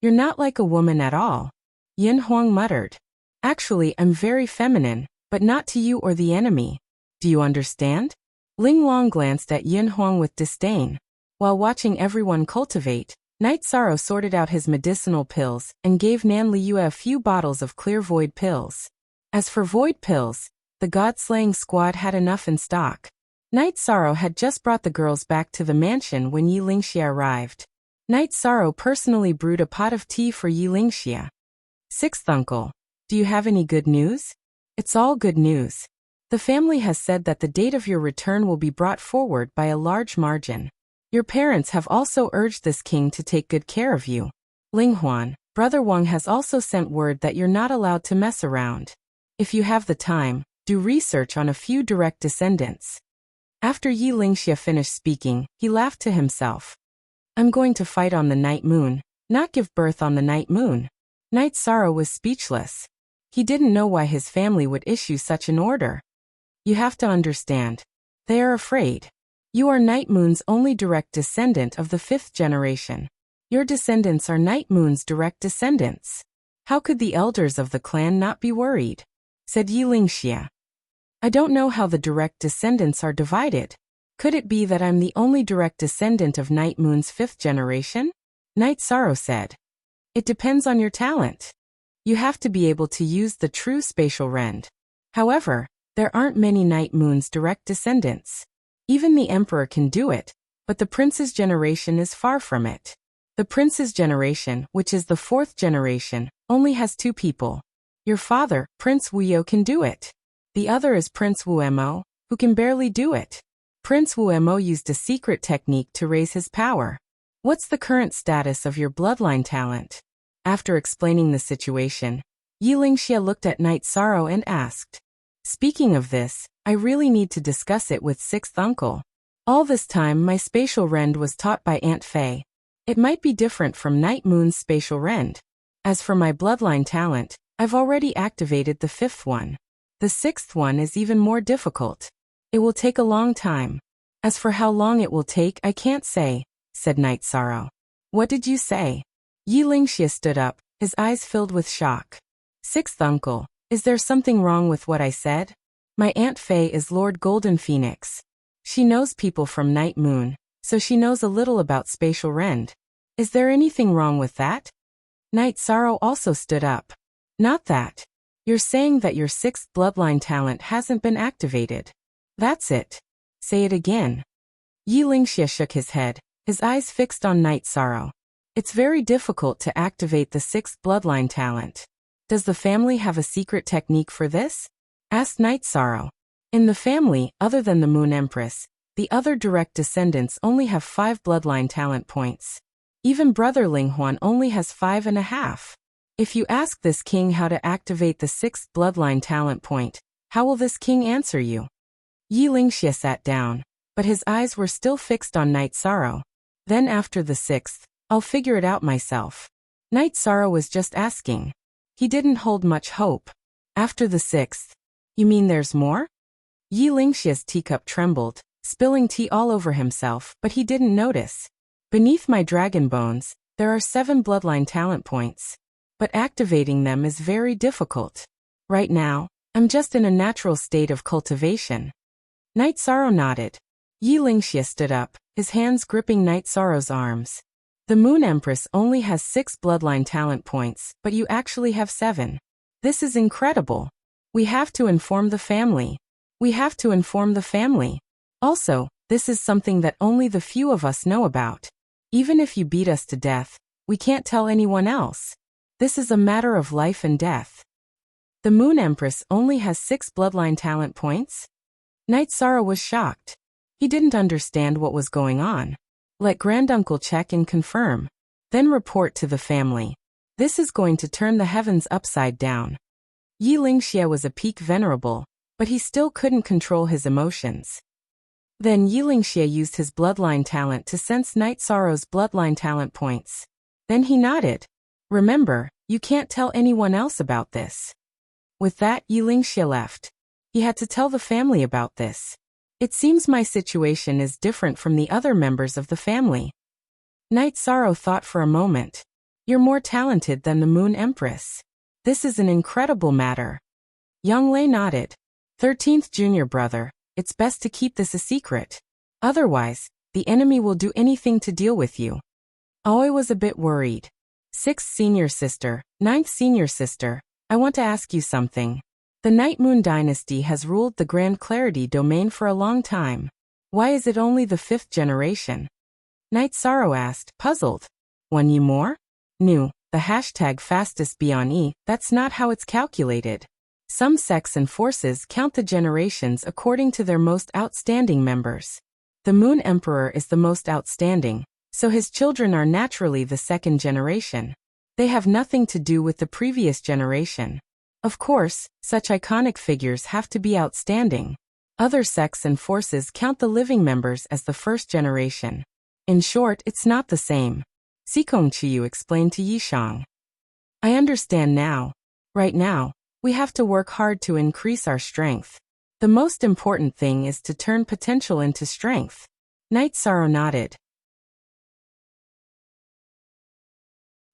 You're not like a woman at all. Yin Huang muttered. Actually, I'm very feminine, but not to you or the enemy. Do you understand? Ling Long glanced at Yin Huang with disdain. While watching everyone cultivate, Night Sorrow sorted out his medicinal pills and gave Nan Liyue a few bottles of clear void pills. As for void pills, the god-slaying squad had enough in stock. Night Sorrow had just brought the girls back to the mansion when Yi Lingxia arrived. Night Sorrow personally brewed a pot of tea for Yi Lingxia. Sixth uncle, do you have any good news? It's all good news. The family has said that the date of your return will be brought forward by a large margin. Your parents have also urged this king to take good care of you. Ling Huan, Brother Wang has also sent word that you're not allowed to mess around. If you have the time, do research on a few direct descendants. After Yi Lingxia finished speaking, he laughed to himself. I'm going to fight on the night moon, not give birth on the night moon. Night Sorrow was speechless. He didn't know why his family would issue such an order. You have to understand. They are afraid. You are Night Moon's only direct descendant of the 5th generation. Your descendants are Night Moon's direct descendants. How could the elders of the clan not be worried? Said Yi Lingxia. I don't know how the direct descendants are divided. Could it be that I'm the only direct descendant of Night Moon's 5th generation? Night Sorrow said. It depends on your talent. You have to be able to use the true spatial rend. However, there aren't many Night Moon's direct descendants. Even the Emperor can do it, but the Prince's generation is far from it. The Prince's generation, which is the 4th generation, only has 2 people. Your father, Prince Wuyo, can do it. The other is Prince Wuemo, who can barely do it. Prince Wuemo used a secret technique to raise his power. What's the current status of your bloodline talent? After explaining the situation, Yi Lingxia looked at Night Sorrow and asked. Speaking of this, I really need to discuss it with 6th uncle. All this time my spatial rend was taught by Aunt Fei. It might be different from Night Moon's spatial rend. As for my bloodline talent, I've already activated the 5th one. The 6th one is even more difficult. It will take a long time. As for how long it will take, I can't say, said Night Sorrow. What did you say? Yi Lingxia stood up, his eyes filled with shock. 6th uncle, is there something wrong with what I said? My Aunt Faye is Lord Golden Phoenix. She knows people from Night Moon, so she knows a little about spatial rend. Is there anything wrong with that? Night Sorrow also stood up. Not that. You're saying that your sixth bloodline talent hasn't been activated. That's it. Say it again. Yi Lingxie shook his head, his eyes fixed on Night Sorrow. It's very difficult to activate the sixth bloodline talent. Does the family have a secret technique for this? Asked Night Sorrow. In the family, other than the Moon Empress, the other direct descendants only have 5 bloodline talent points. Even Brother Linghuan only has 5.5. If you ask this king how to activate the 6th bloodline talent point, how will this king answer you? Yi Lingxie sat down, but his eyes were still fixed on Night Sorrow. Then after the 6th, I'll figure it out myself. Night Sorrow was just asking. He didn't hold much hope. After the 6th? You mean there's more? Yi Lingxie's teacup trembled, spilling tea all over himself, but he didn't notice. Beneath my dragon bones, there are 7 bloodline talent points. But activating them is very difficult. Right now, I'm just in a natural state of cultivation. Night Sorrow nodded. Yi Lingxie stood up, his hands gripping Night Sorrow's arms. The Moon Empress only has 6 bloodline talent points, but you actually have 7. This is incredible. We have to inform the family. We have to inform the family. Also, this is something that only the few of us know about. Even if you beat us to death, we can't tell anyone else. This is a matter of life and death. The Moon Empress only has 6 bloodline talent points? Night Sorrow was shocked. He didn't understand what was going on. Let Granduncle check and confirm. Then report to the family. This is going to turn the heavens upside down. Yi Lingxie was a peak venerable, but he still couldn't control his emotions. Then Yi Lingxie used his bloodline talent to sense Night Sorrow's bloodline talent points. Then he nodded. Remember, you can't tell anyone else about this. With that, Yi Lingxie left. He had to tell the family about this. It seems my situation is different from the other members of the family. Night Sorrow thought for a moment. You're more talented than the Moon Empress. This is an incredible matter. Yang Lei nodded. 13th junior brother, it's best to keep this a secret. Otherwise, the enemy will do anything to deal with you. Aoi was a bit worried. 6th senior sister, 9th senior sister, I want to ask you something. The Night Moon dynasty has ruled the Grand Clarity domain for a long time. Why is it only the 5th generation? Night Sorrow asked, puzzled. One you more? New, the hashtag fastest beyond E, that's not how it's calculated. Some sects and forces count the generations according to their most outstanding members. The Moon Emperor is the most outstanding, so his children are naturally the 2nd generation. They have nothing to do with the previous generation. Of course, such iconic figures have to be outstanding. Other sects and forces count the living members as the 1st generation. In short, it's not the same. Sikong Chiyu explained to Yishang. I understand now. Right now, we have to work hard to increase our strength. The most important thing is to turn potential into strength. Night Sorrow nodded.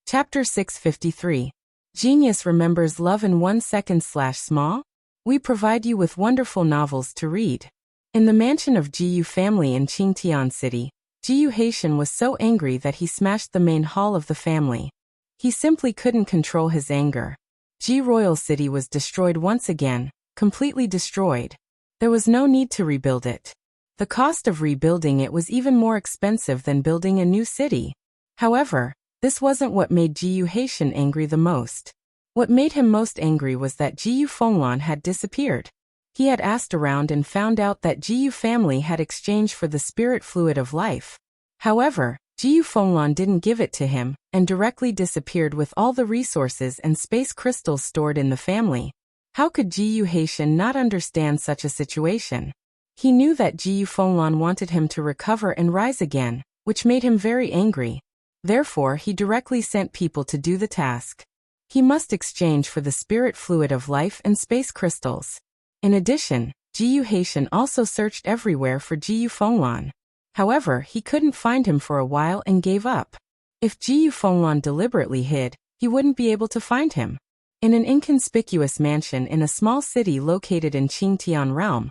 Chapter 653. Genius remembers love in 1 second/small? We provide you with wonderful novels to read. In the mansion of Jiyu family in Qingtian City, Jiyu Haitian was so angry that he smashed the main hall of the family. He simply couldn't control his anger. Ji Royal City was destroyed once again, completely destroyed. There was no need to rebuild it. The cost of rebuilding it was even more expensive than building a new city. However, this wasn't what made Jiyu Haitian angry the most. What made him most angry was that Jiyu Fenglan had disappeared. He had asked around and found out that Jiyu family had exchanged for the spirit fluid of life. However, Jiyu Fenglan didn't give it to him, and directly disappeared with all the resources and space crystals stored in the family. How could Jiyu Haitian not understand such a situation? He knew that Jiyu Fenglan wanted him to recover and rise again, which made him very angry. Therefore, he directly sent people to do the task. He must exchange for the spirit fluid of life and space crystals. In addition, Jiyu Haitian also searched everywhere for Jiyu Fenglan. However, he couldn't find him for a while and gave up. If Jiyu Fenglan deliberately hid, he wouldn't be able to find him. In an inconspicuous mansion in a small city located in Qingtian realm,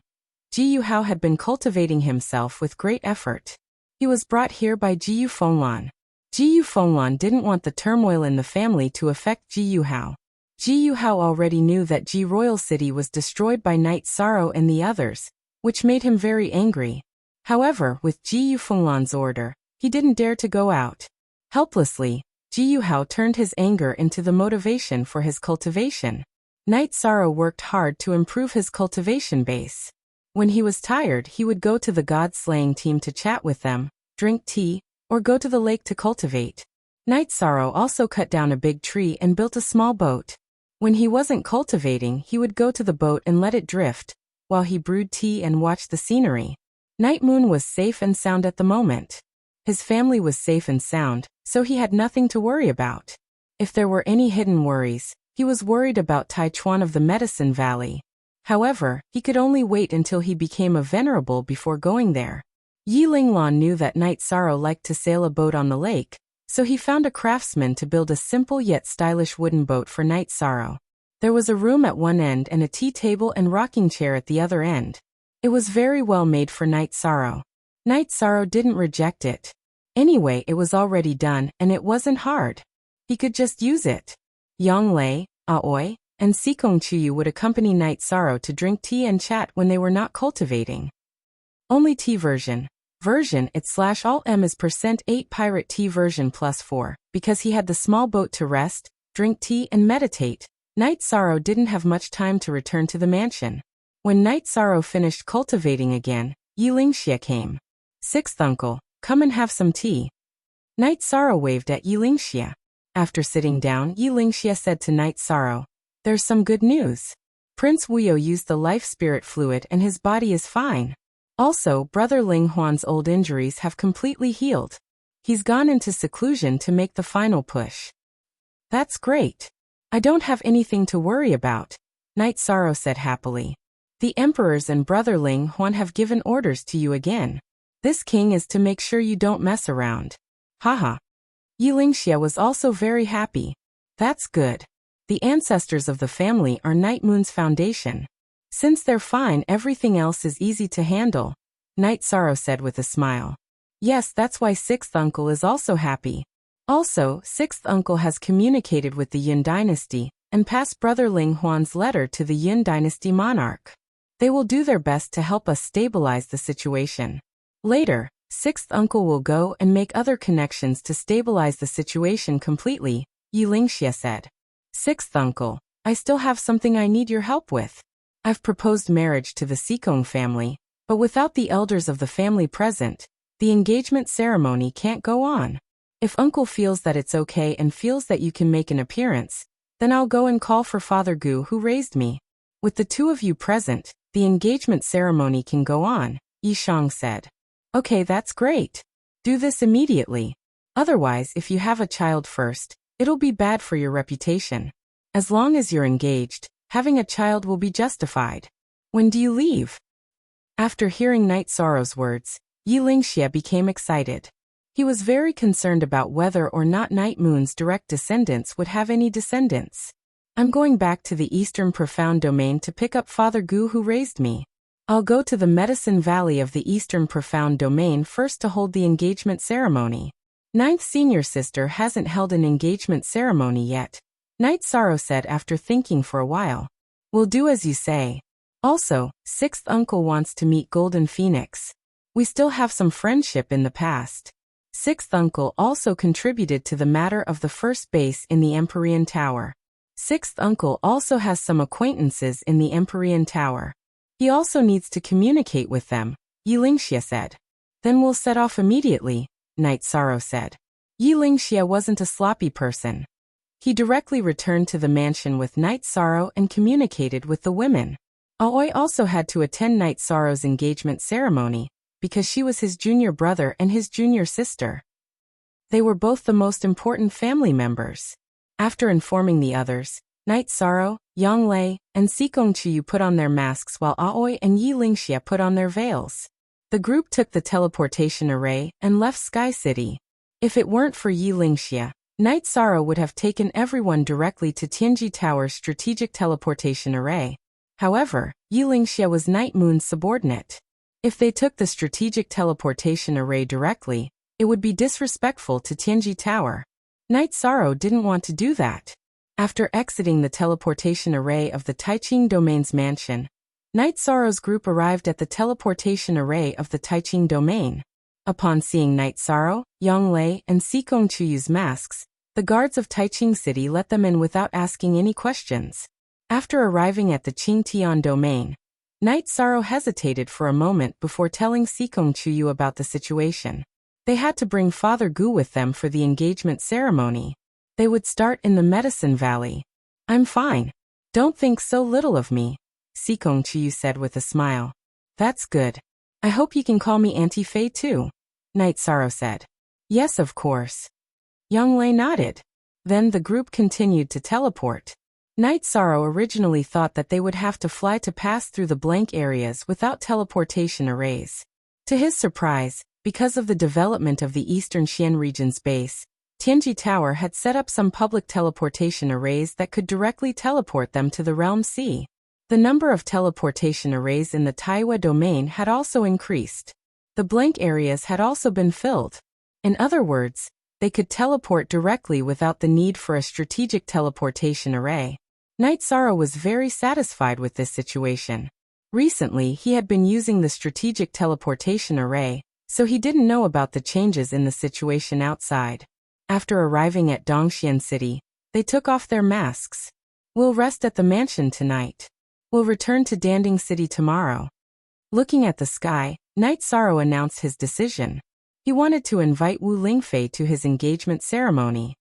Ji Yuhao had been cultivating himself with great effort. He was brought here by Ji Yufenglan. Ji Yufenglan didn't want the turmoil in the family to affect Ji Yuhao. Ji Yuhao already knew that Ji Royal City was destroyed by Knight Sorrow and the others, which made him very angry. However, with Ji Yufenglan's order, he didn't dare to go out. Helplessly, Ji Yuhao turned his anger into the motivation for his cultivation. Knight Sorrow worked hard to improve his cultivation base. When he was tired, he would go to the god-slaying team to chat with them, drink tea, or go to the lake to cultivate. Knight Sorrow also cut down a big tree and built a small boat. When he wasn't cultivating, he would go to the boat and let it drift, while he brewed tea and watched the scenery. Night Moon was safe and sound at the moment. His family was safe and sound, so he had nothing to worry about. If there were any hidden worries, he was worried about Taichuan of the Medicine Valley. However, he could only wait until he became a venerable before going there. Yi Linglan knew that Knight Sorrow liked to sail a boat on the lake, so he found a craftsman to build a simple yet stylish wooden boat for Knight Sorrow. There was a room at one end and a tea table and rocking chair at the other end. It was very well made for Knight Sorrow. Knight Sorrow didn't reject it. Anyway, it was already done, and it wasn't hard. He could just use it. Yang Lei, Aoi, and Sikong Chuyu would accompany Knight Sorrow to drink tea and chat when they were not cultivating. Only tea version. Version it/alt-m is %8 pirate tea version +4. Because he had the small boat to rest, drink tea and meditate, Knight Sorrow didn't have much time to return to the mansion. When Knight Sorrow finished cultivating again, Yi Lingxia came. "Sixth uncle, come and have some tea." Knight Sorrow waved at Yi Lingxia. After sitting down, Yi Lingxia said to Knight Sorrow, "There's some good news. Prince Wuyo used the life spirit fluid and his body is fine. Also, Brother Ling Huan's old injuries have completely healed. He's gone into seclusion to make the final push." "That's great. I don't have anything to worry about," Knight Sorrow said happily. "The emperors and Brother Ling Huan have given orders to you again. This king is to make sure you don't mess around." Haha. Yi Lingxia was also very happy. "That's good. The ancestors of the family are Night Moon's foundation. Since they're fine, everything else is easy to handle," Knight Sorrow said with a smile. "Yes, that's why Sixth Uncle is also happy. Also, Sixth Uncle has communicated with the Yun Dynasty and passed Brother Ling Huan's letter to the Yun Dynasty monarch. They will do their best to help us stabilize the situation. Later, Sixth Uncle will go and make other connections to stabilize the situation completely," Yi Lingxia said. "Sixth Uncle, I still have something I need your help with. I've proposed marriage to the Sikong family, but without the elders of the family present, the engagement ceremony can't go on. If Uncle feels that it's okay and feels that you can make an appearance, then I'll go and call for Father Gu who raised me. With the two of you present, the engagement ceremony can go on," Yi Shang said. "Okay, that's great. Do this immediately. Otherwise, if you have a child first, it'll be bad for your reputation. As long as you're engaged, having a child will be justified. When do you leave?" After hearing Knight Sorrow's words, Yi Lingxia became excited. He was very concerned about whether or not Night Moon's direct descendants would have any descendants. "I'm going back to the Eastern Profound Domain to pick up Father Gu who raised me. I'll go to the Medicine Valley of the Eastern Profound Domain first to hold the engagement ceremony. Ninth senior sister hasn't held an engagement ceremony yet," Knight Sorrow said after thinking for a while. "We'll do as you say. Also, Sixth Uncle wants to meet Golden Phoenix. We still have some friendship in the past." Sixth Uncle also contributed to the matter of the first base in the Empyrean Tower. Sixth Uncle also has some acquaintances in the Empyrean Tower. He also needs to communicate with them, Yi Lingxia said. "Then we'll set off immediately," Knight Sorrow said. Yi Lingxia wasn't a sloppy person. He directly returned to the mansion with Knight Sorrow and communicated with the women. Aoi also had to attend Knight Sorrow's engagement ceremony, because she was his junior brother and his junior sister. They were both the most important family members. After informing the others, Knight Sorrow, Yang Lei, and Sikong Chuyu put on their masks while Aoi and Yi Lingxia put on their veils. The group took the teleportation array and left Sky City. If it weren't for Yi Lingxia, Night Sorrow would have taken everyone directly to Tianji Tower's strategic teleportation array. However, Yilingxia was Night Moon's subordinate. If they took the strategic teleportation array directly, it would be disrespectful to Tianji Tower. Night Sorrow didn't want to do that. After exiting the teleportation array of the Taiqing Domain's mansion, Night Sorrow's group arrived at the teleportation array of the Taiqing Domain. Upon seeing Night Sorrow, Yanglei, and Sikong Chuyu's masks, the guards of Taiqing City let them in without asking any questions. After arriving at the Qingtian Domain, Night Sorrow hesitated for a moment before telling Sikong Chuyu about the situation. They had to bring Father Gu with them for the engagement ceremony. They would start in the Medicine Valley. "I'm fine. Don't think so little of me," Sikong Chuyu said with a smile. "That's good. I hope you can call me Auntie Fei too," Night Sorrow said. "Yes, of course." Yanglei nodded. Then the group continued to teleport. Night Sorrow originally thought that they would have to fly to pass through the blank areas without teleportation arrays. To his surprise, because of the development of the Eastern Xian region's base, Tianji Tower had set up some public teleportation arrays that could directly teleport them to the Realm Sea. The number of teleportation arrays in the Taiwa domain had also increased. The blank areas had also been filled. In other words, they could teleport directly without the need for a strategic teleportation array. Night Sorrow was very satisfied with this situation. Recently, he had been using the strategic teleportation array, so he didn't know about the changes in the situation outside. After arriving at Dongxian City, they took off their masks. "We'll rest at the mansion tonight. We'll return to Danding City tomorrow." Looking at the sky, Night Sorrow announced his decision. He wanted to invite Wu Lingfei to his engagement ceremony.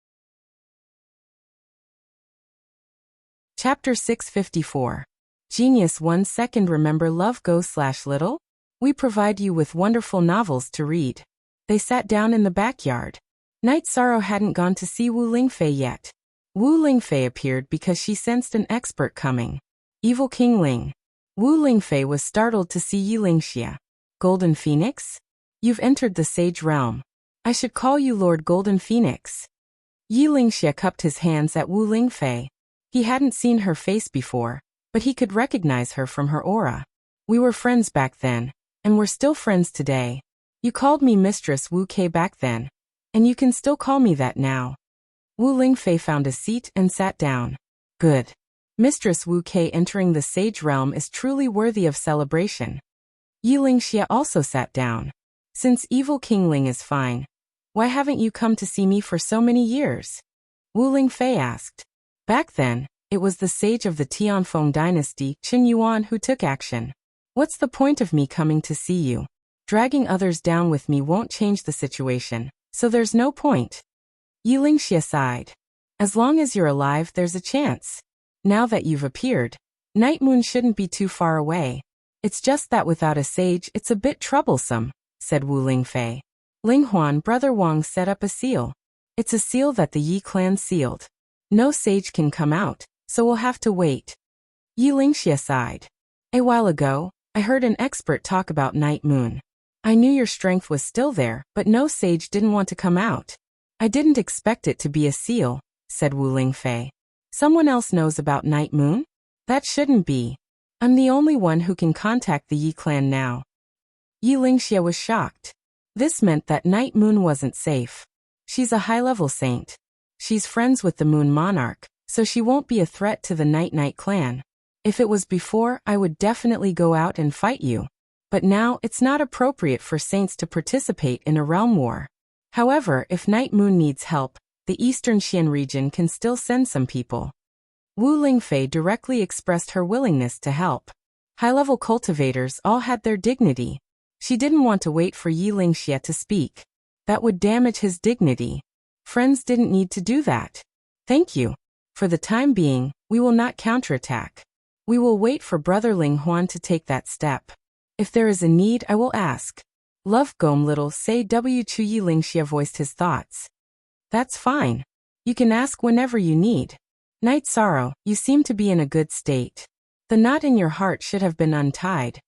Chapter 654. Genius 1 second. Remember Love Go/Little? We provide you with wonderful novels to read. They sat down in the backyard. Night Sorrow hadn't gone to see Wu Lingfei yet. Wu Lingfei appeared because she sensed an expert coming. Evil King Ling. Wu Lingfei was startled to see Yilingxia. "Golden Phoenix? You've entered the Sage Realm. I should call you Lord Golden Phoenix." Yilingxia cupped his hands at Wu Lingfei. He hadn't seen her face before, but he could recognize her from her aura. "We were friends back then, and we're still friends today. You called me Mistress Wu Kei back then, and you can still call me that now." Wu Lingfei found a seat and sat down. "Good. Mistress Wu Kei entering the Sage Realm is truly worthy of celebration." Yilingxia also sat down. "Since Evil King Ling is fine, why haven't you come to see me for so many years?" Wu Lingfei asked. "Back then, it was the sage of the Tianfeng dynasty, Qin Yuan, who took action. What's the point of me coming to see you? Dragging others down with me won't change the situation, so there's no point." Yilingxia sighed. "As long as you're alive, there's a chance. Now that you've appeared, Night Moon shouldn't be too far away. It's just that without a sage, it's a bit troublesome," said Wu Lingfei. "Linghuan Brother Wang set up a seal. It's a seal that the Yi clan sealed. No sage can come out, so we'll have to wait." Yilingxia sighed. "A while ago, I heard an expert talk about Night Moon. I knew your strength was still there, but no sage didn't want to come out. I didn't expect it to be a seal," said Wu Lingfei. "Someone else knows about Night Moon? That shouldn't be. I'm the only one who can contact the Yi clan now." Yilingxia was shocked. This meant that Night Moon wasn't safe. She's a high-level saint. She's friends with the Moon Monarch, so she won't be a threat to the Night clan. If it was before, I would definitely go out and fight you. But now, it's not appropriate for saints to participate in a realm war. However, if Night Moon needs help, the Eastern Xian region can still send some people. Wu Lingfei directly expressed her willingness to help. High-level cultivators all had their dignity. She didn't want to wait for Yilingxia to speak. That would damage his dignity. Friends didn't need to do that. "Thank you. For the time being, we will not counterattack. We will wait for Brother Ling Huan to take that step. If there is a need, I will ask." Love Gom Little Say W. Chu. Yilingxia voiced his thoughts. "That's fine. You can ask whenever you need. Night Sorrow, you seem to be in a good state. The knot in your heart should have been untied,"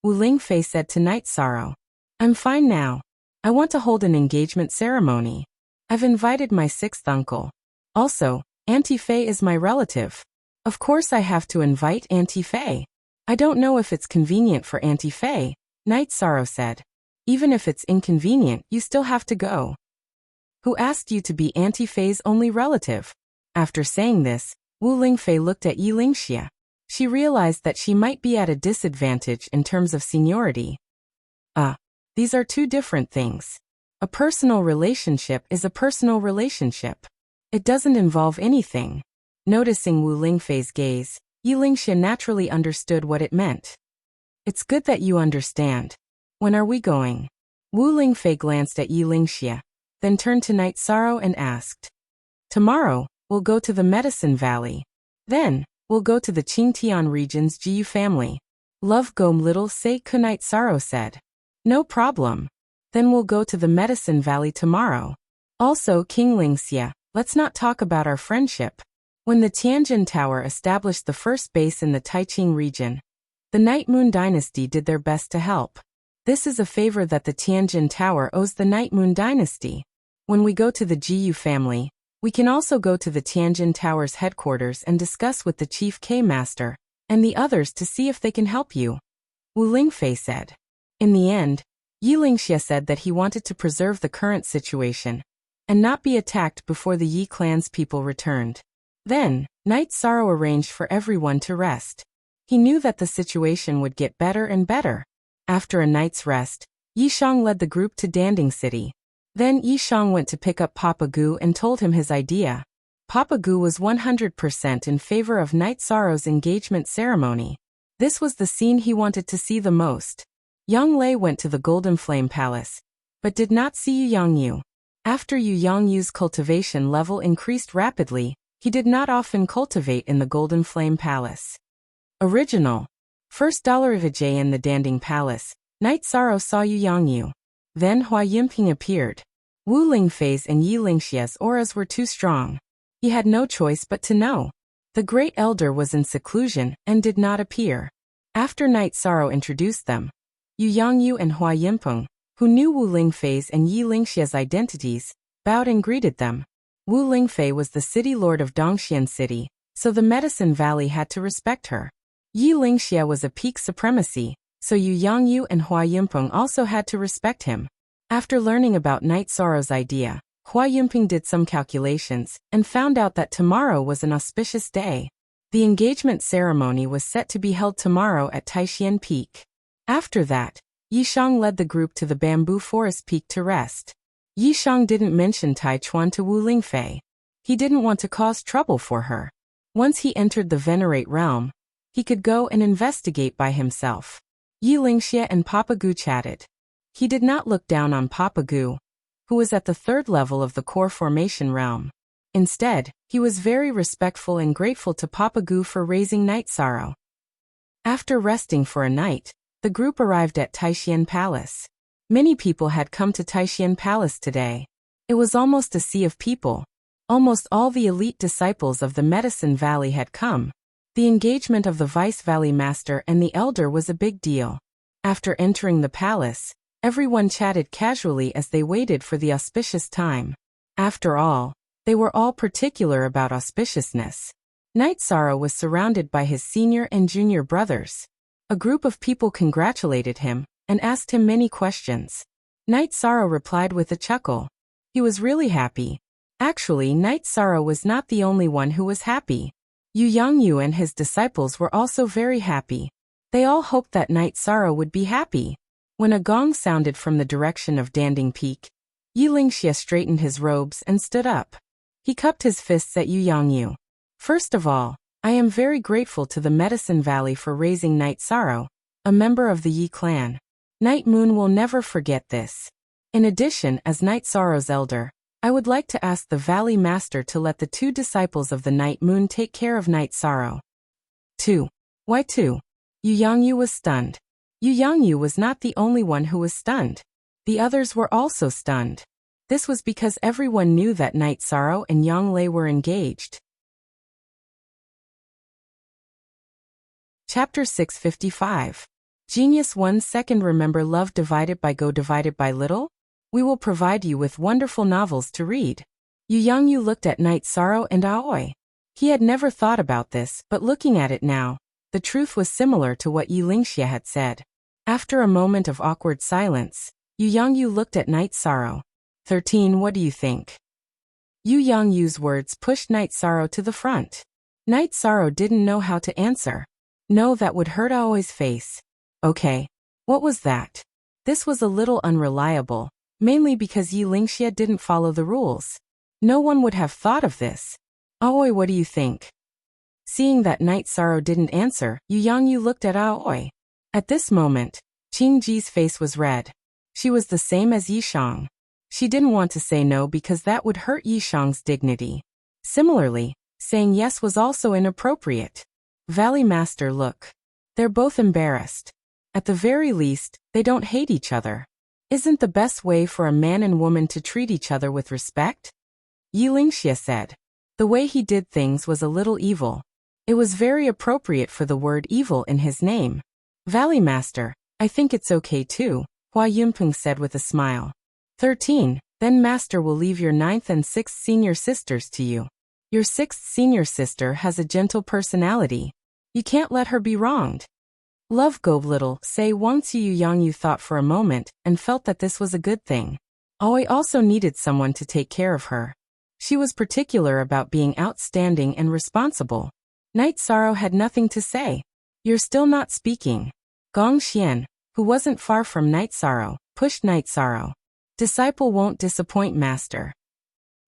Wu Lingfei said to Night Sorrow. "I'm fine now. I want to hold an engagement ceremony. I've invited my sixth uncle. Also, Auntie Faye is my relative. Of course I have to invite Auntie Faye. I don't know if it's convenient for Auntie Faye, Night Sorrow said. Even if it's inconvenient, you still have to go. Who asked you to be Auntie Faye's only relative? After saying this, Wu Lingfei looked at Yi Lingxia. She realized that she might be at a disadvantage in terms of seniority. These are two different things. A personal relationship is a personal relationship. It doesn't involve anything. Noticing Wu Lingfei's gaze, Yi Lingxia naturally understood what it meant. It's good that you understand. When are we going? Wu Lingfei glanced at Yi Lingxia, then turned to Night Sorrow and asked. Tomorrow, we'll go to the Medicine Valley. Then, we'll go to the Qingtian region's Jiyu family. Love go little say Night Sorrow said. No problem. Then we'll go to the Medicine Valley tomorrow. Also King Lingxia, let's not talk about our friendship. When the Tianjin Tower established the first base in the Taiqing region, the Night Moon Dynasty did their best to help. This is a favor that the Tianjin Tower owes the Night Moon Dynasty. When we go to the Jiyu family, we can also go to the Tianjin Tower's headquarters and discuss with the Chief K-Master and the others to see if they can help you. Wu Lingfei said. In the end, Yi Lingxia said that he wanted to preserve the current situation and not be attacked before the Yi clan's people returned. Then, Night Sorrow arranged for everyone to rest. He knew that the situation would get better and better. After a night's rest, Yishang led the group to Danding City. Then Yishang went to pick up Papa Gu and told him his idea. Papa Gu was 100% in favor of Night Sorrow's engagement ceremony. This was the scene he wanted to see the most. Yang Lei went to the Golden Flame Palace, but did not see Yu Yangyu. After Yu Yangyu's cultivation level increased rapidly, he did not often cultivate in the Golden Flame Palace. Original. First $1 in the Danding Palace, Night Sorrow saw Yu Yangyu. Then Hua Yinping appeared. Wu Lingfei's and Yi Lingxia's auras were too strong. He had no choice but to know. The Great Elder was in seclusion and did not appear. After Night Sorrow introduced them, Yu Yangyu and Hua Yinpeng, who knew Wu Lingfei's and Yi Lingxia's identities, bowed and greeted them. Wu Lingfei was the city lord of Dongxian City, so the Medicine Valley had to respect her. Yi Lingxia was a peak supremacy, so Yu Yangyu and Hua Yinpeng also had to respect him. After learning about Night Sorrow's idea, Hua Yinpeng did some calculations and found out that tomorrow was an auspicious day. The engagement ceremony was set to be held tomorrow at Taixian Peak. After that, Yishang led the group to the Bamboo Forest Peak to rest. Yishang didn't mention Taichuan to Wu Lingfei. He didn't want to cause trouble for her. Once he entered the Venerate realm, he could go and investigate by himself. Yi Lingxia and Papa Gu chatted. He did not look down on Papa Gu, who was at the third level of the core formation realm. Instead, he was very respectful and grateful to Papa Gu for raising Night Sorrow. After resting for a night, the group arrived at Taixian Palace. Many people had come to Taixian Palace today. It was almost a sea of people. Almost all the elite disciples of the Medicine Valley had come. The engagement of the Vice Valley Master and the Elder was a big deal. After entering the palace, everyone chatted casually as they waited for the auspicious time. After all, they were all particular about auspiciousness. Night Sorrow was surrounded by his senior and junior brothers. A group of people congratulated him and asked him many questions. Night Sorrow replied with a chuckle. He was really happy. Actually, Night Sorrow was not the only one who was happy. Yu Yangyu and his disciples were also very happy. They all hoped that Night Sorrow would be happy. When a gong sounded from the direction of Danding Peak, Yi Lingxia straightened his robes and stood up. He cupped his fists at Yu Yangyu. First of all, I am very grateful to the Medicine Valley for raising Night Sorrow, a member of the Yi clan. Night Moon will never forget this. In addition, as Night Sorrow's elder, I would like to ask the Valley Master to let the two disciples of the Night Moon take care of Night Sorrow. 2. Why 2? Yu Yangyu was stunned. Yu Yangyu was not the only one who was stunned. The others were also stunned. This was because everyone knew that Night Sorrow and Yang Lei were engaged. Chapter 655. Genius 1 Second. Remember love divided by go divided by little? We will provide you with wonderful novels to read. Yu Yangyu looked at Night Sorrow and Aoi. He had never thought about this, but looking at it now, the truth was similar to what Yi Lingxia had said. After a moment of awkward silence, Yu Yangyu looked at Night Sorrow. 13. What do you think? Yu Yangyu's words pushed Night Sorrow to the front. Night Sorrow didn't know how to answer. No, that would hurt Aoi's face. Okay. What was that? This was a little unreliable, mainly because Yi Lingxia didn't follow the rules. No one would have thought of this. Aoi, what do you think? Seeing that Night Sorrow didn't answer, Yu Yangyu looked at Aoi. At this moment, Qingji's face was red. She was the same as Yishang. She didn't want to say no because that would hurt Yishang's dignity. Similarly, saying yes was also inappropriate. Valley Master, look. They're both embarrassed. At the very least, they don't hate each other. Isn't the best way for a man and woman to treat each other with respect? Yi Lingxia said. The way he did things was a little evil. It was very appropriate for the word evil in his name. Valley Master, I think it's okay too, Hua Yunpeng said with a smile. 13. Then Master will leave your 9th and 6th senior sisters to you. Your 6th senior sister has a gentle personality. You can't let her be wronged. Love go little, say once Yu Yangyu thought for a moment and felt that this was a good thing. Aoi also needed someone to take care of her. She was particular about being outstanding and responsible. Night Sorrow had nothing to say. You're still not speaking. Gong Xian, who wasn't far from Night Sorrow, pushed Night Sorrow. Disciple won't disappoint Master.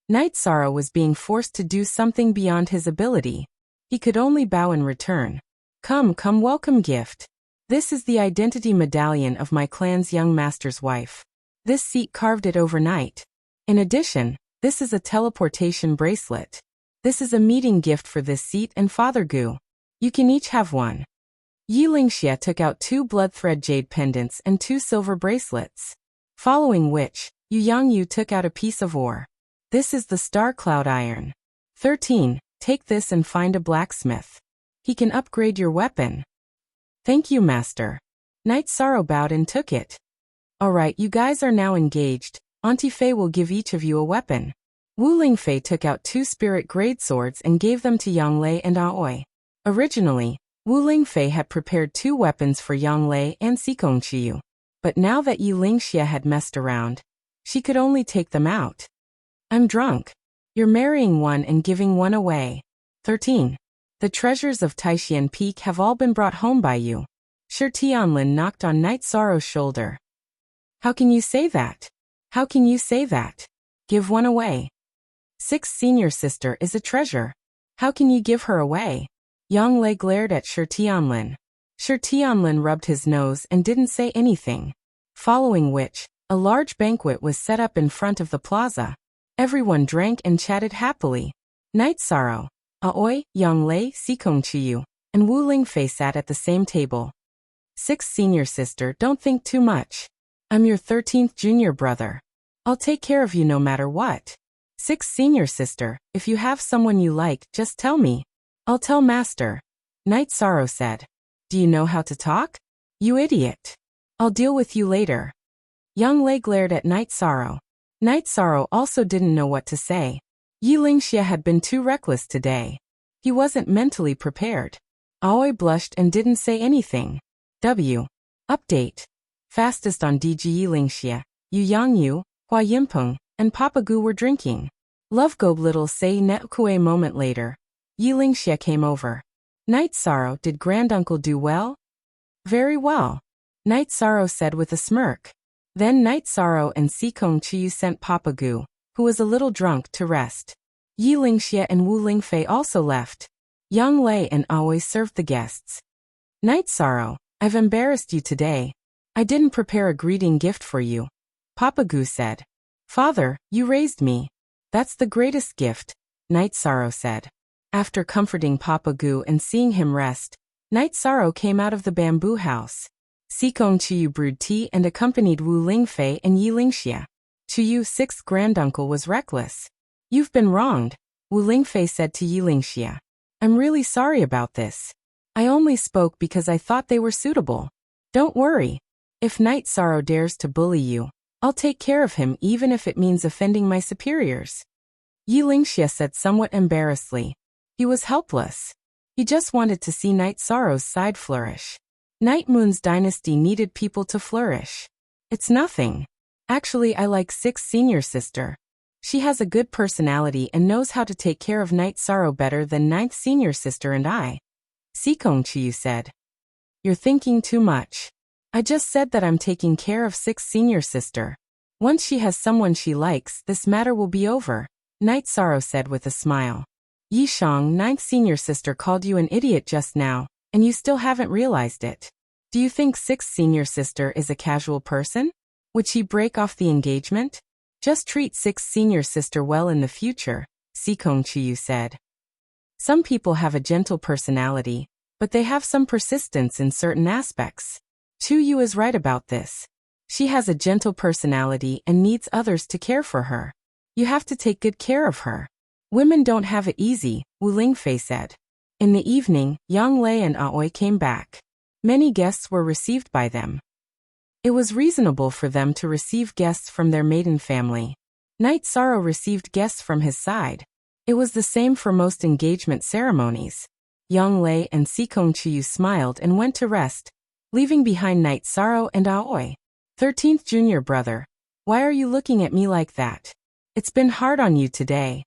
Night Sorrow was being forced to do something beyond his ability. He could only bow in return. Come, welcome gift. This is the identity medallion of my clan's young master's wife. This seat carved it overnight. In addition, this is a teleportation bracelet. This is a meeting gift for this seat and Father Gu. You can each have one. Yi Lingxia took out 2 blood thread jade pendants and 2 silver bracelets. Following which, Yu Yangyu took out a piece of ore. This is the Star Cloud Iron. 13. Take this and find a blacksmith. He can upgrade your weapon. Thank you, Master. Night Sorrow bowed and took it. Alright, you guys are now engaged. Auntie Fei will give each of you a weapon. Wu Lingfei took out 2 spirit grade swords and gave them to Yang Lei and Aoi. Originally, Wu Lingfei had prepared 2 weapons for Yang Lei and Sikong Chiyu. But now that Yi Lingxia had messed around, she could only take them out. I'm drunk. You're marrying one and giving one away. 13. The treasures of Taishian Peak have all been brought home by you. Shi Tianlin knocked on Night Sorrow's shoulder. How can you say that? How can you say that? Give one away. 6th senior sister is a treasure. How can you give her away? Yang Lei glared at Shi Tianlin. Shi Tianlin rubbed his nose and didn't say anything. Following which, a large banquet was set up in front of the plaza. Everyone drank and chatted happily. Night Sorrow, Aoi, Yang Lei, Sikong Chiyu, and Wu Lingfei sat at the same table. 6th senior sister, don't think too much. I'm your 13th junior brother. I'll take care of you no matter what. 6th senior sister, if you have someone you like, just tell me. I'll tell Master. Night Sorrow said. Do you know how to talk? You idiot. I'll deal with you later. Yang Lei glared at Night Sorrow. Night Sorrow also didn't know what to say. Yi Lingxia had been too reckless today. He wasn't mentally prepared. Aoi blushed and didn't say anything. Update. Fastest on DG Yi Lingxia, Yu Yangyu, Hua Yinpeng, and Papa Gu were drinking. Love Go little say Netkue moment later. Yi Lingxia came over. Night Sorrow, did Granduncle do well? Very well. Night Sorrow said with a smirk. Then Night Sorrow and Sikong Chiyu sent Papa Gu, who was a little drunk, to rest. Yi Lingxia and Wu Lingfei also left. Yang Lei and Aoi served the guests. Night Sorrow, I've embarrassed you today. I didn't prepare a greeting gift for you. Papa Gu said. Father, you raised me. That's the greatest gift, Night Sorrow said. After comforting Papa Gu and seeing him rest, Night Sorrow came out of the bamboo house. Sikong Chiyu brewed tea and accompanied Wu Lingfei and Yi Lingxia. Chiyu's 6th granduncle was reckless. You've been wronged, Wu Lingfei said to Yi Lingxia. I'm really sorry about this. I only spoke because I thought they were suitable. Don't worry. If Night Sorrow dares to bully you, I'll take care of him even if it means offending my superiors. Yi Lingxie said somewhat embarrassedly. He was helpless. He just wanted to see Night Sorrow's side flourish. Night Moon's dynasty needed people to flourish. It's nothing. Actually, I like 6th senior sister. She has a good personality and knows how to take care of Night Sorrow better than 9th senior sister and I. Sikong Chiyu said. You're thinking too much. I just said that I'm taking care of 6th senior sister. Once she has someone she likes, this matter will be over, Night Sorrow said with a smile. Yi Shang, 9th senior sister, called you an idiot just now, and you still haven't realized it. Do you think 6th senior sister is a casual person? Would she break off the engagement? Just treat 6th senior sister well in the future, Sikong Chiyu said. Some people have a gentle personality, but they have some persistence in certain aspects. Chu Yu is right about this. She has a gentle personality and needs others to care for her. You have to take good care of her. Women don't have it easy, Wu Lingfei said. In the evening, Yang Lei and Aoi came back. Many guests were received by them. It was reasonable for them to receive guests from their maiden family. Night Sorrow received guests from his side. It was the same for most engagement ceremonies. Yang Lei and Sikong Chiyu smiled and went to rest, leaving behind Night Sorrow and Aoi. 13th junior brother, why are you looking at me like that? It's been hard on you today.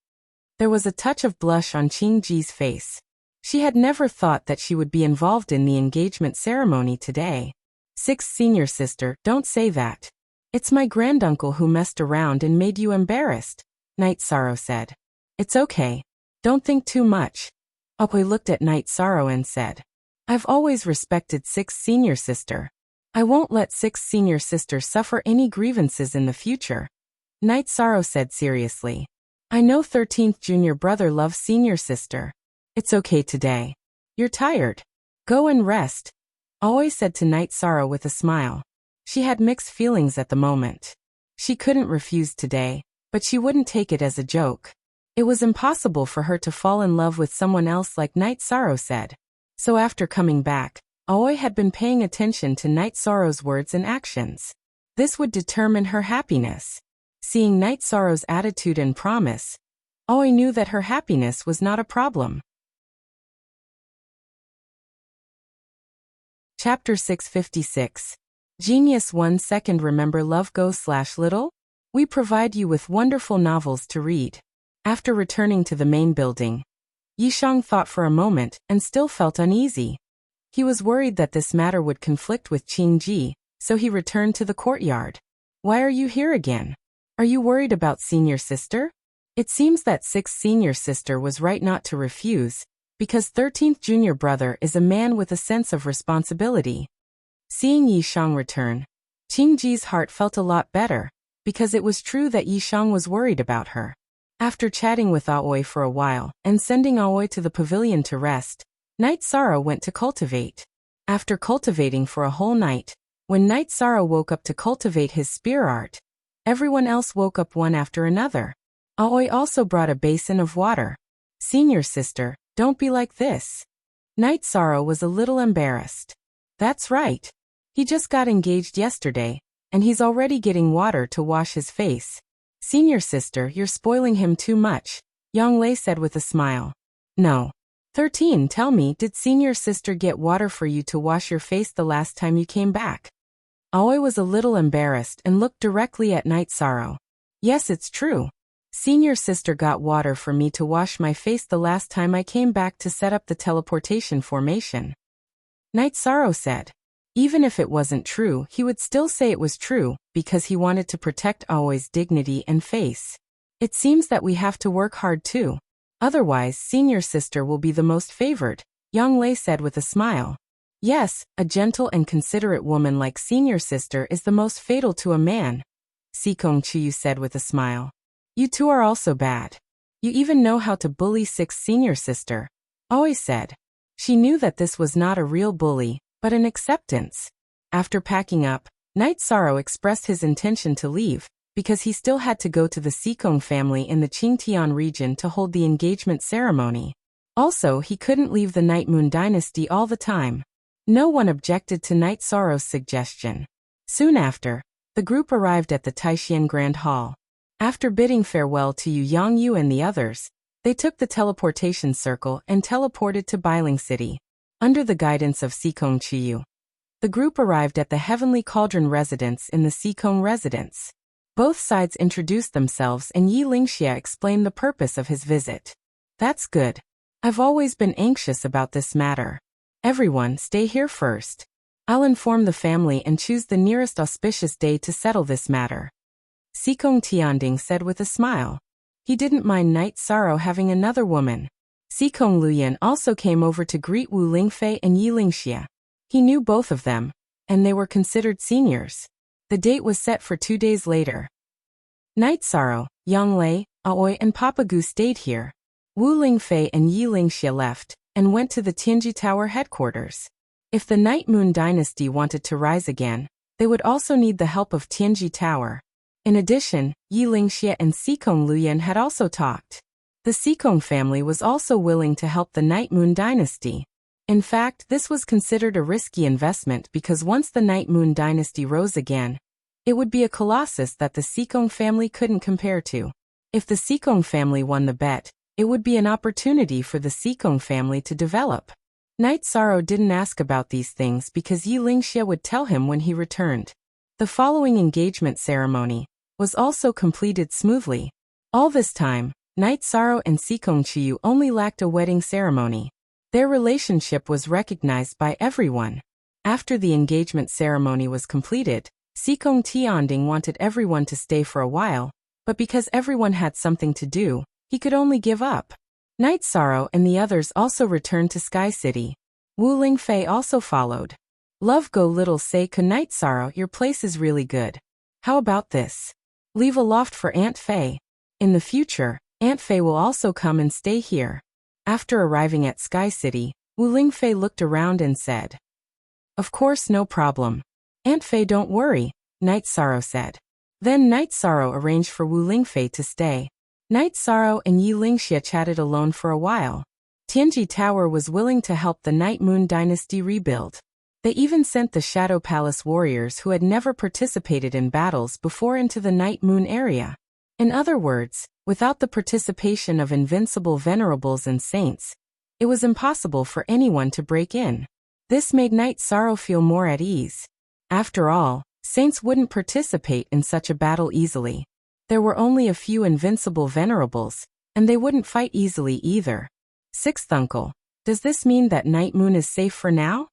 There was a touch of blush on Qingji's face. She had never thought that she would be involved in the engagement ceremony today. 6th senior sister, don't say that. It's my granduncle who messed around and made you embarrassed, Night Sorrow said. It's okay. Don't think too much. Aoi looked at Night Sorrow and said, I've always respected 6th senior sister. I won't let 6th senior sister suffer any grievances in the future. Night Sorrow said seriously. I know 13th junior brother loves senior sister. It's okay today. You're tired. Go and rest, Aoi said to Night Sorrow with a smile. She had mixed feelings at the moment. She couldn't refuse today, but she wouldn't take it as a joke. It was impossible for her to fall in love with someone else like Night Sorrow said. So after coming back, Aoi had been paying attention to Night Sorrow's words and actions. This would determine her happiness. Seeing Night Sorrow's attitude and promise, Aoi knew that her happiness was not a problem. Chapter 656. Genius 1 Second. Remember Love Go/Little? We provide you with wonderful novels to read. After returning to the main building, Yishang thought for a moment and still felt uneasy. He was worried that this matter would conflict with Qingji, so he returned to the courtyard. Why are you here again? Are you worried about senior sister? It seems that 6th senior sister was right not to refuse, because 13th junior brother is a man with a sense of responsibility. Seeing Yishang return, Qingji's heart felt a lot better, because it was true that Yishang was worried about her. After chatting with Aoi for a while and sending Aoi to the pavilion to rest, Night Sorrow went to cultivate. After cultivating for a whole night, when Night Sorrow woke up to cultivate his spear art, everyone else woke up one after another. Aoi also brought a basin of water. Senior sister, don't be like this. Night Sorrow was a little embarrassed. That's right. He just got engaged yesterday, and he's already getting water to wash his face. Senior sister, you're spoiling him too much, Yang Lei said with a smile. No. 13, tell me, did senior sister get water for you to wash your face the last time you came back? Aoi was a little embarrassed and looked directly at Night Sorrow. Yes, it's true. Senior sister got water for me to wash my face the last time I came back to set up the teleportation formation. Night Sorrow said. Even if it wasn't true, he would still say it was true, because he wanted to protect Aoi's dignity and face. It seems that we have to work hard too. Otherwise, senior sister will be the most favored, Yang Lei said with a smile. Yes, a gentle and considerate woman like senior sister is the most fatal to a man, Sikong Chiyu said with a smile. You two are also bad. You even know how to bully 6th senior sister, Aoi said. She knew that this was not a real bully, but an acceptance. After packing up, Night Sorrow expressed his intention to leave, because he still had to go to the Sikong family in the Qingtian region to hold the engagement ceremony. Also, he couldn't leave the Night Moon dynasty all the time. No one objected to Night Sorrow's suggestion. Soon after, the group arrived at the Taishan Grand Hall. After bidding farewell to Yu Yangyu and the others, they took the teleportation circle and teleported to Bailing City. Under the guidance of Sikong Chiyu, the group arrived at the Heavenly Cauldron residence in the Sikong residence. Both sides introduced themselves and Yi Lingxia explained the purpose of his visit. That's good. I've always been anxious about this matter. Everyone, stay here first. I'll inform the family and choose the nearest auspicious day to settle this matter. Sikong Tianding said with a smile. He didn't mind Night Sorrow having another woman. Sikong Luyan also came over to greet Wu Lingfei and Yi Lingxia. He knew both of them, and they were considered seniors. The date was set for 2 days later. Night Sorrow, Yang Lei, Aoi and Papa Gu stayed here. Wu Lingfei and Yi Lingxia left, and went to the Tianji Tower headquarters. If the Night Moon dynasty wanted to rise again, they would also need the help of Tianji Tower. In addition, Yi Lingxia and Sikong Luyan had also talked. The Sikong family was also willing to help the Night Moon dynasty. In fact, this was considered a risky investment because once the Night Moon dynasty rose again, it would be a colossus that the Sikong family couldn't compare to. If the Sikong family won the bet, it would be an opportunity for the Sikong family to develop. Night Sorrow didn't ask about these things because Yi Lingxia would tell him when he returned. The following engagement ceremony was also completed smoothly. All this time, Night Sorrow and Sikong Chiyu only lacked a wedding ceremony. Their relationship was recognized by everyone. After the engagement ceremony was completed, Sikong Tianding wanted everyone to stay for a while, but because everyone had something to do, he could only give up. Night Sorrow and the others also returned to Sky City. Wu Lingfei also followed. Love go little say to Night Sorrow, your place is really good. How about this? Leave a loft for Aunt Fei. In the future, Aunt Fei will also come and stay here. After arriving at Sky City, Wu Lingfei looked around and said, of course, no problem. Aunt Fei, don't worry, Night Sorrow said. Then Night Sorrow arranged for Wu Lingfei to stay. Night Sorrow and Yi Lingxia chatted alone for a while. Tianji Tower was willing to help the Night Moon dynasty rebuild. They even sent the Shadow Palace warriors who had never participated in battles before into the Night Moon area. In other words, without the participation of invincible venerables and saints, it was impossible for anyone to break in. This made Night Sorrow feel more at ease. After all, saints wouldn't participate in such a battle easily. There were only a few invincible venerables, and they wouldn't fight easily either. Sixth uncle, does this mean that Night Moon is safe for now?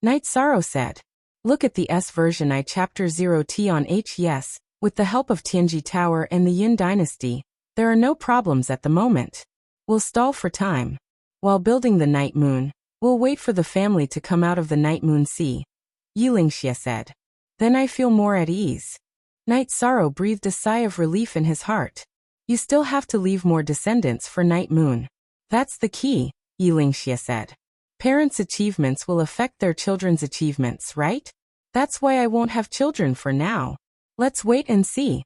Night Sorrow said. Look at the S version I chapter 0T on H. Yes, with the help of Tianji Tower and the Yin dynasty, there are no problems at the moment. We'll stall for time. While building the Night Moon, we'll wait for the family to come out of the Night Moon Sea. Yi Lingxia said. Then I feel more at ease. Night Sorrow breathed a sigh of relief in his heart. You still have to leave more descendants for Night Moon. That's the key, Yi Lingxia said. Parents' achievements will affect their children's achievements, right? That's why I won't have children for now. Let's wait and see.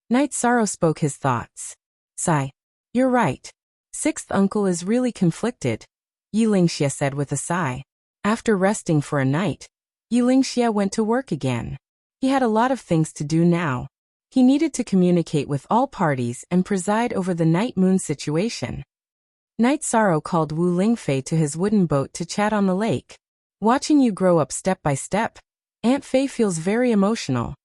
Night Sorrow spoke his thoughts. Sigh. You're right. Sixth uncle is really conflicted, Yi Lingxia said with a sigh. After resting for a night, Yi Lingxia went to work again. He had a lot of things to do now. He needed to communicate with all parties and preside over the Night Moon situation. Night Sorrow called Wu Lingfei to his wooden boat to chat on the lake. Watching you grow up step by step, Aunt Fei feels very emotional,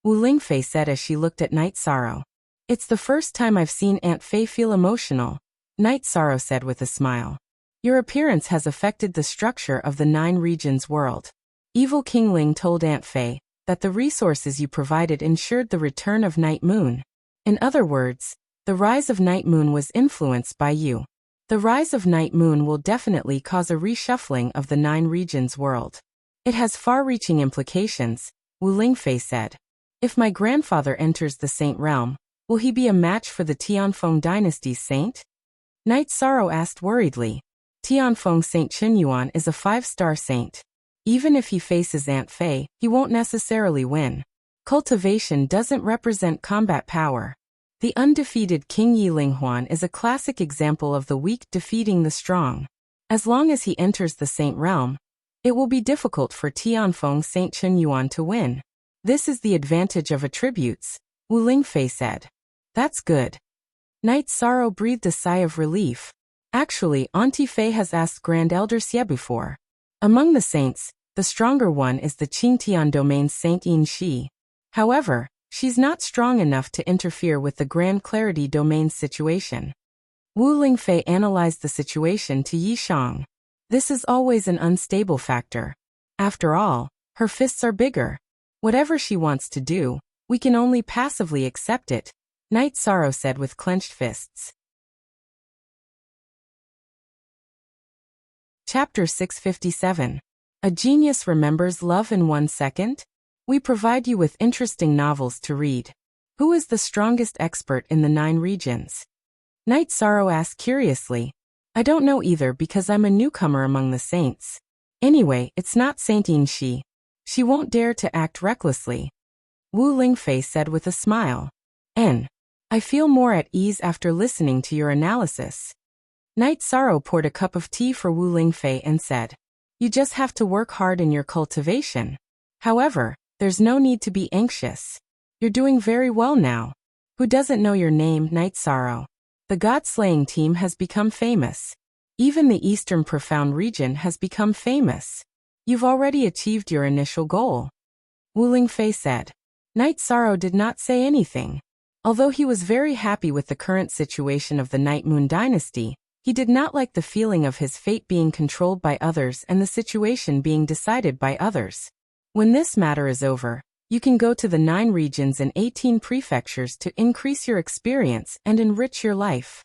Wu Lingfei said as she looked at Night Sorrow. It's the first time I've seen Aunt Fei feel emotional, Night Sorrow said with a smile. Your appearance has affected the structure of the 9 regions world. Evil King Ling told Aunt Fei that the resources you provided ensured the return of Night Moon. In other words, the rise of Night Moon was influenced by you. The rise of Night Moon will definitely cause a reshuffling of the 9 regions world. It has far-reaching implications, Wu Lingfei said. If my grandfather enters the Saint Realm, will he be a match for the Tianfeng dynasty's saint? Night Sorrow asked worriedly. Tianfeng Saint Qinyuan is a 5-star saint. Even if he faces Aunt Fei, he won't necessarily win. Cultivation doesn't represent combat power. The undefeated King Yi Linghuan is a classic example of the weak defeating the strong. As long as he enters the Saint Realm, it will be difficult for Tianfeng Saint Qinyuan to win. This is the advantage of attributes, Wu Lingfei said. That's good. Night Sorrow breathed a sigh of relief. Actually, Auntie Fei has asked Grand Elder Xie before. Among the saints, the stronger one is the Qingtian Domain's Saint Yin Shi. However, she's not strong enough to interfere with the Grand Clarity Domain's situation. Wu Lingfei analyzed the situation to Yi Shang. This is always an unstable factor. After all, her fists are bigger. Whatever she wants to do, we can only passively accept it, Night Sorrow said with clenched fists. Chapter 657. A Genius Remembers Love in 1 Second? We provide you with interesting novels to read. Who is the strongest expert in the 9 regions? Night Sorrow asked curiously. I don't know either because I'm a newcomer among the saints. Anyway, it's not Saint Yin Shi. She won't dare to act recklessly. Wu Lingfei said with a smile. I feel more at ease after listening to your analysis. Night Sorrow poured a cup of tea for Wu Lingfei and said, You just have to work hard in your cultivation. However, there's no need to be anxious. You're doing very well now. Who doesn't know your name, Night Sorrow? The God-slaying team has become famous. Even the Eastern Profound region has become famous. You've already achieved your initial goal. Wu Lingfei said. Night Sorrow did not say anything. Although he was very happy with the current situation of the Night Moon dynasty, he did not like the feeling of his fate being controlled by others and the situation being decided by others. When this matter is over, you can go to the 9 regions and 18 prefectures to increase your experience and enrich your life.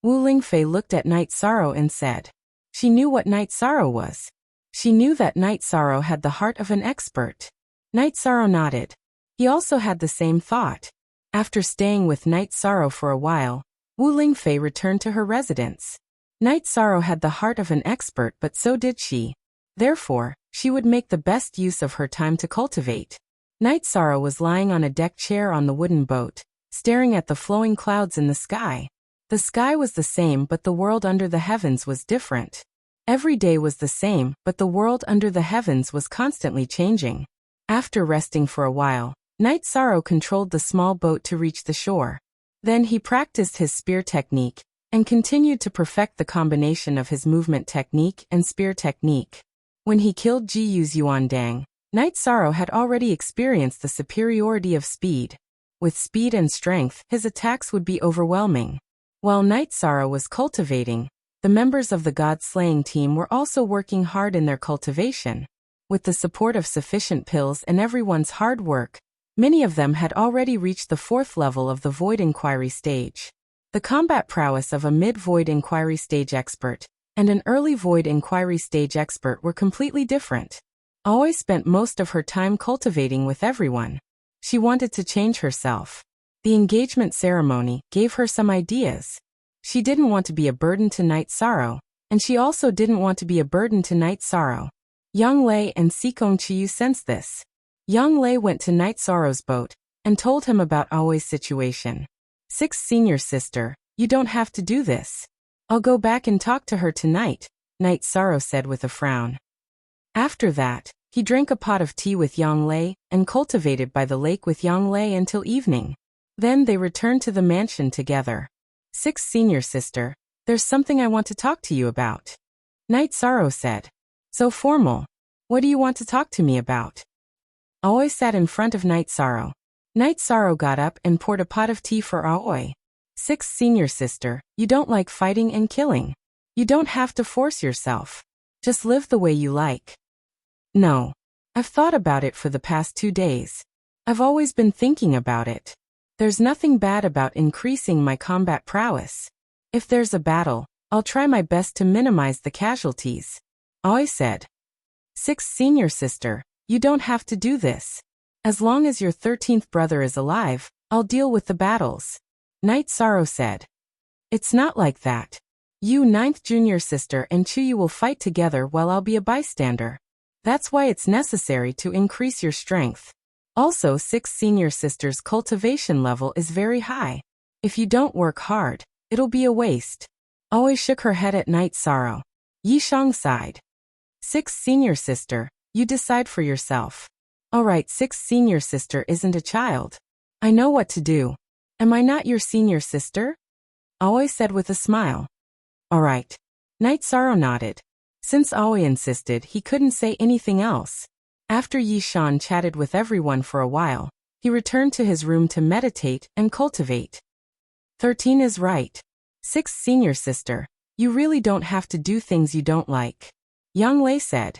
Wu Lingfei looked at Night Sorrow and said. She knew what Night Sorrow was. She knew that Night Sorrow had the heart of an expert. Night Sorrow nodded. He also had the same thought. After staying with Night Sorrow for a while, Wu Lingfei returned to her residence. Night Sorrow had the heart of an expert, but so did she. Therefore, she would make the best use of her time to cultivate. Night Sorrow was lying on a deck chair on the wooden boat, staring at the flowing clouds in the sky. The sky was the same, but the world under the heavens was different. Every day was the same, but the world under the heavens was constantly changing. After resting for a while, Night Sorrow controlled the small boat to reach the shore. Then he practiced his spear technique, and continued to perfect the combination of his movement technique and spear technique. When he killed Ji Yu's Yuandang, Night Sorrow had already experienced the superiority of speed. With speed and strength, his attacks would be overwhelming. While Night Sorrow was cultivating, the members of the God-slaying team were also working hard in their cultivation. With the support of sufficient pills and everyone's hard work, many of them had already reached the 4th level of the Void Inquiry stage. The combat prowess of a mid-Void Inquiry stage expert and an early Void Inquiry stage expert were completely different. Aoi spent most of her time cultivating with everyone. She wanted to change herself. The engagement ceremony gave her some ideas. She didn't want to be a burden to Night Sorrow, and she also didn't want to be a burden to Night Sorrow. Yang Lei and Sikong Chiyu sensed this. Yang Lei went to Night Sorrow's boat and told him about Aoi's situation. 6th Senior Sister, you don't have to do this. I'll go back and talk to her tonight, Night Sorrow said with a frown. After that, he drank a pot of tea with Yang Lei and cultivated by the lake with Yang Lei until evening. Then they returned to the mansion together. 6th Senior Sister, there's something I want to talk to you about. Night Sorrow said. So formal. What do you want to talk to me about? Aoi sat in front of Night Sorrow. Night Sorrow got up and poured a pot of tea for Aoi. 6th Senior Sister, you don't like fighting and killing. You don't have to force yourself. Just live the way you like. No. I've thought about it for the past 2 days. I've always been thinking about it. There's nothing bad about increasing my combat prowess. If there's a battle, I'll try my best to minimize the casualties. Aoi said. 6th Senior Sister, you don't have to do this. As long as your 13th brother is alive, I'll deal with the battles. Night Sorrow said. It's not like that. You 9th Junior Sister and Chuyu will fight together while I'll be a bystander. That's why it's necessary to increase your strength. Also 6th Senior Sister's cultivation level is very high. If you don't work hard, it'll be a waste. Aoi shook her head at Night Sorrow. Yi Shang sighed. 6th Senior Sister, you decide for yourself. Alright, 6th Senior Sister isn't a child. I know what to do. Am I not your senior sister? Aoi said with a smile. All right. Night Sorrow nodded. Since Aoi insisted, he couldn't say anything else. After Yi Shan chatted with everyone for a while, he returned to his room to meditate and cultivate. 13 is right. 6th senior sister, you really don't have to do things you don't like. Yang Lei said.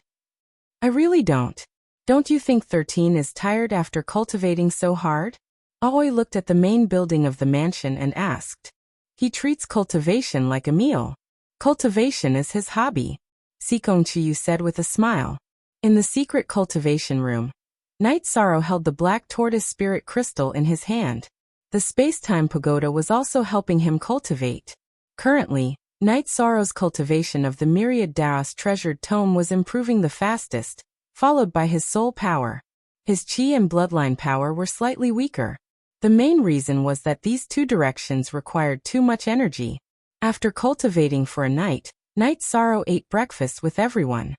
I really don't. Don't you think 13 is tired after cultivating so hard? Aoi looked at the main building of the mansion and asked. He treats cultivation like a meal. Cultivation is his hobby. Sikong Chiyu said with a smile. In the secret cultivation room, Night Sorrow held the black tortoise spirit crystal in his hand. The space-time pagoda was also helping him cultivate. Currently, Night Sorrow's cultivation of the myriad Daos treasured tome was improving the fastest, followed by his soul power. His chi and bloodline power were slightly weaker. The main reason was that these two directions required too much energy. After cultivating for a night, Night Sorrow ate breakfast with everyone.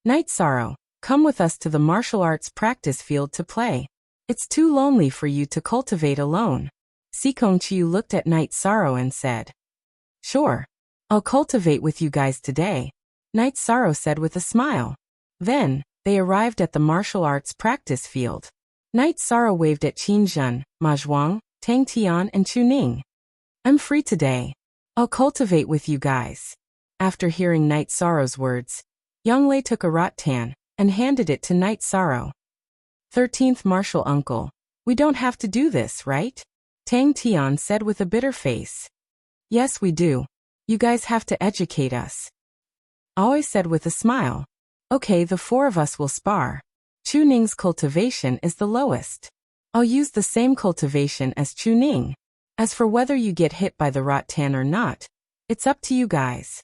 Night Sorrow, come with us to the martial arts practice field to play. It's too lonely for you to cultivate alone. Sikong Chiyu looked at Night Sorrow and said. Sure. I'll cultivate with you guys today. Night Sorrow said with a smile. Then, they arrived at the martial arts practice field. Night Sorrow waved at Qin Zhen, Ma Zhuang, Tang Tian and Chu Ning. I'm free today. I'll cultivate with you guys. After hearing Night Sorrow's words, Yang Lei took a rattan and handed it to Night Sorrow. 13th Martial Uncle, we don't have to do this, right? Tang Tian said with a bitter face. Yes, we do. You guys have to educate us. Aoi said with a smile. Okay, the 4 of us will spar. Chu Ning's cultivation is the lowest. I'll use the same cultivation as Chu Ning. As for whether you get hit by the rattan or not, it's up to you guys.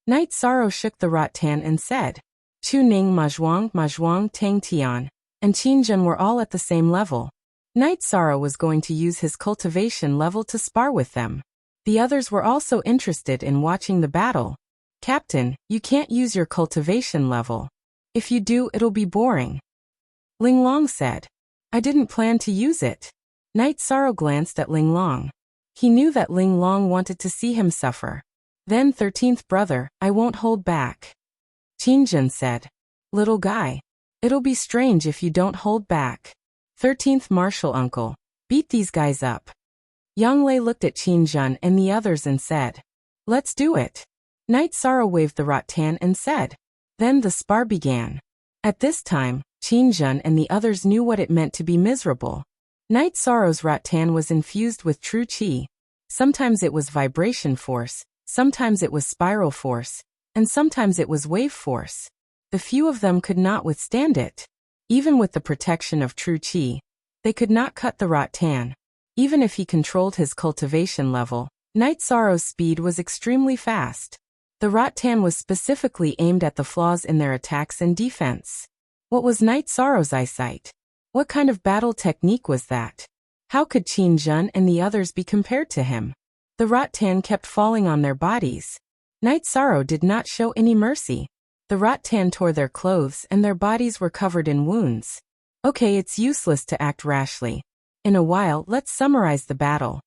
Night Sorrow shook the rattan and said. Chu Ning, Ma Zhuang, Tang Tian, and Qin Zhen were all at the same level. Night Sorrow was going to use his cultivation level to spar with them. The others were also interested in watching the battle. Captain, you can't use your cultivation level. If you do, it'll be boring. Ling Long said. I didn't plan to use it. Night Sorrow glanced at Ling Long. He knew that Ling Long wanted to see him suffer. Then 13th brother, I won't hold back. Qin Zhen said. Little guy. It'll be strange if you don't hold back. 13th Martial Uncle, beat these guys up. Yang Lei looked at Qin Zhen and the others and said. Let's do it. Night Sorrow waved the rattan and said. Then the spar began. At this time, Qin Zhen and the others knew what it meant to be miserable. Night Sorrow's rattan was infused with true chi. Sometimes it was vibration force, sometimes it was spiral force, and sometimes it was wave force. The few of them could not withstand it. Even with the protection of true chi, they could not cut the rattan. Even if he controlled his cultivation level, Night Sorrow's speed was extremely fast. The rattan was specifically aimed at the flaws in their attacks and defense. What was Night Sorrow's eyesight? What kind of battle technique was that? How could Qin Zhen and the others be compared to him? The rattan kept falling on their bodies. Night Sorrow did not show any mercy. The rattan tore their clothes and their bodies were covered in wounds. Okay, it's useless to act rashly. In a while, let's summarize the battle.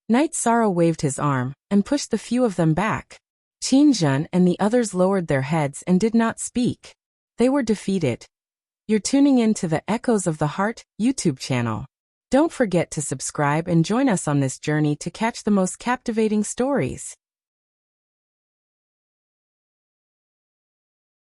Night Sorrow waved his arm and pushed the few of them back. Qin Zhen and the others lowered their heads and did not speak. They were defeated. You're tuning in to the Echoes of the Heart YouTube channel. Don't forget to subscribe and join us on this journey to catch the most captivating stories.